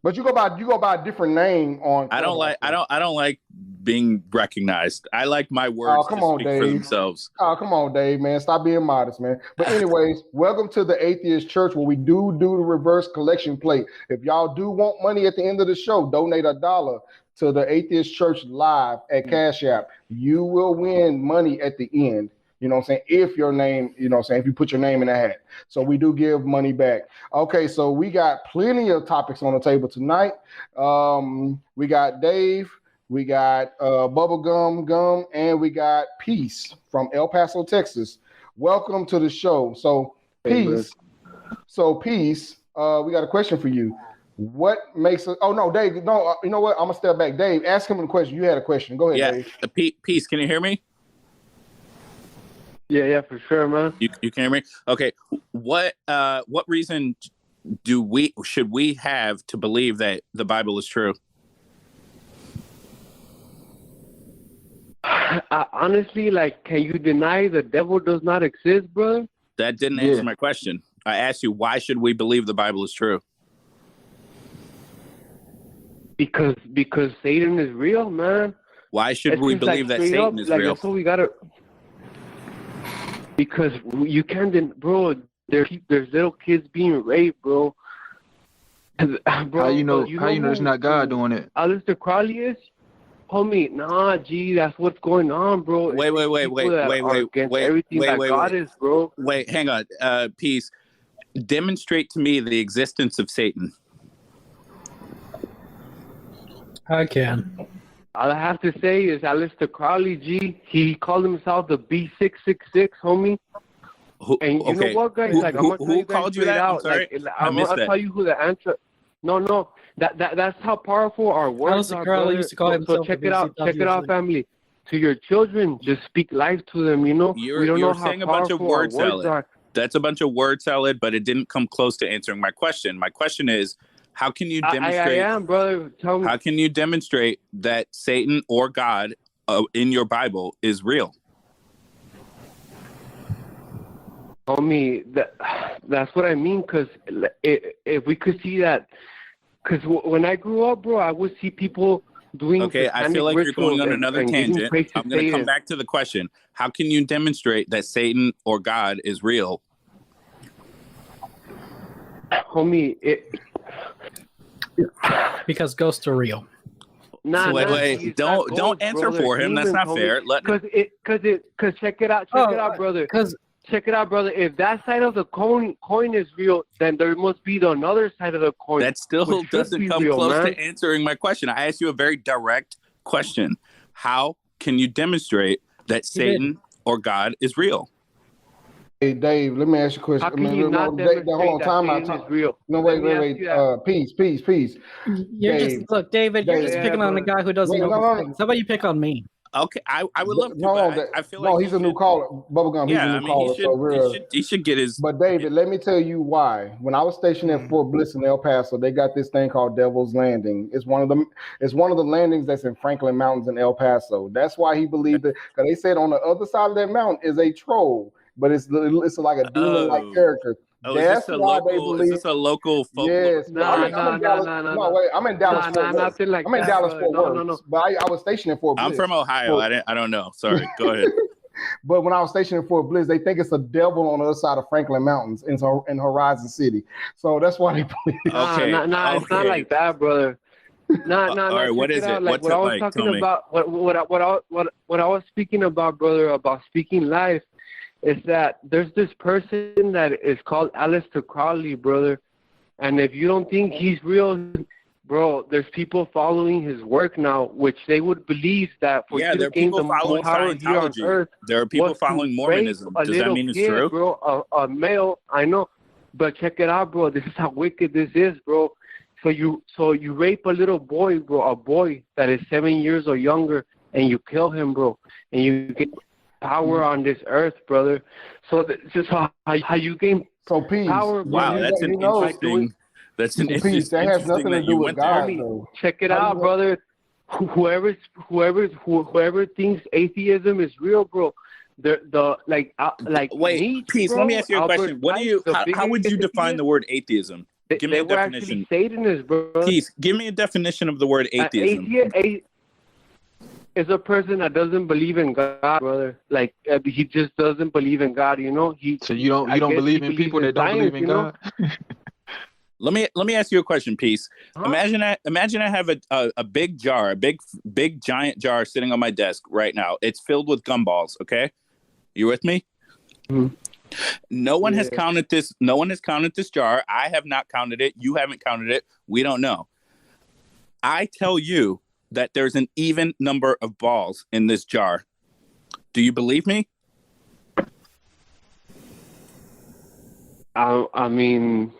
but you go by a different name on. I don't like being recognized. I like my words come to on, speak Dave. for themselves. Oh, come on, Dave, man. Stop being modest, man. But anyways, welcome to the Atheist Church, where we do the reverse collection plate. If y'all do want money at the end of the show, donate $1 to the Atheist Church live at Cash App. You will win money at the end. You know what I'm saying? If your name, you know what I'm saying, if you put your name in the hat. So we do give money back. Okay, so we got plenty of topics on the table tonight. We got Dave, we got Bubblegum Gum, and we got Peace from El Paso, Texas. Welcome to the show. So Peace, we got a question for you. What makes it? Oh no, Dave. No, you know what? I'm gonna step back. Dave, ask him a question. You had a question. Go ahead, Dave. Peace. Can you hear me? Yeah, for sure, man. You can hear me? Okay. What reason should we have to believe that the Bible is true? Honestly, like, can you deny the devil does not exist, brother? That didn't answer my question. I asked you, why should we believe the Bible is true? Because Satan is real, man. Why should we believe that Satan is real? That's what we gotta. Because you can't, bro. There's little kids being raped, bro. Bro, how you know it's not God doing it? Aleister Crowley is, homie. Nah, G, that's what's going on, bro. Wait. Everything that God is, bro. Wait, hang on. Peace. Demonstrate to me the existence of Satan. I can. All I have to say is Aleister Crowley, G, he called himself the B666, homie. And you know what, guys? Like, I'm gonna tell you guys called you that? out. I'm gonna tell you who the answer. No. That's how powerful our words are, brother. Used to call so check it out, family. To your children, just speak life to them. You know, we don't know how saying a bunch of word salad. Are. That's a bunch of word salad, but it didn't come close to answering my question. My question is, how can you demonstrate? I am, brother. Tell me. How can you demonstrate that Satan or God in your Bible is real? Homie, that's what I mean. Because if we could see that, because when I grew up, bro, I would see people doing. Okay, I feel like you're going on another tangent. I'm going to come back to the question: how can you demonstrate that Satan or God is real? Homie, because ghosts are real. Wait. Don't answer for him. That's not fair. Because check it out, brother. Check it out, brother. If that side of the coin is real, then there must be the other side of the coin. That still doesn't come close to answering my question. I asked you a very direct question. How can you demonstrate that Satan or God is real? Hey, Dave, let me ask you a question. How can you not demonstrate that Satan is real? No, wait. Peace. Look, David, you're just picking on the guy who doesn't know things. How about you pick on me? Okay, I would love to, but I feel like he's a new caller. Bubblegum, he's a new caller. He should get his. But David, let me tell you why. When I was stationed at Fort Bliss in El Paso, they got this thing called Devil's Landing. It's one of the landings that's in Franklin Mountains in El Paso. That's why he believed it, because they said on the other side of that mountain is a troll, but it's like a demon-like character. Oh, is this a local folklore? Yes. No. Wait, I'm in Dallas. I'm in Dallas Fort Worth. No. But I was stationed in Fort Bliss. I'm from Ohio. I don't know. Sorry. Go ahead. But when I was stationed in Fort Bliss, they think it's a devil on the other side of Franklin Mountains in Horizon City. So that's why they believe. Okay. It's not like that, brother. No. All right. What is it? Like, what I was talking about, what I was speaking about, brother, about speaking life. Is that there's this person that is called Aleister Crowley, brother. And if you don't think he's real, bro, there's people following his work now, which they would believe that for you to gain the more power here on earth. There are people following Mormonism. Does that mean it's true? Bro, a male, I know. But check it out, bro. This is how wicked this is, bro. So you rape a little boy, bro, a boy that is 7 years or younger, and you kill him, bro. And you get power on this earth, brother. So this is how you gain power. Wow, that's an interesting. That's an interesting. That has nothing to do with God. Check it out, brother. Whoever thinks atheism is real, bro. Wait, Peace. Let me ask you a question. How would you define the word atheism? Give me a definition. Satanists, bro. Peace. Give me a definition of the word atheism. It's a person that doesn't believe in God, brother. Like he just doesn't believe in God. You know, So you don't believe in people that don't believe in God? Let me ask you a question, Peace. Huh? Imagine I have a big jar, a big giant jar sitting on my desk right now. It's filled with gumballs. Okay, you with me? Mm-hmm. No one has counted this. No one has counted this jar. I have not counted it. You haven't counted it. We don't know. I tell you that there's an even number of balls in this jar. Do you believe me? I mean,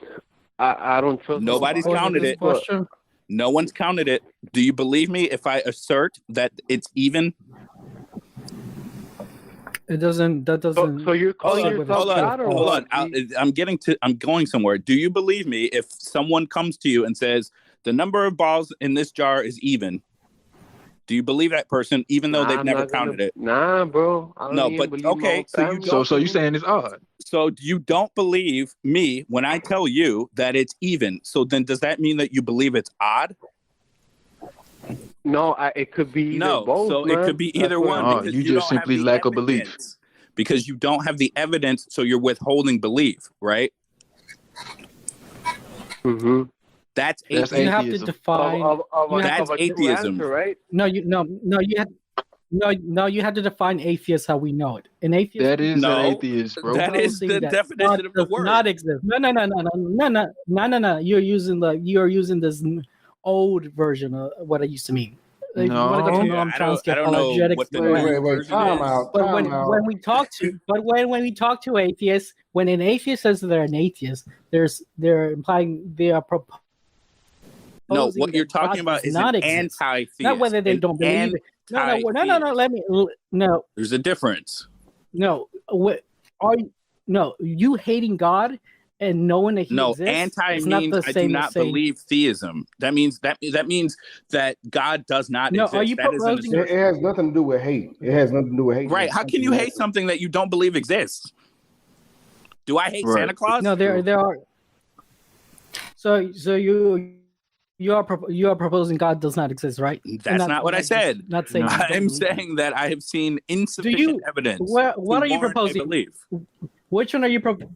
I don't trust. Nobody's counted it. Question? No one's counted it. Do you believe me if I assert that it's even? It doesn't. That doesn't. So you're calling yourself God or what? I'm going somewhere. Do you believe me if someone comes to you and says the number of balls in this jar is even? Do you believe that person even though they've never counted it? Nah, bro. I don't even believe okay. So you saying it's odd? So you don't believe me when I tell you that it's even. So then does that mean that you believe it's odd? No, it could be either both. So man. it could be either one. Oh, because you just don't simply have the lack a belief. evidence. Because you don't have the evidence, so you're withholding belief, right? Mm-hmm. That's That's atheism. You have to define. That's atheism, answer, right? No, you have to define atheist how we know it. An atheist. That is No, an atheist, bro. that is the that definition of the does word. Not exist. No. You're using this old version of what it used to mean. If you want to go to No. Noam Chomsky I don't know apologetics, what the Wait, version time is. out. But when we talk to atheists, when an atheist says they're an atheist, they're implying they are proposing. No, what you're that God talking about does is not an exist. anti-theist. Not whether they don't believe it. No. No. There's a difference. No. What are you? No, you hating God and knowing that He exists. Anti is means not the I same do as not saying, believe theism. That means that God does not No, exist. are you That is an proposing- It assertion. has nothing to do with hate. It has nothing to do with hate. Right? How can you hate something that you don't believe exists? Do I hate Right. Santa Claus? No, there are. So you are proposing God does not exist, right? That's not what I said. Not saying. No. you don't I'm believe saying that I have seen insufficient evidence. What to are you warrant a proposing? belief. Which one are you proposing?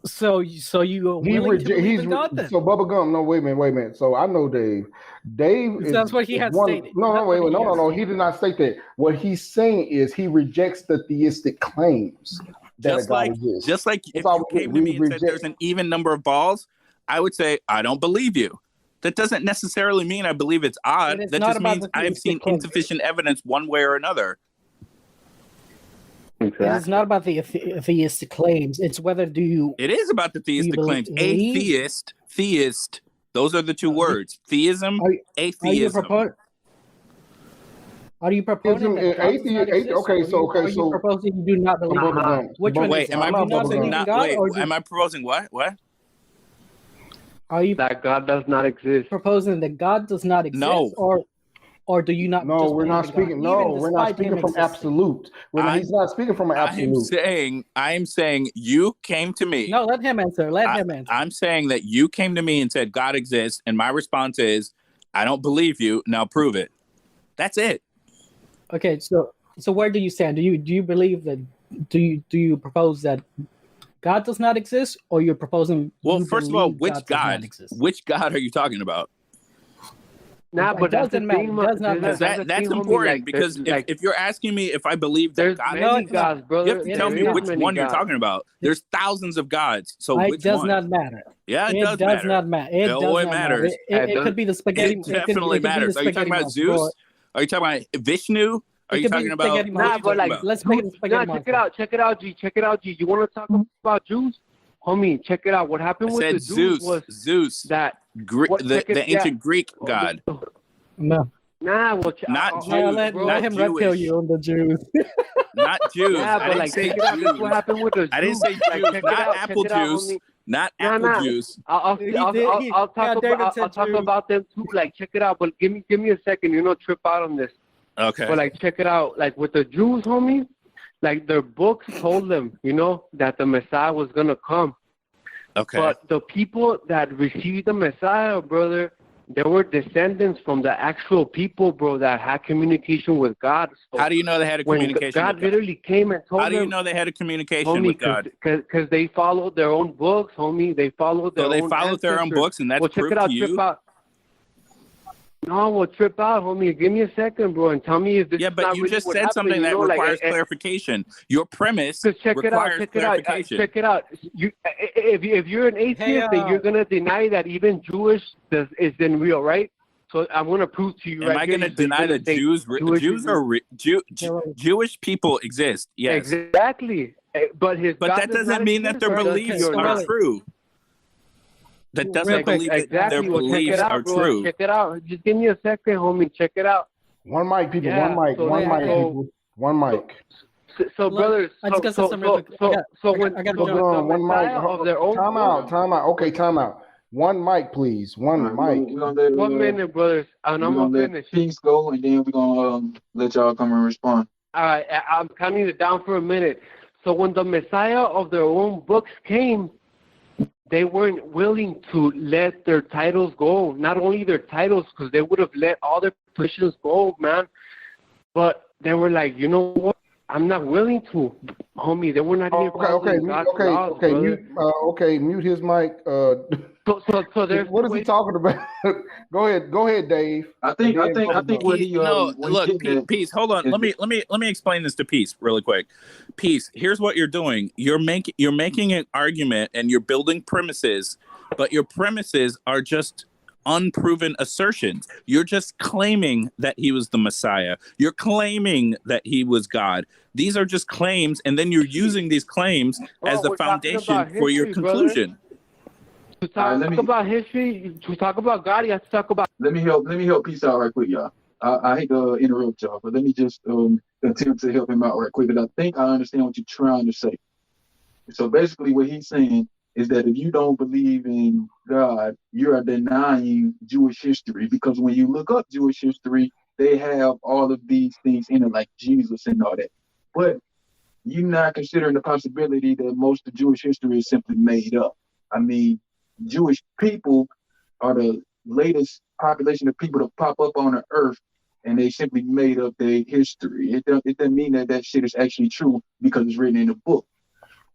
So you are willing to believe in God then? So Bubblegum. No, wait a minute. So I know Dave. That's what he had stated. No. He did not state that. What he's saying is he rejects the theistic claims that Just a God like exists. if you came to me and said there's an even number of balls, I would say I don't believe you. That doesn't necessarily mean I believe it's odd. It is That not just about means the I've seen theistic claims. insufficient evidence one way or another. Exactly. It is not about the theistic claims. It's whether do you. It is about the theistic claims. believe- Theist. Those are the two words. Theism, Are you atheism. Are you proposing that God does not exist, okay, or are you proposing you do not believe in God? Which one Wait, is it? am I Do you not proposing believe in not? God, Wait, or do- am I proposing what? What? Are you That God does not exist. proposing that God does not exist, No. or do you not? No, just we're not believe in God, speaking. even No, we're not despite speaking him from existing? absolute. He's not speaking from an absolute. I'm saying you came to me. No, let him answer. Let him answer. I'm saying that you came to me and said God exists, and my response is, I don't believe you. Now prove it. That's it. Okay, so where do you stand? Do you believe that? Do you propose that God does not exist, or you're proposing? Well, you first of all, believe which does not God? exist? Which God are you talking about? Nah, It but that's the doesn't matter. thing. It does not matter. That's important because if you're asking me if I believe that there's God many exists, gods, brother. you have to tell me There is which many one you're gods. talking about. There's thousands of gods, so It which does one? not matter. Yeah, it does matter. not matter. It Oh, does it not matters. matter. It could be the spaghetti. It definitely it could be matters. the Are you talking spaghetti about monster, Zeus? or- Are you talking about Vishnu? Are It you could be talking the about? spaghetti What are Nah, you but talking like, about? let's make it a spaghetti check it out. Check it out, G. Check it out, G. You want to talk about Jews? Homie, check it out. What happened I with said the Jews was Zeus, that the ancient Greek god. No. Nah, well, Not Jews. Let him red pill Jewish. you on the Jews. Not Jews. yeah, I but didn't like, say check it out. This is Jews. what happened with the Jews. I didn't say Like, Jews. check it Not out, apple check it out, juice. homie. Not Nah, apple nah. juice. I'll talk about them too. Like, check it out. But give me a second. Trip out on this. Okay. But like, check it out. Like with the Jews, homie, like their books told them, that the Messiah was gonna come. Okay. But the people that received the Messiah, brother, They were descendants from the actual people, bro, that had communication with God. So How do you know they had a communication God with God? literally came and told them. How do you know they had a communication with God? Because they followed their own books, homie. They followed their own So they followed their own books, and that's well, check proof it out, to you? Trip out. No, well, trip out, homie. Give me a second, bro, and tell me if this is but not you really just what said happened, something that requires like, clarification. Your premise check requires clarification. Check it out. If you're an atheist, then you're gonna deny that even Jewish isn't real, right? So I'm gonna prove to you. Am I going to deny that Jewish people exist? Yes. Exactly. But that doesn't mean that their beliefs are true. That doesn't believe that their beliefs are true. Check it out. Just give me a second, homie. Check it out. One mic, people. Yeah, one mic. so One mic, so- people. One mic. So brothers, I just gotta say something real quick. when I gotta the jump. One mic. Messiah of their own Time out. Time out. Okay, time out. One mic, please. One mic. We're gonna let, 1 minute, brothers, and I'm gonna let finish. Peace go, and then we're gonna let y'all come and respond. All right, I'm counting it down for a minute. So when the Messiah of their own books came, they weren't willing to let their titles go. Not only their titles, because they would have let all their positions go, man. But they were like, you know what? I'm not willing to, homie. They were not even following God's laws, brother. Mute his mic. So there's what is he talking about? Go ahead, Dave. I think what he Peace. Hold on. Let me explain this to Peace really quick. Peace. Here's what you're doing. You're making an argument and you're building premises, but your premises are just unproven assertions. You're just claiming that he was the Messiah. You're claiming that he was God. These are just claims, and then you're using these claims as the foundation for your conclusion. To talk about history, to talk about God, you have to talk about. Let me help Peace out right quick, y'all. I hate to interrupt y'all, but let me just attempt to help him out right quick. But I think I understand what you're trying to say. So basically, what he's saying is that if you don't believe in God, you are denying Jewish history, because when you look up Jewish history, they have all of these things in it, like Jesus and all that. But you're not considering the possibility that most of Jewish history is simply made up. I mean, Jewish people are the latest population of people to pop up on the earth, and they simply made up their history. It doesn't mean that shit is actually true because it's written in a book.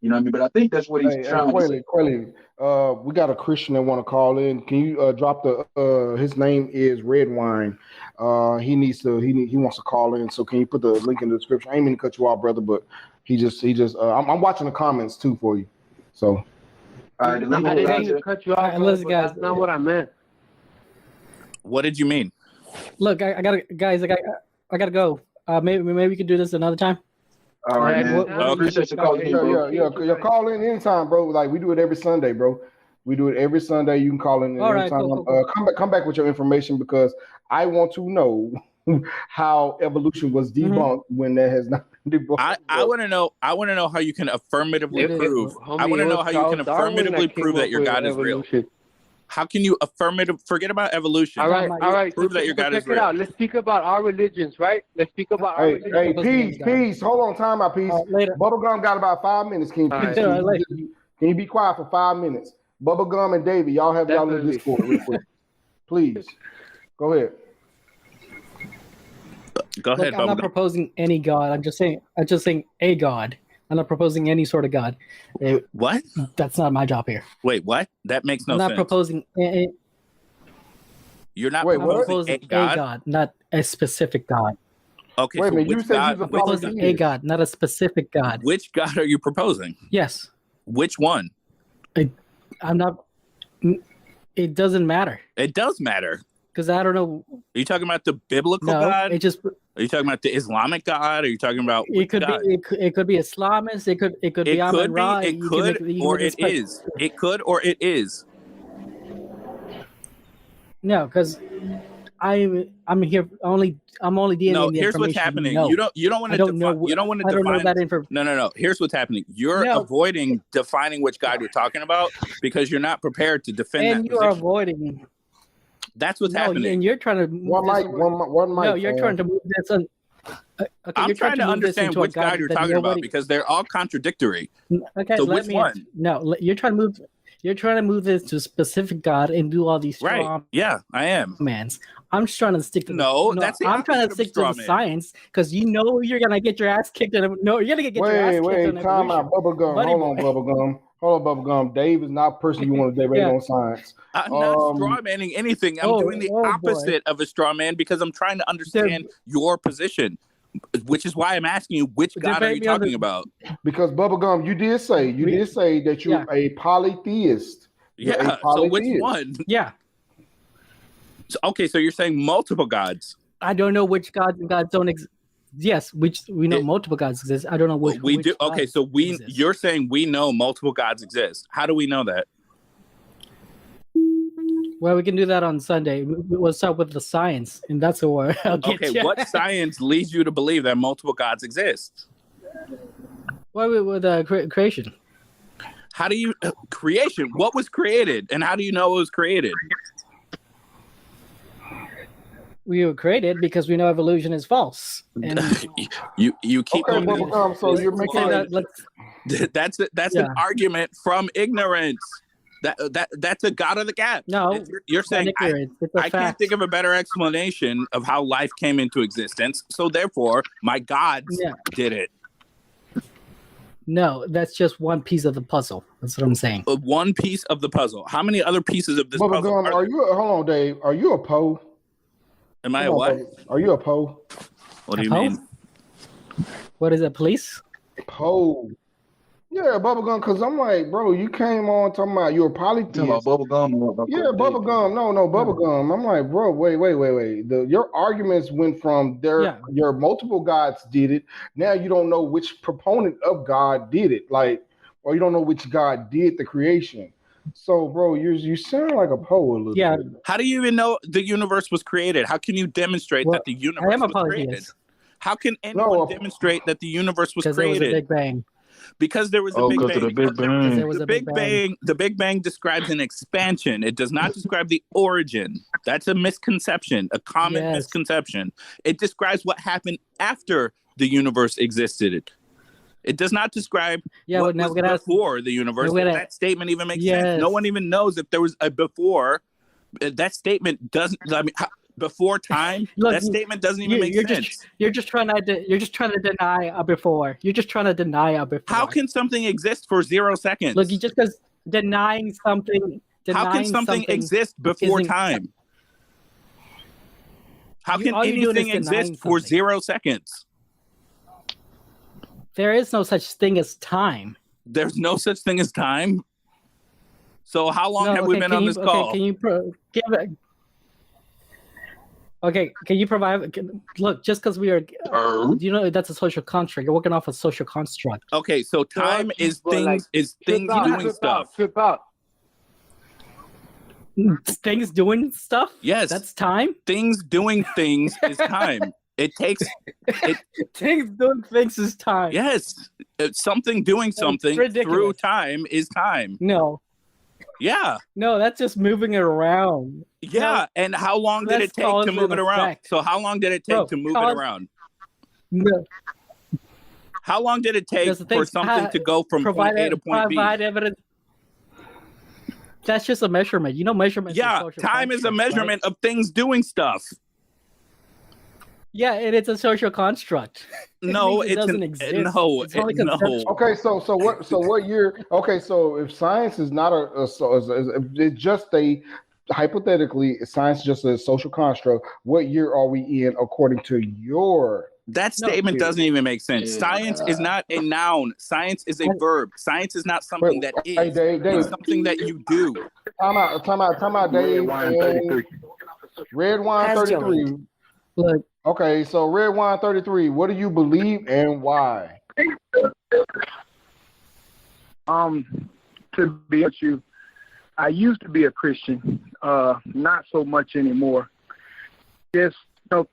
You know what I mean? But I think that's what he's trying to say. Quayle, we got a Christian that want to call in. Can you drop his name is Redwine. He wants to call in. So can you put the link in the description? I ain't mean to cut you off, brother, but I'm watching the comments too for you. So. All right, I didn't mean to cut you off, listen, guys. That's not what I meant. What did you mean? Look, I gotta go. Maybe we could do this another time. All right, man. I appreciate you calling in, bro. Yeah. Call in anytime, bro. Like we do it every Sunday, bro. We do it every Sunday. You can call in anytime. Cool. Come back with your information, because I want to know how evolution was debunked when that has not been debunked. I want to know. I want to know how you can affirmatively prove. I want to know how you can affirmatively prove that your God is real. How can you forget about evolution? All right. Prove that your God is real. Check it out. Let's speak about our religions, right? Let's speak about our religions. Hey, peace. Hold on, time out, peace. Later. Bubblegum got about 5 minutes. Can you be quiet for 5 minutes? Bubblegum and Davey, y'all have y'all in Discord real quick. Please. Go ahead. Go ahead, I'm not proposing any God. I'm just saying a God. I'm not proposing any sort of God. What? That's not my job here. Wait, what? That makes no sense. I'm not proposing. You're not proposing a God, not a specific God. Okay, wait a minute. You said you're proposing a God, not a specific God. Which God are you proposing? Yes. Which one? I'm not. It doesn't matter. It does matter. Because I don't know. Are you talking about the biblical God? Are you talking about the Islamic God? Are you talking about it could God? be it could be Islamist. It could be Amun Ra. It could or it is. It could or it is. No, because I'm here only. I'm only dealing. No, with the here's what's happening. You don't want to define. You don't want to define. Know that information. No. Here's what's happening. You're avoiding defining which God you're talking about because you're not prepared to defend that. And you're avoiding. That's what's happening. And you're trying to one mic. No, you're trying to move this on. I'm trying to understand which God you're talking about because they're all contradictory. Okay, so which one? No, you're trying to move. You're trying to move this to a specific God and do all these Right. straw Yeah, I am. mans. I'm just trying to stick to that's the I'm trying opposite to of stick to straw the man. science because you know you're gonna get your ass kicked in. No, you're gonna get your ass kicked in Time evolution. out, Bubblegum. Buddy Hold on, boy. Bubblegum. Dave is not a person you want to debate Yeah. on science. I'm not straw manning anything. I'm doing the boy. opposite of a straw man because I'm trying to understand your position, which is why I'm asking you, which God are you talking about? Because Bubblegum, you did say that you're a polytheist. You're a Yeah. So which polytheist. one? Yeah. So, okay, so you're saying multiple gods. I don't know which gods don't exist. Yes, which we know multiple gods exist. I don't know which we which do. Okay, gods so exist. you're saying we know multiple gods exist. How do we know that? Well, we can do that on Sunday. We'll start with the science, and that's where I'll get Okay, you. what science leads you to believe that multiple gods exist? Well, with creation. How do you creation? What was created, and how do you know it was created? We were created because we know evolution is false. And you keep Okay, going. Bubblegum, so you're making that's an argument from ignorance. That's a God of the gap. No, you're saying I can't think of a better explanation of how life came into existence. So therefore, my gods did it. No, that's just one piece of the puzzle. That's what I'm saying. One piece of the puzzle. How many other pieces of this puzzle? Bubblegum, hold on, Dave. Are you a Poe? Am I a what? Are you a Poe? What do you mean? What is it, police? Poe. Yeah, Bubblegum, because I'm like, bro, you came on talking about you're a polytheist. Talking about Bubblegum. Yeah, Bubblegum. No, Bubblegum. I'm like, bro, wait. Your arguments went from your multiple gods did it. Now you don't know which proponent of God did it. Like, or you don't know which God did the creation. So, bro, you sound like a Poe a little bit. How do you even know the universe was created? How can you demonstrate that the universe was created? How can anyone demonstrate that the universe was created? There was a Big Bang. Because there was a Big Bang. The Big Bang describes an expansion. It does not describe the origin. That's a misconception, a common misconception. It describes what happened after the universe existed. It does not describe what was before the universe. That statement even makes sense. No one even knows if there was a before. That statement doesn't. I mean, before time. That statement doesn't even make sense. You're just trying to deny a before. You're just trying to deny a before. How can something exist for 0 seconds? Look, you just because denying something. How can something exist before time? How can anything exist for 0 seconds? There is no such thing as time. There's no such thing as time. So how long have we been on this call? Can you give it? Okay, can you provide? Look, just because we are, you know, that's a social construct. You're working off a social construct. Okay, so time is things doing stuff. Flip out. Things doing stuff. Yes, that's time. Things doing things is time. It takes things doing things is time. Yes, something doing something through time is time. No. Yeah. No, that's just moving it around. Yeah, and how long did it take to move it around? So how long did it take to move it around? No. How long did it take for something to go from point A to point B? Provide evidence. That's just a measurement. You know, measurement. Yeah, time is a measurement of things doing stuff. Yeah, and it's a social construct. No, it doesn't exist. No. Okay, so what? So what year? Okay, so if science is not it's just a hypothetically, science is just a social construct. What year are we in according to your? That statement doesn't even make sense. Science is not a noun. Science is a verb. Science is not something that is. Hey, Dave. It's something that you do. Time out, Dave. Red wine 33. Look. Okay, so red wine 33. What do you believe and why? To be honest with you, I used to be a Christian, not so much anymore. Just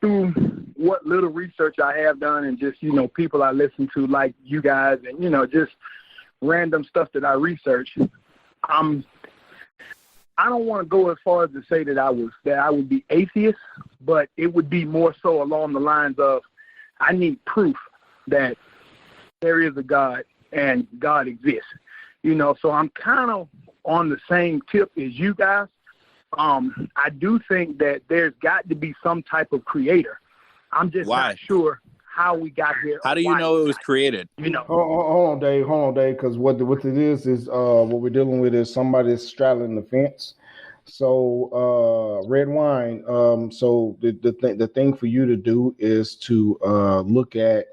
through what little research I have done, and just people I listen to, like you guys, and just random stuff that I research. I don't want to go as far as to say that I would be atheist, but it would be more so along the lines of I need proof that there is a God and God exists. So I'm kind of on the same tip as you guys. I do think that there's got to be some type of creator. I'm just not sure how we got here. How do you know it was created? You know. Hold on, Dave, because what it is what we're dealing with is somebody that's straddling the fence. So red wine. So the thing for you to do is to look at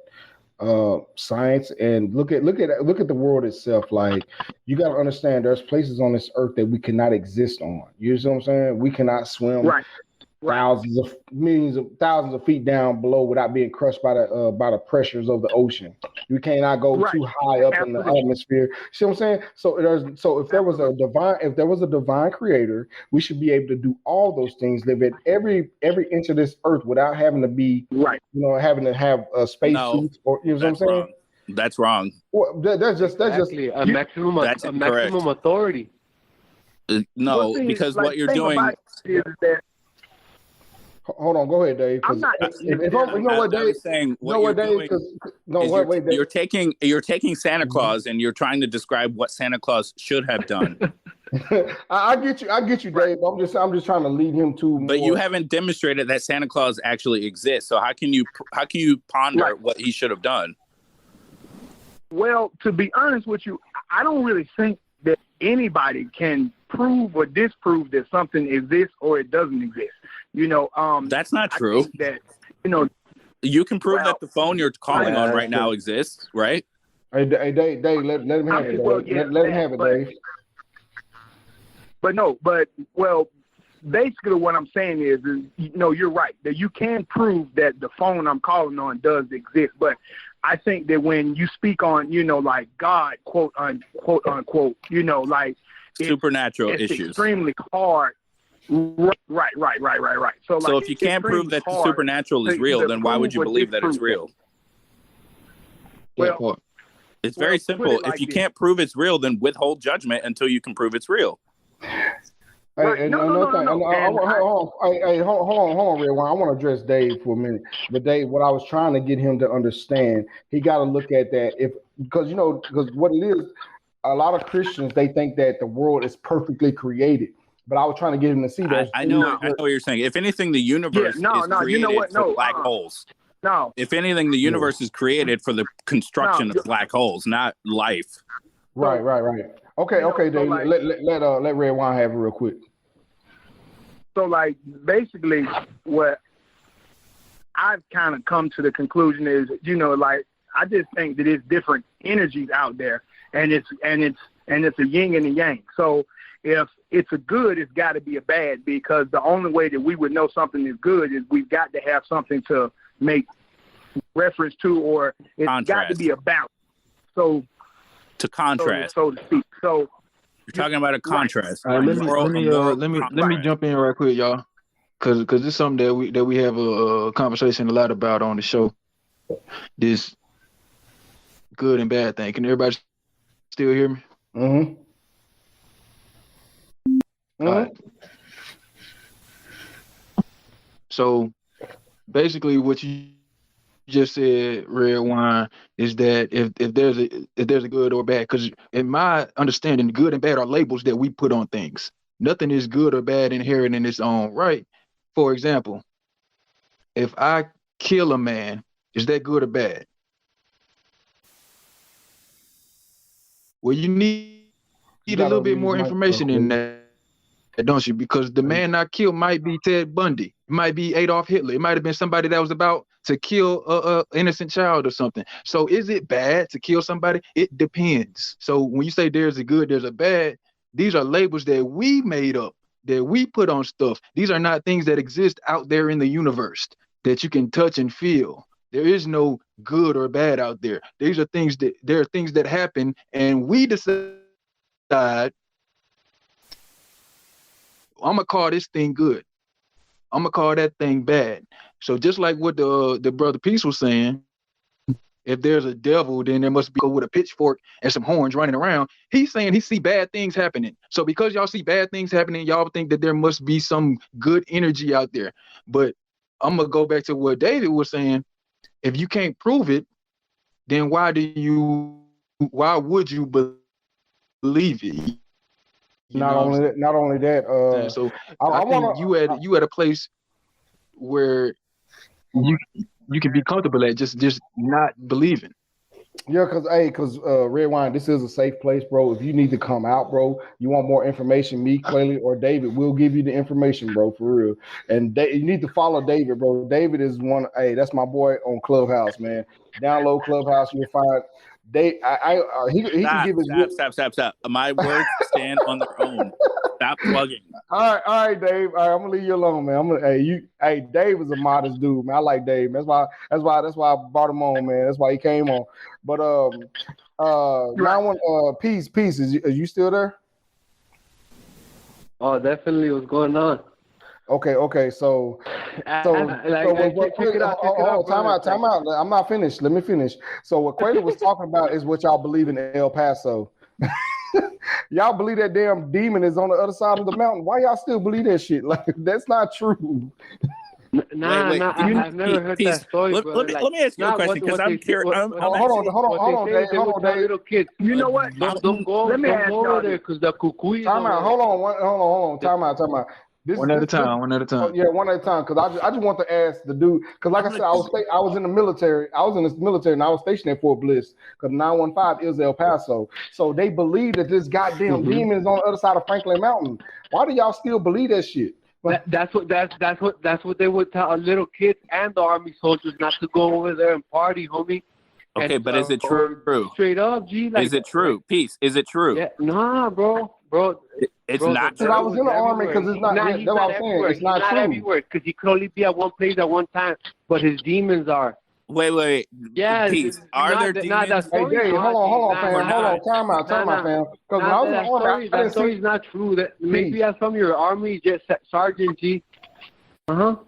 science and look at the world itself. Like, you got to understand, there's places on this earth that we cannot exist on. You know what I'm saying? We cannot swim thousands of feet down below without being crushed by the pressures of the ocean. You cannot go too high up in the atmosphere. See what I'm saying? So if there was a divine creator, we should be able to do all those things, live at every inch of this earth without having to be having to have a space suit, or you know what I'm saying? Wrong. That's wrong. Well, that's just a maximum authority. No, because what you're doing is that. Hold on, go ahead, Dave. I'm not. You know what, Dave? You're taking Santa Claus and you're trying to describe what Santa Claus should have done. I get you, Dave. I'm just trying to lead him to. But you haven't demonstrated that Santa Claus actually exists. So how can you ponder what he should have done? Well, to be honest with you, I don't really think that anybody can prove or disprove that something exists or it doesn't exist. You know, that's not true. I think that, you can prove that the phone you're calling on right now exists, right? Hey, Dave, let him have it. Let him have it, Dave. But basically what I'm saying is you're right, that you can prove that the phone I'm calling on does exist. But I think that when you speak on, like God, quote unquote, like supernatural it's issues, extremely hard. Right. So if you can't prove that the supernatural is real, then why would you believe that it's real? Well, it's very simple. If you can't prove it's real, then withhold judgment until you can prove it's real. Hey, hold on, Red Wine. I want to address Dave for a minute. But Dave, what I was trying to get him to understand, he got to look at that because what it is, a lot of Christians, they think that the world is perfectly created. But I was trying to get him to see that. I know what you're saying. If anything, the universe is created for black holes. No. If anything, the universe is created for the construction of black holes, not life. Right. Okay, Dave. Let Red Wine have it real quick. So, basically, what I've kind of come to the conclusion is, I just think that it's different energies out there, and it's a yin and a yang. So, if it's a good, it's got to be a bad, because the only way that we would know something is good is we've got to have something to make reference to, or it's got to be a balance. So, to contrast, so to speak. So you're talking about a contrast. Right. Let me jump in right quick, y'all, because this is something that we have a conversation a lot about on the show. This good and bad thing. Can everybody still hear me? Mm-hmm. All right. So basically what you just said, Red Wine, is that if there's a good or bad, because in my understanding, good and bad are labels that we put on things. Nothing is good or bad inherent in its own right. For example, if I kill a man, is that good or bad? Well, you need a little bit more information in that, don't you? Because the man I killed might be Ted Bundy, it might be Adolf Hitler, it might have been somebody that was about to kill a innocent child or something. So is it bad to kill somebody? It depends. So when you say there's a good, there's a bad, these are labels that we made up, that we put on stuff. These are not things that exist out there in the universe that you can touch and feel. There is no good or bad out there. There are things that happen, and we decide, I'm gonna call this thing good, I'm gonna call that thing bad. So just like what the brother Peace was saying, if there's a devil, then there must be with a pitchfork and some horns running around. He's saying he see bad things happening. So because y'all see bad things happening, y'all think that there must be some good energy out there. But I'm gonna go back to what David was saying. If you can't prove it, then why would you believe it? Not only that. So I I think wanna. you at a place where you can be comfortable at just not believing. Yeah, cause Red Wine, this is a safe place, bro. If you need to come out, bro, you want more information, me, Quayle, or David, we'll give you the information, bro, for real. And you need to follow David, bro. David is one. Hey, that's my boy on Clubhouse, man. Download Clubhouse, you'll find. He can give his. Stop. My words stand on their own. Stop plugging. All right, Dave. All right, I'm gonna leave you alone, man. Hey, Dave is a modest dude, man. I like Dave. That's why I brought him on, man. That's why he came on. But peace. Is you still there? Oh, definitely. What's going on? Okay. So time out. I'm not finished. Let me finish. So what Quayle was talking about is what y'all believe in El Paso. Y'all believe that damn demon is on the other side of the mountain. Why y'all still believe that shit? Like, that's not true. I've never heard that story. Let me ask you a question because I'm curious. Hold on, Dave. Little kids. You know what? Don't go over there because the cucuy. Time out. Hold on. Time out. One at a time. Yeah, one at a time. Because I just want to ask the dude. Because like I said, I was in the military. And I was stationed at Fort Bliss. Because 915 is El Paso. So they believe that this goddamn demon is on the other side of Franklin Mountain. Why do y'all still believe that shit? That's what they would tell little kids and the army soldiers, not to go over there and party, homie. Okay, but is it true? Straight up, G. Like, is it true? Peace. Is it true? Yeah, nah, bro. It's bro, not true. true. I was in the army because it's not. That's what I'm saying. It's not true. Everywhere because he could only be at one place at one time, but his demons are. Wait. Yeah. Peace. Are there demons? Hey, Dave, hold on, fam. Hold on. Time out, fam. Because when I was in the army, that story's not true. That maybe that's from your army, just Sergeant G. Bro,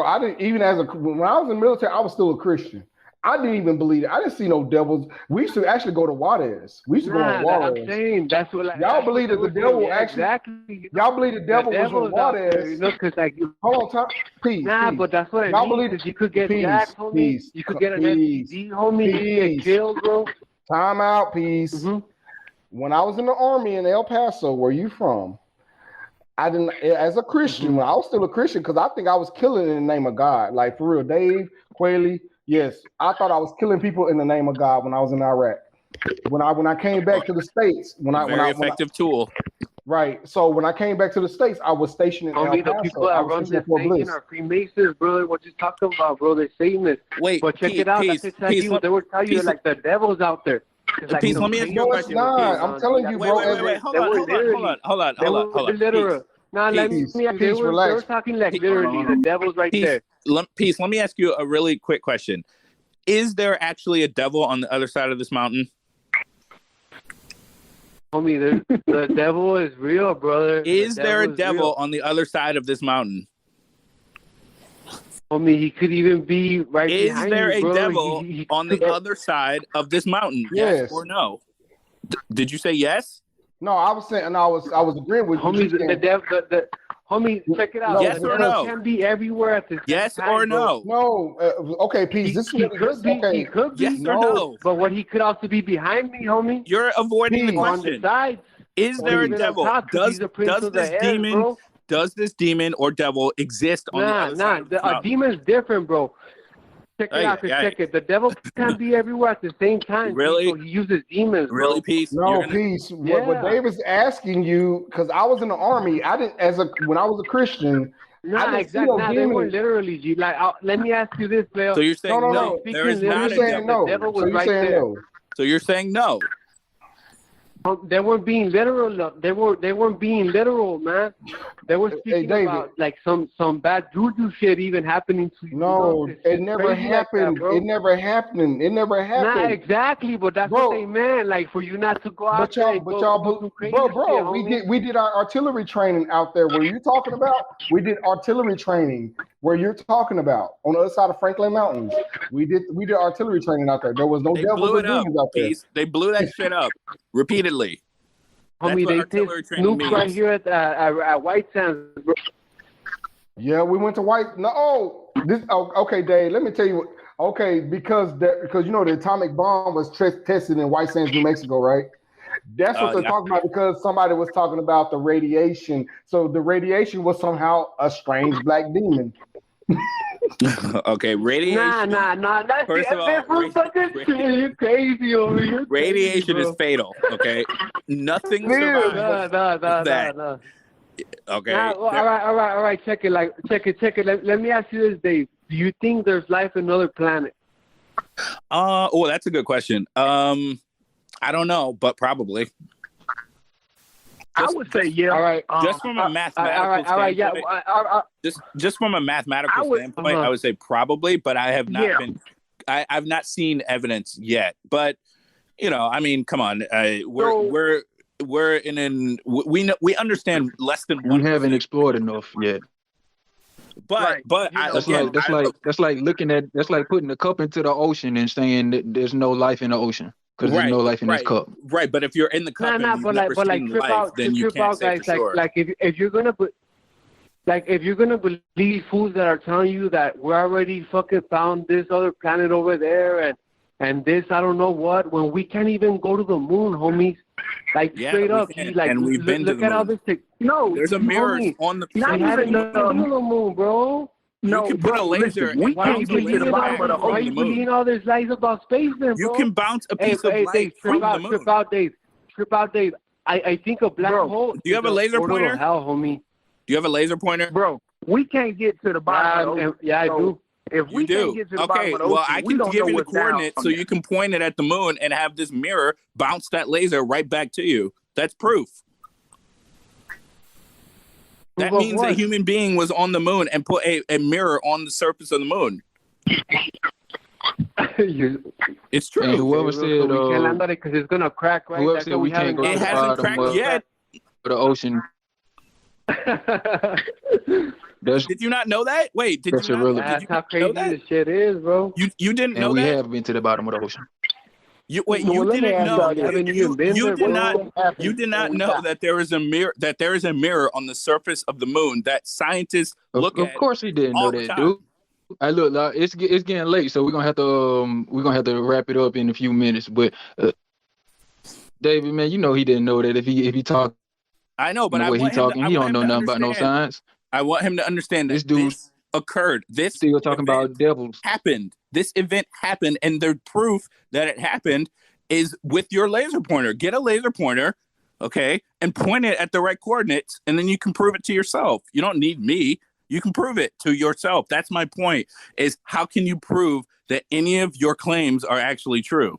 I didn't even when I was in the military, I was still a Christian. I didn't even believe it. I didn't see no devils. We used to actually go to Juarez. We used to go to Juarez. I'm saying that's what. Y'all believe that the devil actually? Exactly. Y'all believe the devil was in Juarez? Because hold on, peace. But that's what y'all believe that you could get jacked, homie. You could get an STD, homie. You could get killed, bro. Time out, peace. When I was in the army in El Paso, where you from? I didn't, as a Christian, when I was still a Christian, because I think I was killing in the name of God. Like, for real, Dave, Quayle, yes. I thought I was killing people in the name of God when I was in Iraq. When I came back to the States, effective tool. Right. So when I came back to the States, I was stationed in El Paso. The people that run this nation are Freemasons, brother. What you talking about, bro? They're Satanists. Wait, but check it out. They would tell you like the devil's out there. Like, Peace, let me ask you a question. I'm telling you, bro. Wait, hold on. Nah, let me. They were talking like literally. The devil's right there. Peace. Let me ask you a really quick question. Is there actually a devil on the other side of this mountain? Homie, the devil is real, brother. Is there a devil on the other side of this mountain? Homie, he could even be right behind you, bro. Is there a devil on the other side of this mountain? Yes or no? Did you say yes? No, I was saying, and I was agreeing with homie, you. Homie, check it out. Yes or no? Can be everywhere at the same yes time, or no? No. Okay, Peace. He could be. Yes or no? But what he could also be behind me, homie. You're avoiding the question. On the side. Is there a devil? Does this demon or devil exist on the other side? A demon's different, bro. Check it out. Check it. The devil can be everywhere at the same time. Really? So he uses demons. Bro. Really, Peace? No, Peace. What David's asking you, because I was in the army. I didn't when I was a Christian. Exactly. They were literally G. Like, let me ask you this, Leo. So you're saying no? There is not a devil. The devil was right there. So you're saying no? They weren't being literal. They weren't being literal, man. They were speaking about like some bad juju shit even happening to you. No, it never happened. It never happened. Nah, exactly. But that's what they meant. Like for you not to go out there. Bro, we did our artillery training out there. Where you talking about? We did artillery training. Where you're talking about on the other side of Franklin Mountains. We did artillery training out there. There was no devils or demons out there. They blew that shit up repeatedly. Homie, they take nukes right here at White Sands, bro. Yeah, we went to White. No, okay, Dave. Let me tell you. Because you know the atomic bomb was tested in White Sands, New Mexico, right? That's what they're talking about, because somebody was talking about the radiation. So the radiation was somehow a strange black demon. Okay, radiation. Nah. That's First of all, you're crazy over here. Radiation crazy, is fatal. Okay, nothing Yeah. survives that. Nah. Okay. Nah, well, all right. Check it. Let me ask you this, Dave. Do you think there's life on another planet? Oh, that's a good question. I don't know, but probably. I would say yeah. All right. Just from a mathematical standpoint. Just from a mathematical standpoint, I would say probably, but I have not been. I've not seen evidence yet. But I mean, come on, we're in an we understand less than 1%. We haven't explored enough yet. But that's like putting a cup into the ocean and saying that there's no life in the ocean because there's no life in this cup. Right, but if you're in the cup and you've never seen life, then you can't say for sure. Like if you're gonna put, like if you're gonna believe fools that are telling you that we already fucking found this other planet over there and this I don't know what, when we can't even go to the moon, homies. Like straight up, and we've been to the moon. All this no, there's a mirror on the not even the moon, bro. No, you can put a laser. We can't get to the bottom of the ocean. Why are you believing all this lies about space, then, bro? You can bounce a piece of light from the moon. Trip out, Dave. I think a black hole. Do you have a laser pointer? Hell, homie. Do you have a laser pointer, bro? We can't get to the bottom of the ocean. Yeah, I do. If we can't get to the bottom of the ocean, well, I can give you the coordinates so you can point it at the moon and have this mirror bounce that laser right back to you. That's proof. That means a human being was on the moon and put a mirror on the surface of the moon. It's true. And whoever said we can't land on it because it's gonna crack. Right? Whoever said we can't go to the hasn't cracked yet. The ocean. Did you not know that? Wait, did you not? That's how crazy this shit is, bro. You didn't know that? We have been to the bottom of the ocean. You didn't know. You did not know that there is a mirror. That there is a mirror on the surface of the moon that scientists look at. Of course, he didn't know that, dude. I look, it's getting late, so we're gonna have to wrap it up in a few minutes. But David, man, he didn't know that if he talked. I know, but the way he talking, he don't know nothing about no science. I want him to understand that this occurred. This still talking about devils. Happened. This event happened, and the proof that it happened is with your laser pointer. Get a laser pointer, okay, and point it at the right coordinates, and then you can prove it to yourself. You don't need me. You can prove it to yourself. That's my point, is how can you prove that any of your claims are actually true?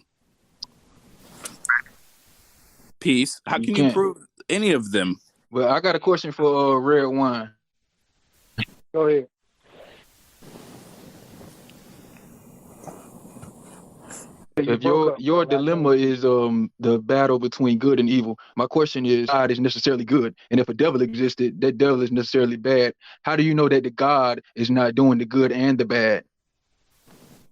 Peace. How can you prove any of them? Well, I got a question for Red Wine. Go ahead. If your dilemma is the battle between good and evil, my question is, God is necessarily good, and if a devil existed, that devil is necessarily bad. How do you know that the God is not doing the good and the bad?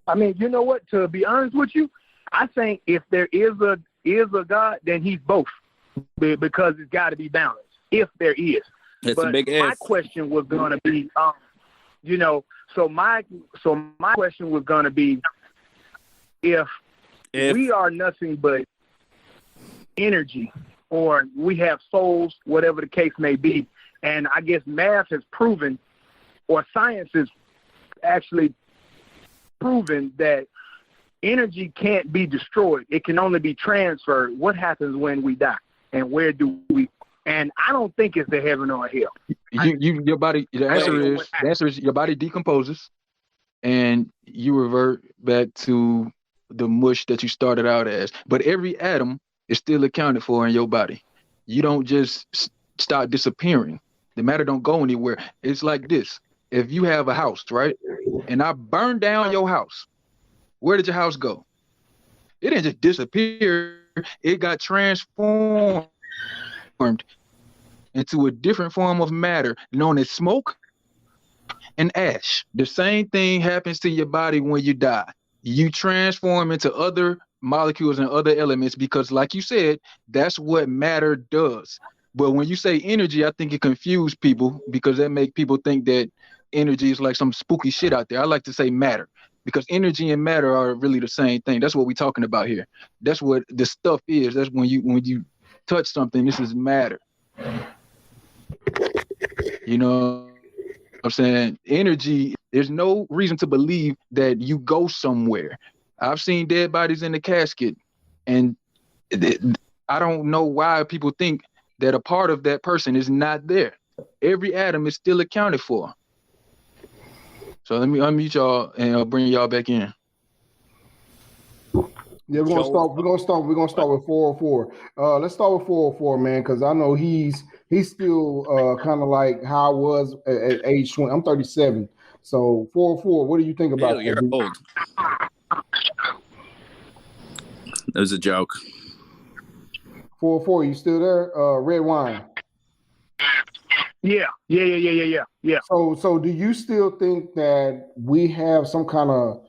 I mean, you know what? To be honest with you, I think if there is a God, then he's both, because it's got to be balanced. If there is, it's but a big my if. question was going to be, so my question was going to be, if we are nothing but energy, or we have souls, whatever the case may be, and I guess math has proven, or science has actually proven that energy can't be destroyed. It can only be transferred. What happens when we die, and where do we? And I don't think it's the heaven or hell. Your body. The answer is your body decomposes, and you revert back to the mush that you started out as. But every atom is still accounted for in your body. You don't just start disappearing. The matter don't go anywhere. It's like this. If you have a house, right, and I burn down your house, where did your house go? It didn't just disappear. It got transformed into a different form of matter known as smoke and ash. The same thing happens to your body when you die. You transform into other molecules and other elements because, like you said, that's what matter does. But when you say energy, I think it confuses people because that make people think that energy is like some spooky shit out there. I like to say matter because energy and matter are really the same thing. That's what we're talking about here. That's what the stuff is. That's when you touch something, this is matter. You know what I'm saying? Energy, there's no reason to believe that you go somewhere. I've seen dead bodies in the casket, and I don't know why people think that a part of that person is not there. Every atom is still accounted for. So let me unmute y'all and I'll bring y'all back in. Yeah, we're gonna start with 404. Let's start with 404, man, because I know he's still kind of like how I was at age 20. I'm 37. So 404, what do you think about that? You're old. That was a joke. 404, you still there? Red wine. Yeah. So do you still think that we have some kind of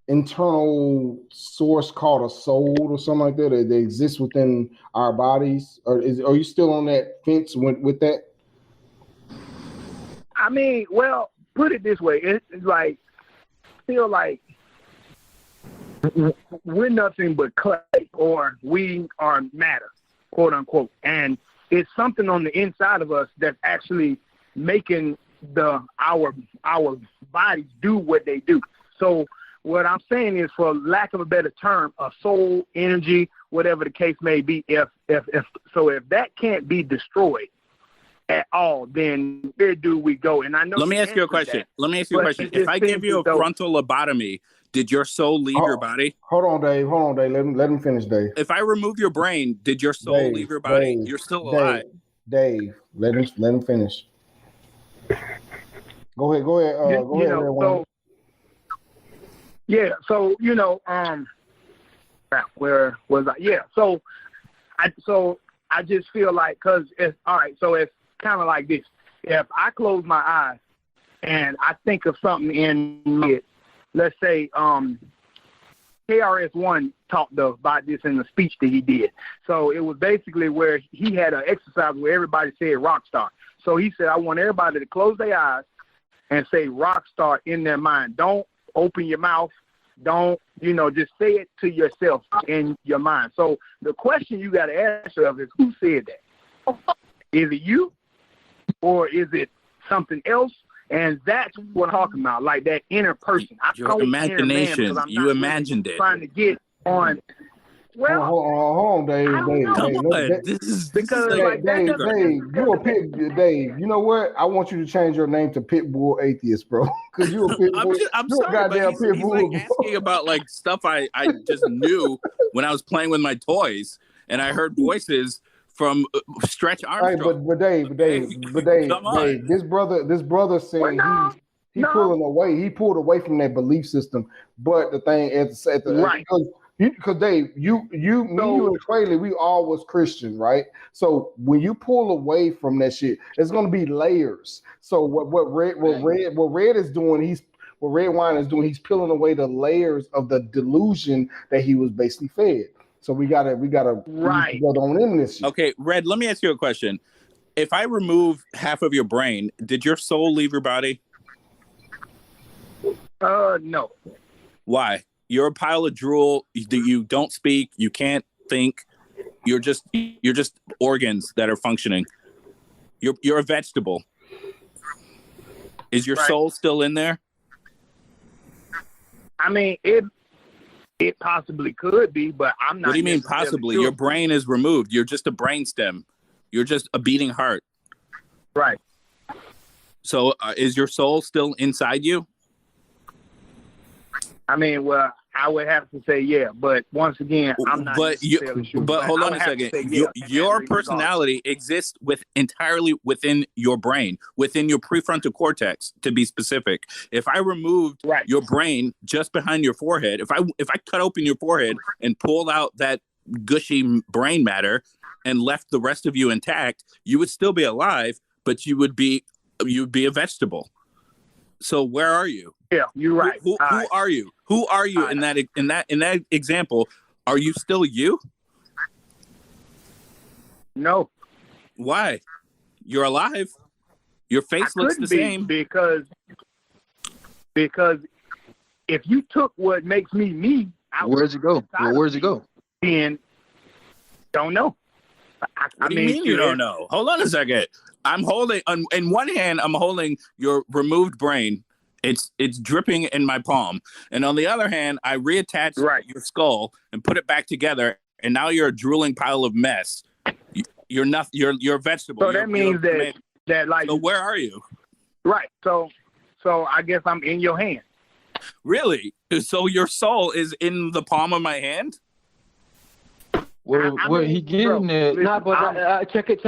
internal source called a soul or something like that exists within our bodies, or are you still on that fence with that? I mean, well, put it this way, it's like feel like we're nothing but clay, or we are matter, quote unquote, and it's something on the inside of us that's actually making our bodies do what they do. So what I'm saying is, for lack of a better term, a soul, energy, whatever the case may be, if that can't be destroyed at all, then where do we go? And I know. Let me ask you a question. If I give you a frontal lobotomy, did your soul leave your body? Hold on, Dave. Let him finish, Dave. If I remove your brain, did your soul leave your body? You're still alive. Dave, let him finish. Go ahead. Go ahead. Yeah, so where was I? Yeah, so I just feel like, cause it's all right. So it's kind of like this: if I close my eyes and I think of something in it, let's say KRS-One talked about this in the speech that he did. So it was basically where he had an exercise where everybody said rock star. So he said, I want everybody to close their eyes and say rock star in their mind. Don't open your mouth. Don't, just say it to yourself in your mind. So the question you got to ask yourself is, who said that? Is it you, or is it something else? And that's what I'm talking about, like that inner person. Your imagination. You imagined it. Trying to get on. Well, hold on, Dave. Dave, you know what? I want you to change your name to Pitbull Atheist, bro. Because you're a Pitbull. I'm sorry, but he's like asking about like stuff I just knew when I was playing with my toys, and I heard voices from Stretch Armstrong. But Dave, this brother saying he pulling away. He pulled away from that belief system. But the thing is, right. Because Dave, me, you, and Traylor, we all was Christian, right? So when you pull away from that shit, it's gonna be layers. So what red is doing, what red wine is doing, he's peeling away the layers of the delusion that he was basically fed. So we gotta right go on in this shit. Okay, Red, let me ask you a question. If I remove half of your brain, did your soul leave your body? No. Why? You're a pile of drool. You don't speak. You can't think. You're just organs that are functioning. You're a vegetable. Is your soul still in there? I mean, it possibly could be, but I'm not. What do you mean possibly? Sure. Your brain is removed. You're just a brainstem. You're just a beating heart. Right. So is your soul still inside you? I mean, well, I would have to say yeah, but once again, I'm not necessarily sure. But hold on a second. Your personality exists entirely within your brain, within your prefrontal cortex, to be specific. If I removed your brain just behind your forehead, if I cut open your forehead and pulled out that gushy brain matter and left the rest of you intact, you would still be alive, but you'd be a vegetable. So where are you? Yeah, you're right. Who are you? Who are you in that example? Are you still you? No. Why? You're alive. Your face looks the same. Because if you took what makes me, where's it go? Where's it go? Then don't know. I do you mean you don't know? Hold on a second. I'm holding in one hand. I'm holding your removed brain. It's dripping in my palm, and on the other hand, I reattached your skull and put it back together, and now you're a drooling pile of mess. You're not. You're a vegetable. So that means that like. So where are you? Right. So I guess I'm in your hand. Really? So your soul is in the palm of my hand? Well, what he getting at? Nah, but check it.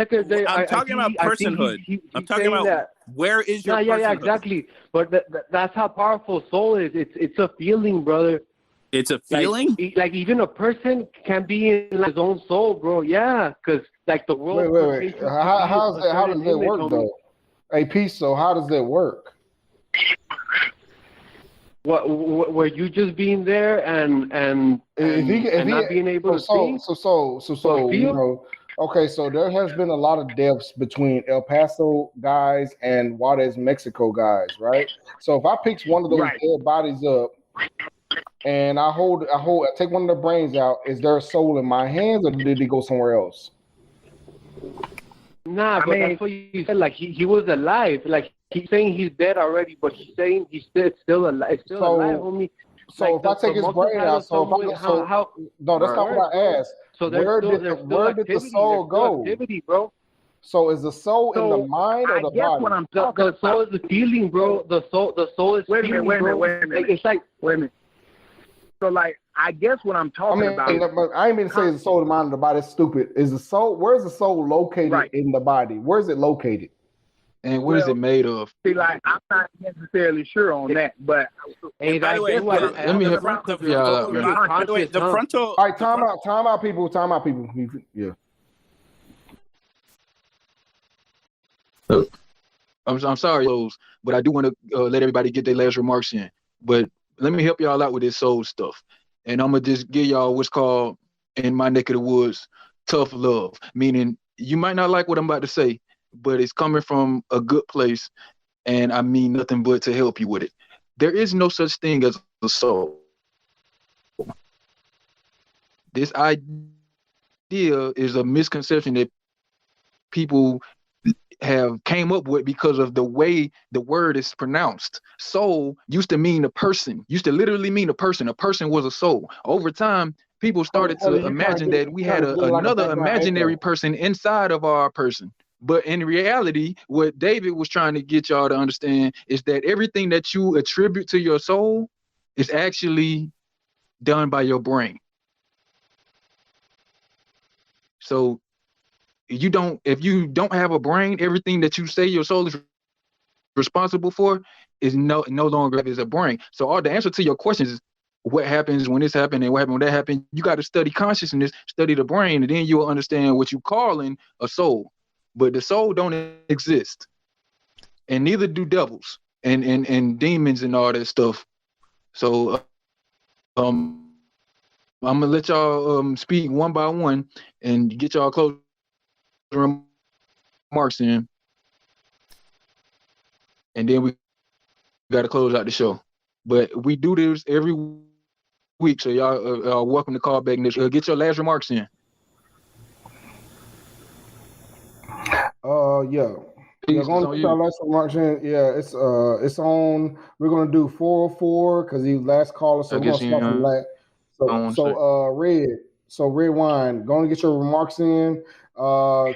I'm talking about personhood. I'm talking about where is your personhood? Yeah, exactly. But that's how powerful soul is. It's a feeling, brother. It's a feeling? Like even a person can be in his own soul, bro. Yeah, because like the world. Wait. How does that work, though? Hey, Peace, so how does that work? What were you just being there and not being able to see? So you know, okay, so there has been a lot of deaths between El Paso guys and Juarez, Mexico guys, right? So if I pick one of those dead bodies up and I take one of the brains out, is there a soul in my hands or did he go somewhere else? Nah, but that's what you said. Like he was alive. Like he's saying he's dead already, but he's saying he's still alive. Still alive, homie. So like if I take his brain out, no, that's not what I asked. So where did the soul go? Bro. So is the soul in the mind or the body? What I'm talking the soul is the feeling, bro. The soul is feeling. Wait a minute. It's like wait a minute. So like I guess what I'm talking about. I ain't mean to say the soul, the mind, and the body. It's stupid. Is the soul? Where's the soul located in the body? Where is it located? And what is it made of? See, like I'm not necessarily sure on that, but hey, by the way, let me help y'all out. By the way, the frontal. All right, time out, people. Yeah. I'm sorry, but I do want to let everybody get their last remarks in. But let me help y'all out with this soul stuff. And I'm going to just give y'all what's called, in my neck of the woods, tough love. Meaning, you might not like what I'm about to say, but it's coming from a good place, and I mean nothing but to help you with it. There is no such thing as a soul. This idea is a misconception that people have came up with because of the way the word is pronounced. Soul used to mean a person, used to literally mean a person. A person was a soul. Over time, people started to imagine that we had another imaginary person inside of our person. But in reality, what David was trying to get y'all to understand is that everything that you attribute to your soul is actually done by your brain. So if you don't have a brain, everything that you say your soul is responsible for is no longer is a brain. So all the answer to your questions is what happens when this happened and what happened when that happened. You got to study consciousness, study the brain, and then you will understand what you're calling a soul. But the soul don't exist, and neither do devils and demons and all that stuff. So I'm gonna let y'all speak one by one and get y'all close remarks in, and then we got to close out the show. But we do this every week, so y'all are welcome to call back and get your last remarks in. Yeah. We're going to put our last remarks in. Yeah, it's on. We're gonna do 404 because he last caller. So we're gonna start from that. Red Wine, going to get your remarks in.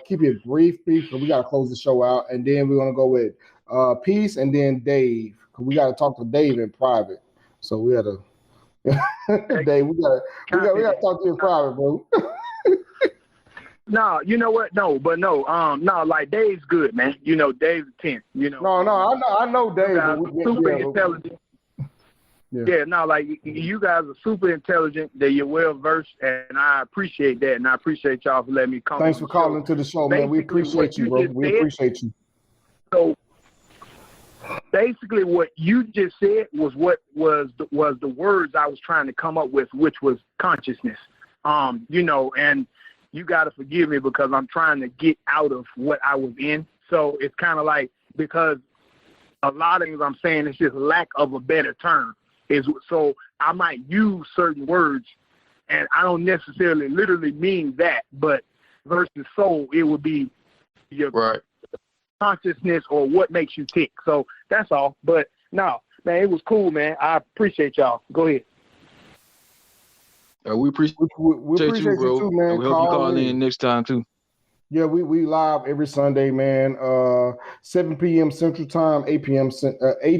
Keep it brief because we got to close the show out, and then we're gonna go with Peace and then Dave because we got to talk to Dave in private. So we had to Dave, we got to talk to you in private, bro. No, you know what? No, like Dave's good, man. You know, Dave's 10. You know. No, I know Dave. Super intelligent. Like you guys are super intelligent. That you're well versed, and I appreciate that, and I appreciate y'all for letting me come. Thanks for calling to the show, man. We appreciate you, bro. We appreciate you. So basically, what you just said was what was the words I was trying to come up with, which was consciousness. You know, and you got to forgive me because I'm trying to get out of what I was in. So it's kind of like, because a lot of things I'm saying is just lack of a better term. So I might use certain words, and I don't necessarily literally mean that, but versus soul. It would be your Right. consciousness or what makes you tick. So that's all. But no, man, it was cool, man. I appreciate y'all. Go ahead. We appreciate, we appreciate you, bro. you too, man. We hope you call in next time too. Yeah, we live every Sunday, man. 7 p.m. Central Time, 8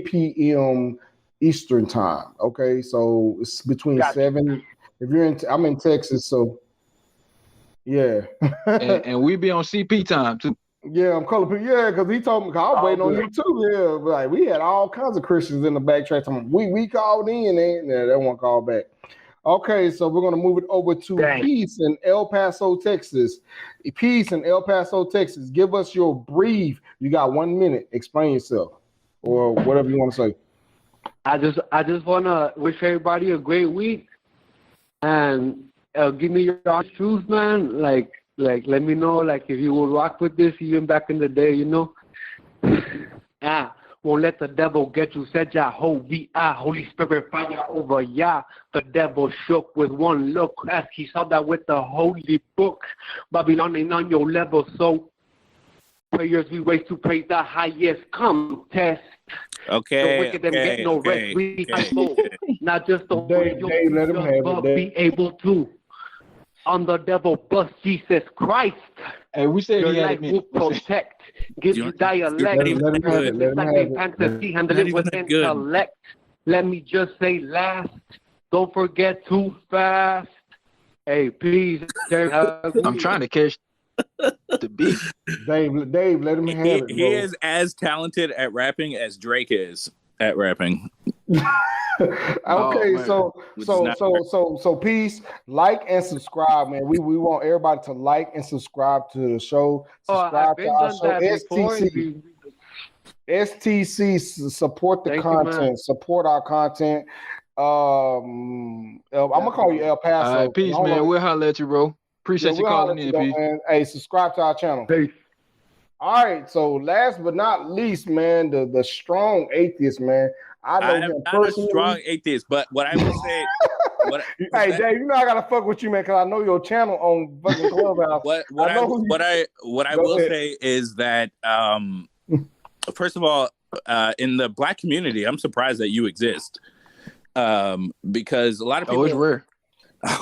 p.m. Eastern Time. Okay, so it's between 7. If you're in, I'm in Texas, so yeah. and we be on CP time too. Yeah, I'm color people. Yeah, because he told me, I was waiting on you too. Yeah, but like we had all kinds of Christians in the backtrack. We called in, and they won't call back. Okay, so we're gonna move it over to Peace in El Paso, Texas. Peace in El Paso, Texas. Give us your brief. You got 1 minute. Explain yourself, or whatever you want to say. I just wanna wish everybody a great week, and give me your honest truth, man. Like let me know, like if you will rock with this even back in the day, you know. Won't let the devil get you, said Jehovah, Holy Spirit fire over ya. The devil shook with one look as he saw that with the holy book. Babylon ain't on your level, so prayers we raise to praise the highest contest. Okay. The wicked them get no rest. We not just the way you let him have but it, be able to. On the devil bust Jesus Christ. Hey, we said your he had life a will protect. Give you dialect. Let him have it. Fantasy, handle it with intellect. Let me just say last. Don't forget too fast. Hey, please. I'm trying to catch the beat. Dave, let him have it. He is as talented at rapping as Drake is at rapping. Okay, so peace, like and subscribe, man. We want everybody to like and subscribe to the show. Subscribe to our show. STC, support the content, support our content. I'm gonna call you El Paso. All right, peace, man. We'll holler at you, bro. Appreciate you calling in, peace. Man. Hey, subscribe to our channel. Peace. All right, so last but not least, man, the strong atheist, man. I know him personally. Not a strong atheist, but what I will say. Hey, Dave, you know I gotta fuck with you, man, because I know your channel on fucking Clubhouse. What I will say is that first of all, in the Black community, I'm surprised that you exist, because a lot of people. Oh, it's rare.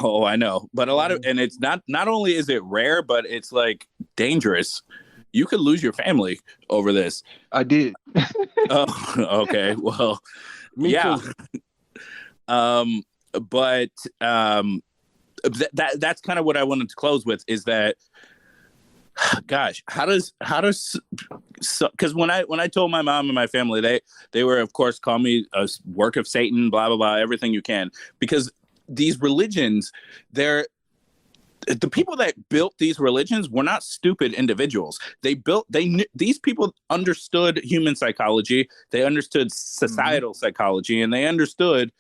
Oh, I know, but a lot of, and it's not only is it rare, but it's like dangerous. You could lose your family over this. I did. Oh, okay. Well, Me yeah. Too. But that's kind of what I wanted to close with, is that, gosh, how does because when I told my mom and my family, they were, of course, call me a work of Satan, blah blah blah, everything you can, because these religions, the people that built these religions were not stupid individuals. These people understood human psychology. They understood societal psychology, and they understood,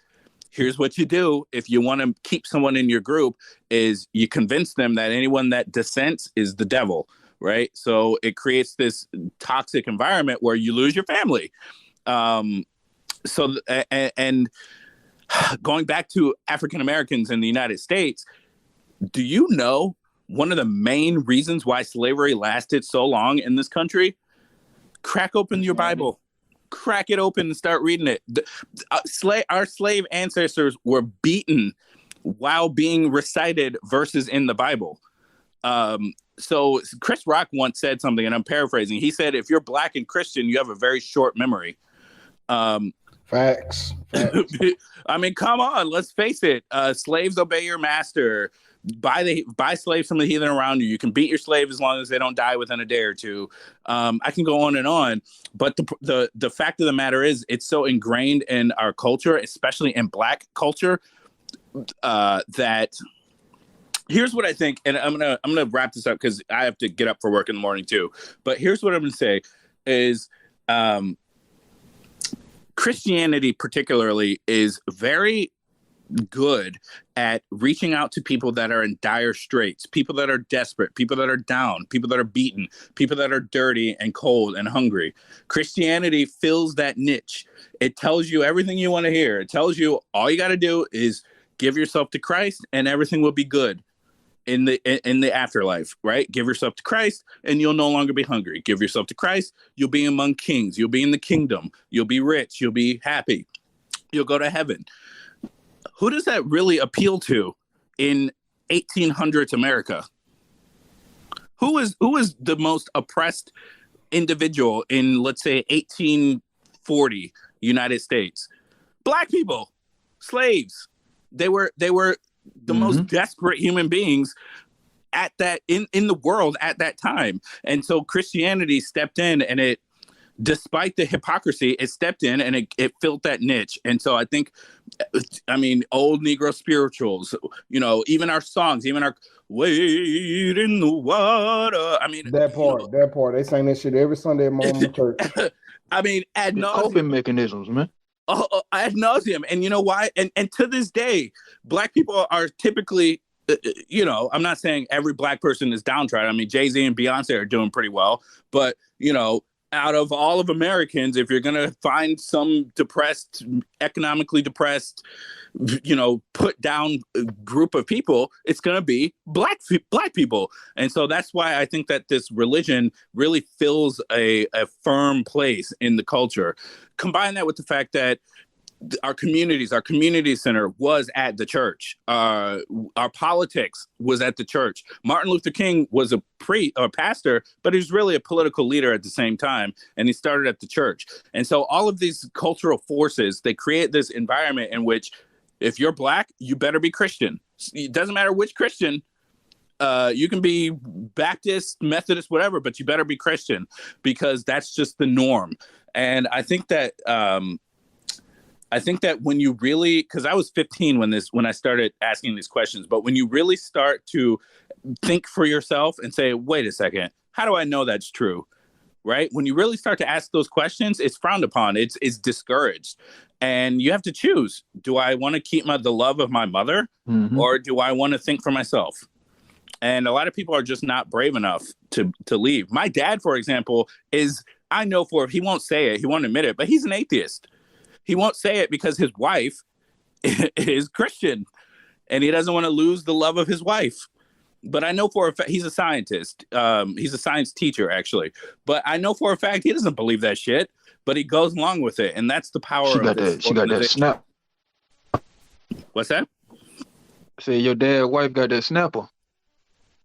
here's what you do if you want to keep someone in your group, is you convince them that anyone that dissents is the devil, right? So it creates this toxic environment where you lose your family. And going back to African Americans in the United States, do you know one of the main reasons why slavery lasted so long in this country? Crack open your Bible. Crack it open and start reading it. Our slave ancestors were beaten while being recited verses in the Bible. So Chris Rock once said something, and I'm paraphrasing. He said, if you're Black and Christian, you have a very short memory. Facts. I mean, come on, let's face it. Slaves obey your master. Buy slaves from the heathen around you. You can beat your slave as long as they don't die within a day or two. I can go on and on, but the fact of the matter is, it's so ingrained in our culture, especially in Black culture, that here's what I think, and I'm gonna wrap this up because I have to get up for work in the morning too. But here's what I'm gonna say is, Christianity particularly is very good at reaching out to people that are in dire straits, people that are desperate, people that are down, people that are beaten, people that are dirty and cold and hungry. Christianity fills that niche. It tells you everything you want to hear. It tells you all you got to do is give yourself to Christ and everything will be good. in the afterlife, right? Give yourself to Christ and you'll no longer be hungry. Give yourself to Christ, you'll be among kings, you'll be in the kingdom, you'll be rich, you'll be happy, you'll go to heaven. Who does that really appeal to in 1800s America? Who is the most oppressed individual in, let's say, 1840 United States? Black people, slaves. They were the most desperate human beings at that in the world at that time. And so Christianity stepped in, and it, despite the hypocrisy, it stepped in and it filled that niche. And so I think, I mean, old Negro spirituals, you know, even our songs, even our "Wade in the Water." I mean, that part. They sang that shit every Sunday at Mama Church. I mean, ad nauseum. Coping mechanisms, man. Ad nauseum. And you know why? And to this day, Black people are typically, you know, I'm not saying every Black person is downtrodden. I mean, Jay-Z and Beyonce are doing pretty well. But, you know, out of all of Americans, if you're going to find some depressed, economically depressed, you know, put down group of people, it's going to be black people. And so that's why I think that this religion really fills a firm place in the culture. Combine that with the fact that our community center was at the church. Our politics was at the church. Martin Luther King was a pastor, but he was really a political leader at the same time. And he started at the church. And so all of these cultural forces, they create this environment in which if you're Black, you better be Christian. It doesn't matter which Christian. You can be Baptist, Methodist, whatever, but you better be Christian, because that's just the norm. And I think that when you really, because I was 15 when I started asking these questions, but when you really start to think for yourself and say, wait a second, how do I know that's true? Right? When you really start to ask those questions, it's frowned upon. It's discouraged. And you have to choose. Do I want to keep the love of my mother, or do I want to think for myself? And a lot of people are just not brave enough to leave. My dad, for example, I know he won't say it, he won't admit it, but he's an atheist. He won't say it because his wife is Christian and he doesn't want to lose the love of his wife. But I know for a fact, he's a scientist. He's a science teacher, actually. But I know for a fact he doesn't believe that shit, but he goes along with it. And that's the power of this. She got that snap. What's that? Say your dad's wife got that snapper.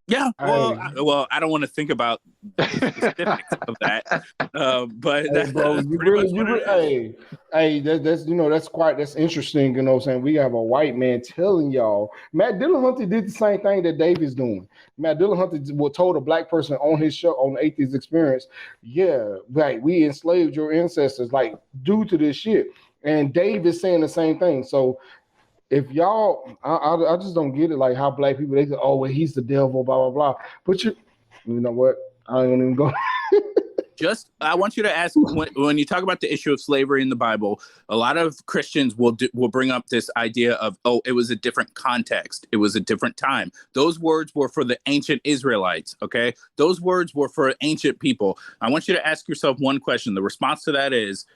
Yeah, well, I don't want to think about the specifics of that, but hey, bro, that's interesting. You know what I'm saying? We have a white man telling y'all. Matt Dillahunty did the same thing that David's doing. Matt Dillahunty told a black person on his show on the Atheist Experience, yeah, like we enslaved your ancestors, like due to this shit. And Dave is saying the same thing. So if y'all, I just don't get it, like how black people, they say, oh, well, he's the devil, blah, blah, blah. But you know what? I ain't even go. I want you to ask, when you talk about the issue of slavery in the Bible, a lot of Christians will bring up this idea of, oh, it was a different context. It was a different time. Those words were for the ancient Israelites, okay? Those words were for ancient people. I want you to ask yourself one question. The response to that is,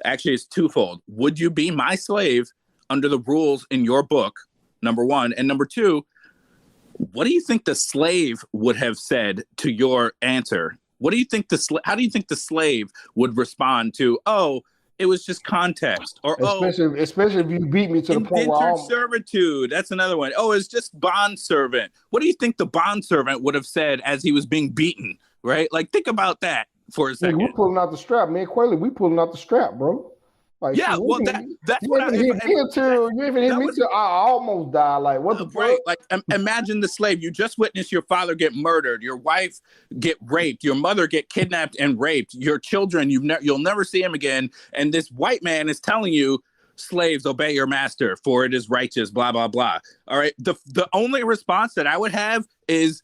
actually, it's twofold. Would you be my slave under the rules in your book, number one? And number two, what do you think the slave would have said to your answer? What do you think how do you think the slave would respond to, oh, it was just context, or especially if you beat me to the point where indentured servitude? That's another one. Oh, it's just bond servant. What do you think the bond servant would have said as he was being beaten? Right? Like, think about that for a second. We're pulling out the strap, man. Quayle, we pulling out the strap, bro. Like, yeah, well, that's what you even hit me till I almost died. Like, what the right? Like, imagine the slave. You just witnessed your father get murdered, your wife get raped, your mother get kidnapped and raped, your children you'll never see him again, and this white man is telling you, slaves, obey your master, for it is righteous, blah blah blah. All right, the only response that I would have is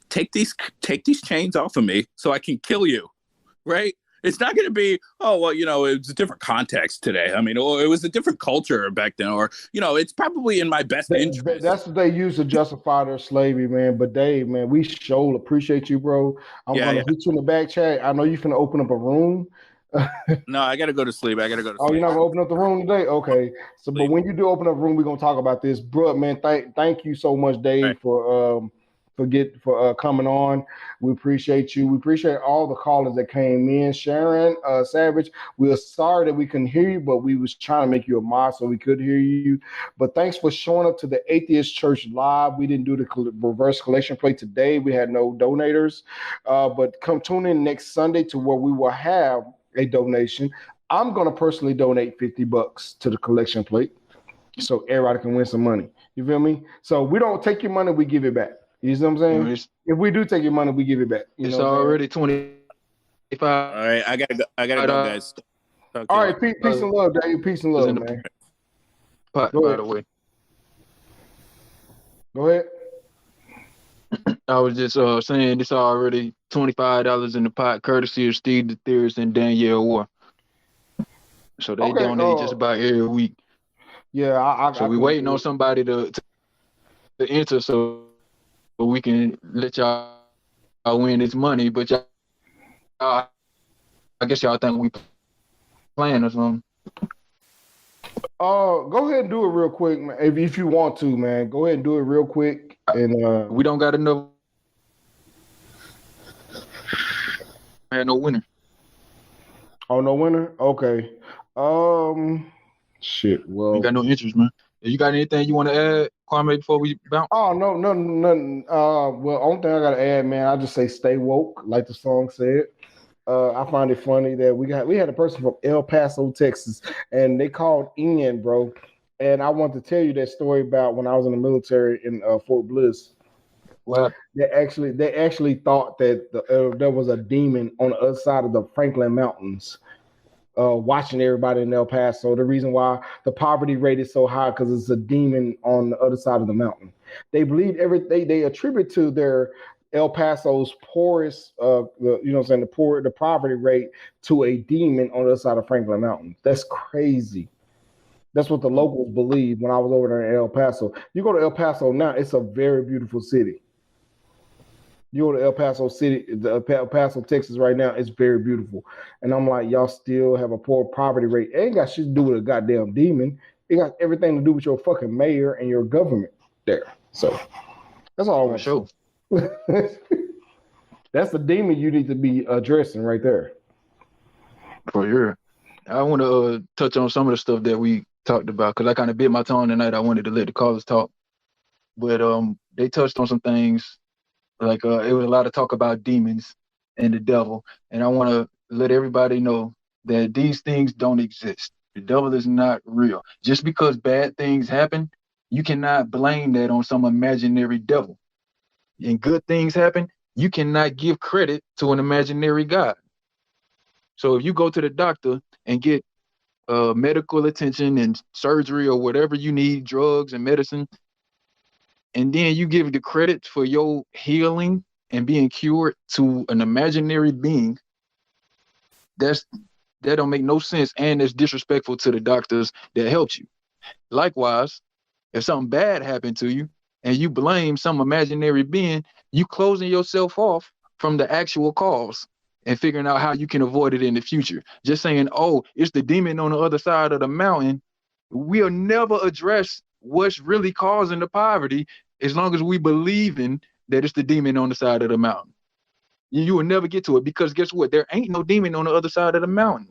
take these chains off of me so I can kill you, right? It's not going to be, oh, well, you know, it's a different context today. I mean, or it was a different culture back then, or, you know, it's probably in my best interest. That's what they use to justify their slavery, man. But Dave, man, we sure appreciate you, bro. I'm going to hit you in the back chat. I know you're going to open up a room. No, I got to go to sleep. Oh, you're not going to open up the room today? Okay. So, but when you do open up a room, we're going to talk about this. Bro, man, thank you so much, Dave, for for coming on. We appreciate you. We appreciate all the callers that came in. Sharon Savage, we're sorry that we couldn't hear you, but we was trying to make you a mod so we could hear you. But thanks for showing up to the Atheist Church Live. We didn't do the reverse collection plate today. We had no donators. But come tune in next Sunday to where we will have a donation. I'm going to personally donate $50 to the collection plate so everybody can win some money. You feel me? So we don't take your money, we give it back. You see what I'm saying? If we do take your money, we give it back. It's already 25. All right, I gotta go, guys. All right, peace and love, Dave. Peace and love, man. Pot, by the way. Go ahead. I was just saying it's already $25 in the pot, courtesy of Steve the Theorist and Danielle War. So they donate just about every week. Yeah, so we're waiting on somebody to enter so we can let y'all win this money. But y'all, I guess y'all think we playing or something. Go ahead and do it real quick, man. If you want to, man, go ahead and do it real quick. And we don't got enough. I had no winner. Oh, no winner? Okay. Shit. Well, you got no interest, man. You got anything you want to add, Kwame, before we bounce? Oh, no, nothing. Well, only thing I gotta add, man, I just say stay woke, like the song said. I find it funny that we had a person from El Paso, Texas, and they called in, bro. And I want to tell you that story about when I was in the military in Fort Bliss. What? They actually thought that there was a demon on the other side of the Franklin Mountains, watching everybody in El Paso. The reason why the poverty rate is so high because it's a demon on the other side of the mountain. They believe they attribute to their El Paso's poorest, the poverty rate to a demon on the other side of Franklin Mountain. That's crazy. That's what the locals believe when I was over there in El Paso. You go to El Paso now, it's a very beautiful city. You go to El Paso City, El Paso, Texas right now, it's very beautiful. And I'm like, y'all still have a poor poverty rate. It ain't got shit to do with a goddamn demon. It got everything to do with your fucking mayor and your government there. So that's all I want to say. That's the demon you need to be addressing right there. For sure. I want to touch on some of the stuff that we talked about because I kind of bit my tongue tonight. I wanted to let the callers talk. But they touched on some things. Like it was a lot of talk about demons and the devil. And I want to let everybody know that these things don't exist. The devil is not real. Just because bad things happen, you cannot blame that on some imaginary devil. And good things happen, you cannot give credit to an imaginary God. So if you go to the doctor and get medical attention and surgery or whatever you need, drugs and medicine, and then you give the credit for your healing and being cured to an imaginary being, that don't make no sense, and it's disrespectful to the doctors that helped you. Likewise, if something bad happened to you and you blame some imaginary being, you closing yourself off from the actual cause and figuring out how you can avoid it in the future. Just saying, oh, it's the demon on the other side of the mountain. We'll never address what's really causing the poverty as long as we believe in that it's the demon on the side of the mountain. You will never get to it because guess what? There ain't no demon on the other side of the mountain.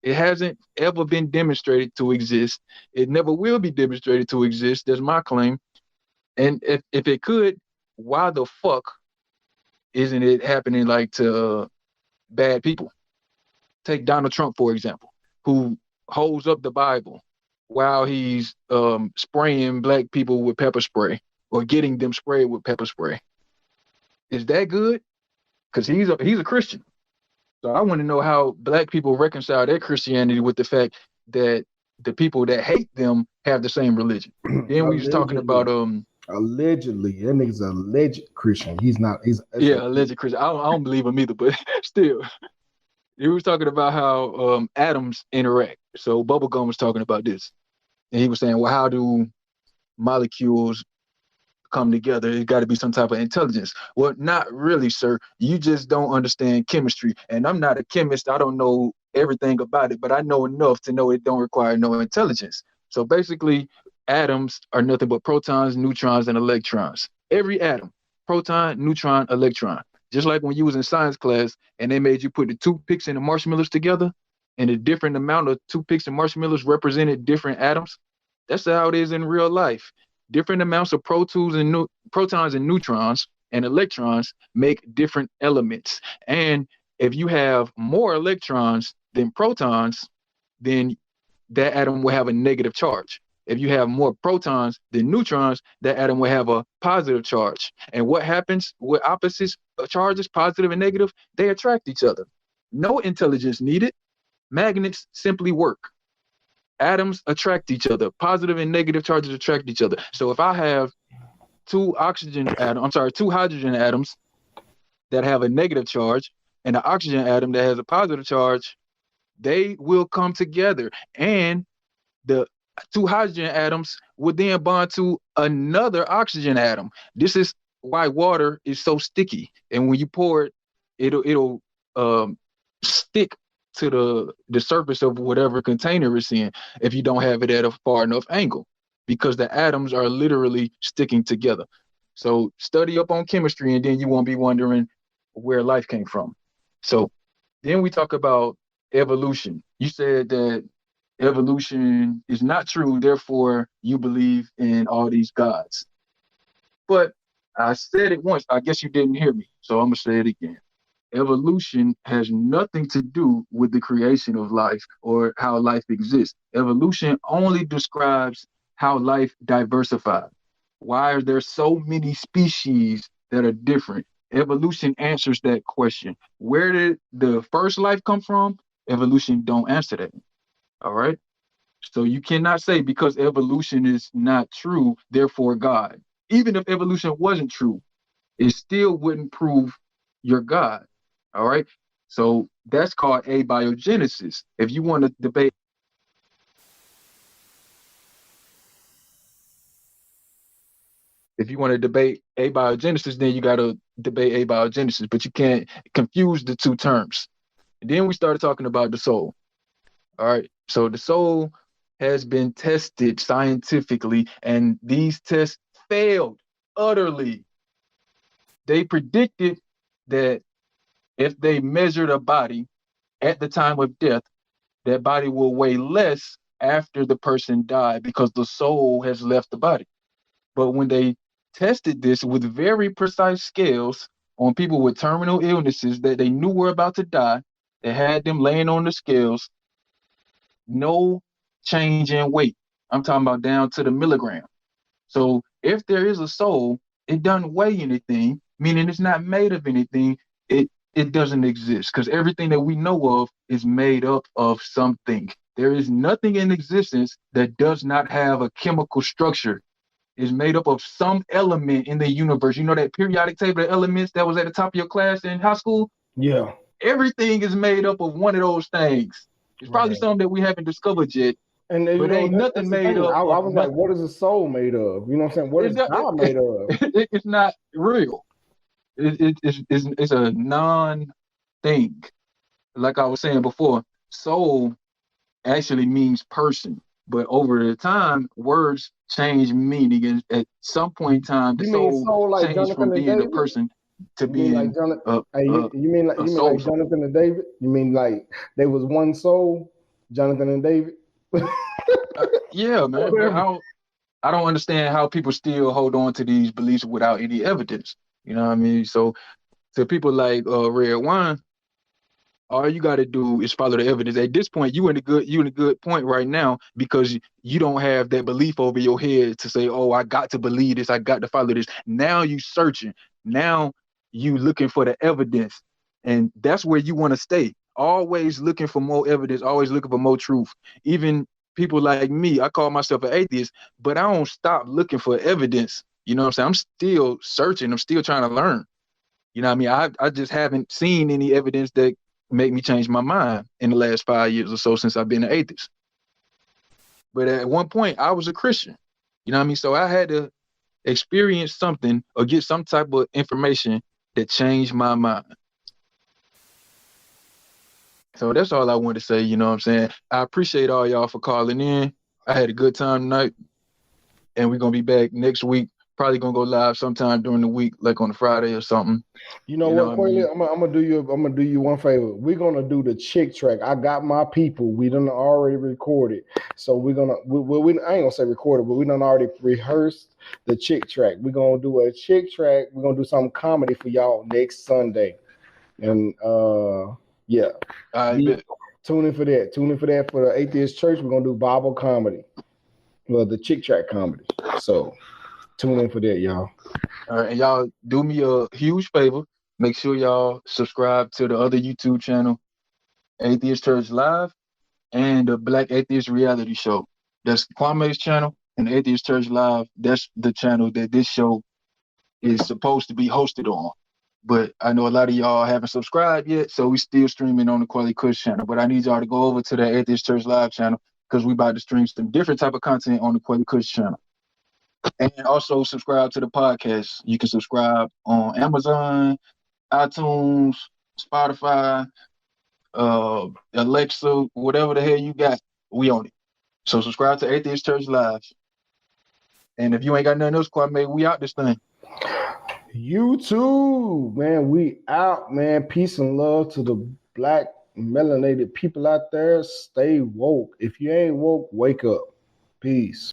It hasn't ever been demonstrated to exist. It never will be demonstrated to exist. That's my claim. And if it could, why the fuck isn't it happening like to bad people? Take Donald Trump, for example, who holds up the Bible while he's spraying black people with pepper spray or getting them sprayed with pepper spray. Is that good? Because he's a Christian. So I want to know how black people reconcile their Christianity with the fact that the people that hate them have the same religion. Then we was talking about allegedly, that nigga's a alleged Christian. He's not. Alleged Christian. I don't believe him either, but still. He was talking about how atoms interact. So Bubblegum was talking about this. And he was saying, well, how do molecules come together? It's got to be some type of intelligence. Well, not really, sir. You just don't understand chemistry. And I'm not a chemist. I don't know everything about it, but I know enough to know it don't require no intelligence. So basically, atoms are nothing but protons, neutrons, and electrons. Every atom proton, neutron, electron. Just like when you was in science class and they made you put the toothpicks and the marshmallows together, and a different amount of toothpicks and marshmallows represented different atoms. That's how it is in real life. Different amounts of protons and neutrons and electrons make different elements. And if you have more electrons than protons, then that atom will have a negative charge. If you have more protons than neutrons, that atom will have a positive charge. And what happens with opposites charges, positive and negative? They attract each other. No intelligence needed. Magnets simply work. Atoms attract each other. Positive and negative charges attract each other. So if I have two hydrogen atoms that have a negative charge and an oxygen atom that has a positive charge, they will come together. And the two hydrogen atoms would then bond to another oxygen atom. This is why water is so sticky. And when you pour it, it'll stick to the surface of whatever container it's in if you don't have it at a far enough angle, because the atoms are literally sticking together. So study up on chemistry and then you won't be wondering where life came from. So then we talk about evolution. You said that evolution is not true, therefore you believe in all these gods. But I said it once, I guess you didn't hear me, so I'm gonna say it again. Evolution has nothing to do with the creation of life or how life exists. Evolution only describes how life diversified. Why are there so many species that are different? Evolution answers that question. Where did the first life come from? Evolution don't answer that. All right. So you cannot say because evolution is not true, therefore God. Even if evolution wasn't true, it still wouldn't prove you're God. All right. So that's called abiogenesis. If you want to debate abiogenesis, then you got to debate abiogenesis, but you can't confuse the two terms. And then we started talking about the soul. All right. So the soul has been tested scientifically, and these tests failed utterly. They predicted that if they measured a body at the time of death, that body will weigh less after the person died because the soul has left the body. But when they tested this with very precise scales on people with terminal illnesses that they knew were about to die, they had them laying on the scales, no change in weight. I'm talking about down to the milligram. So if there is a soul, it doesn't weigh anything, meaning it's not made of anything. It doesn't exist because everything that we know of is made up of something. There is nothing in existence that does not have a chemical structure. It's made up of some element in the universe. You know that periodic table of elements that was at the top of your class in high school? Yeah. Everything is made up of one of those things. It's probably something that we haven't discovered yet. And but ain't nothing made up. I was like, what is a soul made of? You know what I'm saying? What is God made of? It's not real. It's a non-thing. Like I was saying before, soul actually means person. But over the time, words change meaning. And at some point in time, the soul like changed from being a person to being like you mean like Jonathan and David? You mean like they was one soul, Jonathan and David? Yeah, man. But I don't understand how people still hold on to these beliefs without any evidence. You know what I mean? So to people like Red Wine, all you got to do is follow the evidence. At this point, you in a good point right now because you don't have that belief over your head to say, oh, I got to believe this, I got to follow this. Now you searching. Now you looking for the evidence, and that's where you want to stay. Always looking for more evidence. Always looking for more truth. Even people like me, I call myself an atheist, but I don't stop looking for evidence. You know what I'm saying? I'm still searching. I'm still trying to learn. You know what I mean? I just haven't seen any evidence that make me change my mind in the last 5 years or so since I've been an atheist. But at one point, I was a Christian. You know what I mean? So I had to experience something or get some type of information that changed my mind. So that's all I wanted to say, you know what I'm saying? I appreciate all y'all for calling in. I had a good time tonight. And we're going to be back next week probably gonna go live sometime during the week, like on a Friday or something. You know what, Quayle? I'm gonna do you one favor. We're gonna do the chick track. I got my people. We done already recorded, so we I ain't gonna say recorded, but we done already rehearsed the chick track. We're gonna do a chick track. We're gonna do some comedy for y'all next Sunday, and yeah. Tune in for that. Tune in for that for the Atheist Church. We're gonna do Bible comedy, well, the chick track comedy. So tune in for that, y'all. All right, and y'all do me a huge favor. Make sure y'all subscribe to the other YouTube channel, Atheist Church Live, and the Black Atheist Reality Show. That's Kwame's channel, and Atheist Church Live, that's the channel that this show is supposed to be hosted on. But I know a lot of y'all haven't subscribed yet, so we still streaming on the Quali Kush channel. But I need y'all to go over to the Atheist Church Live channel because we about to stream some different type of content on the Quali Kush channel. And also subscribe to the podcast. You can subscribe on Amazon, iTunes, Spotify, Alexa, whatever the hell you got, we own it. So subscribe to Atheist Church Live. And if you ain't got nothing else, Kwame, we out this thing. YouTube, man, we out, man. Peace and love to the black melanated people out there. Stay woke. If you ain't woke, wake up. Peace.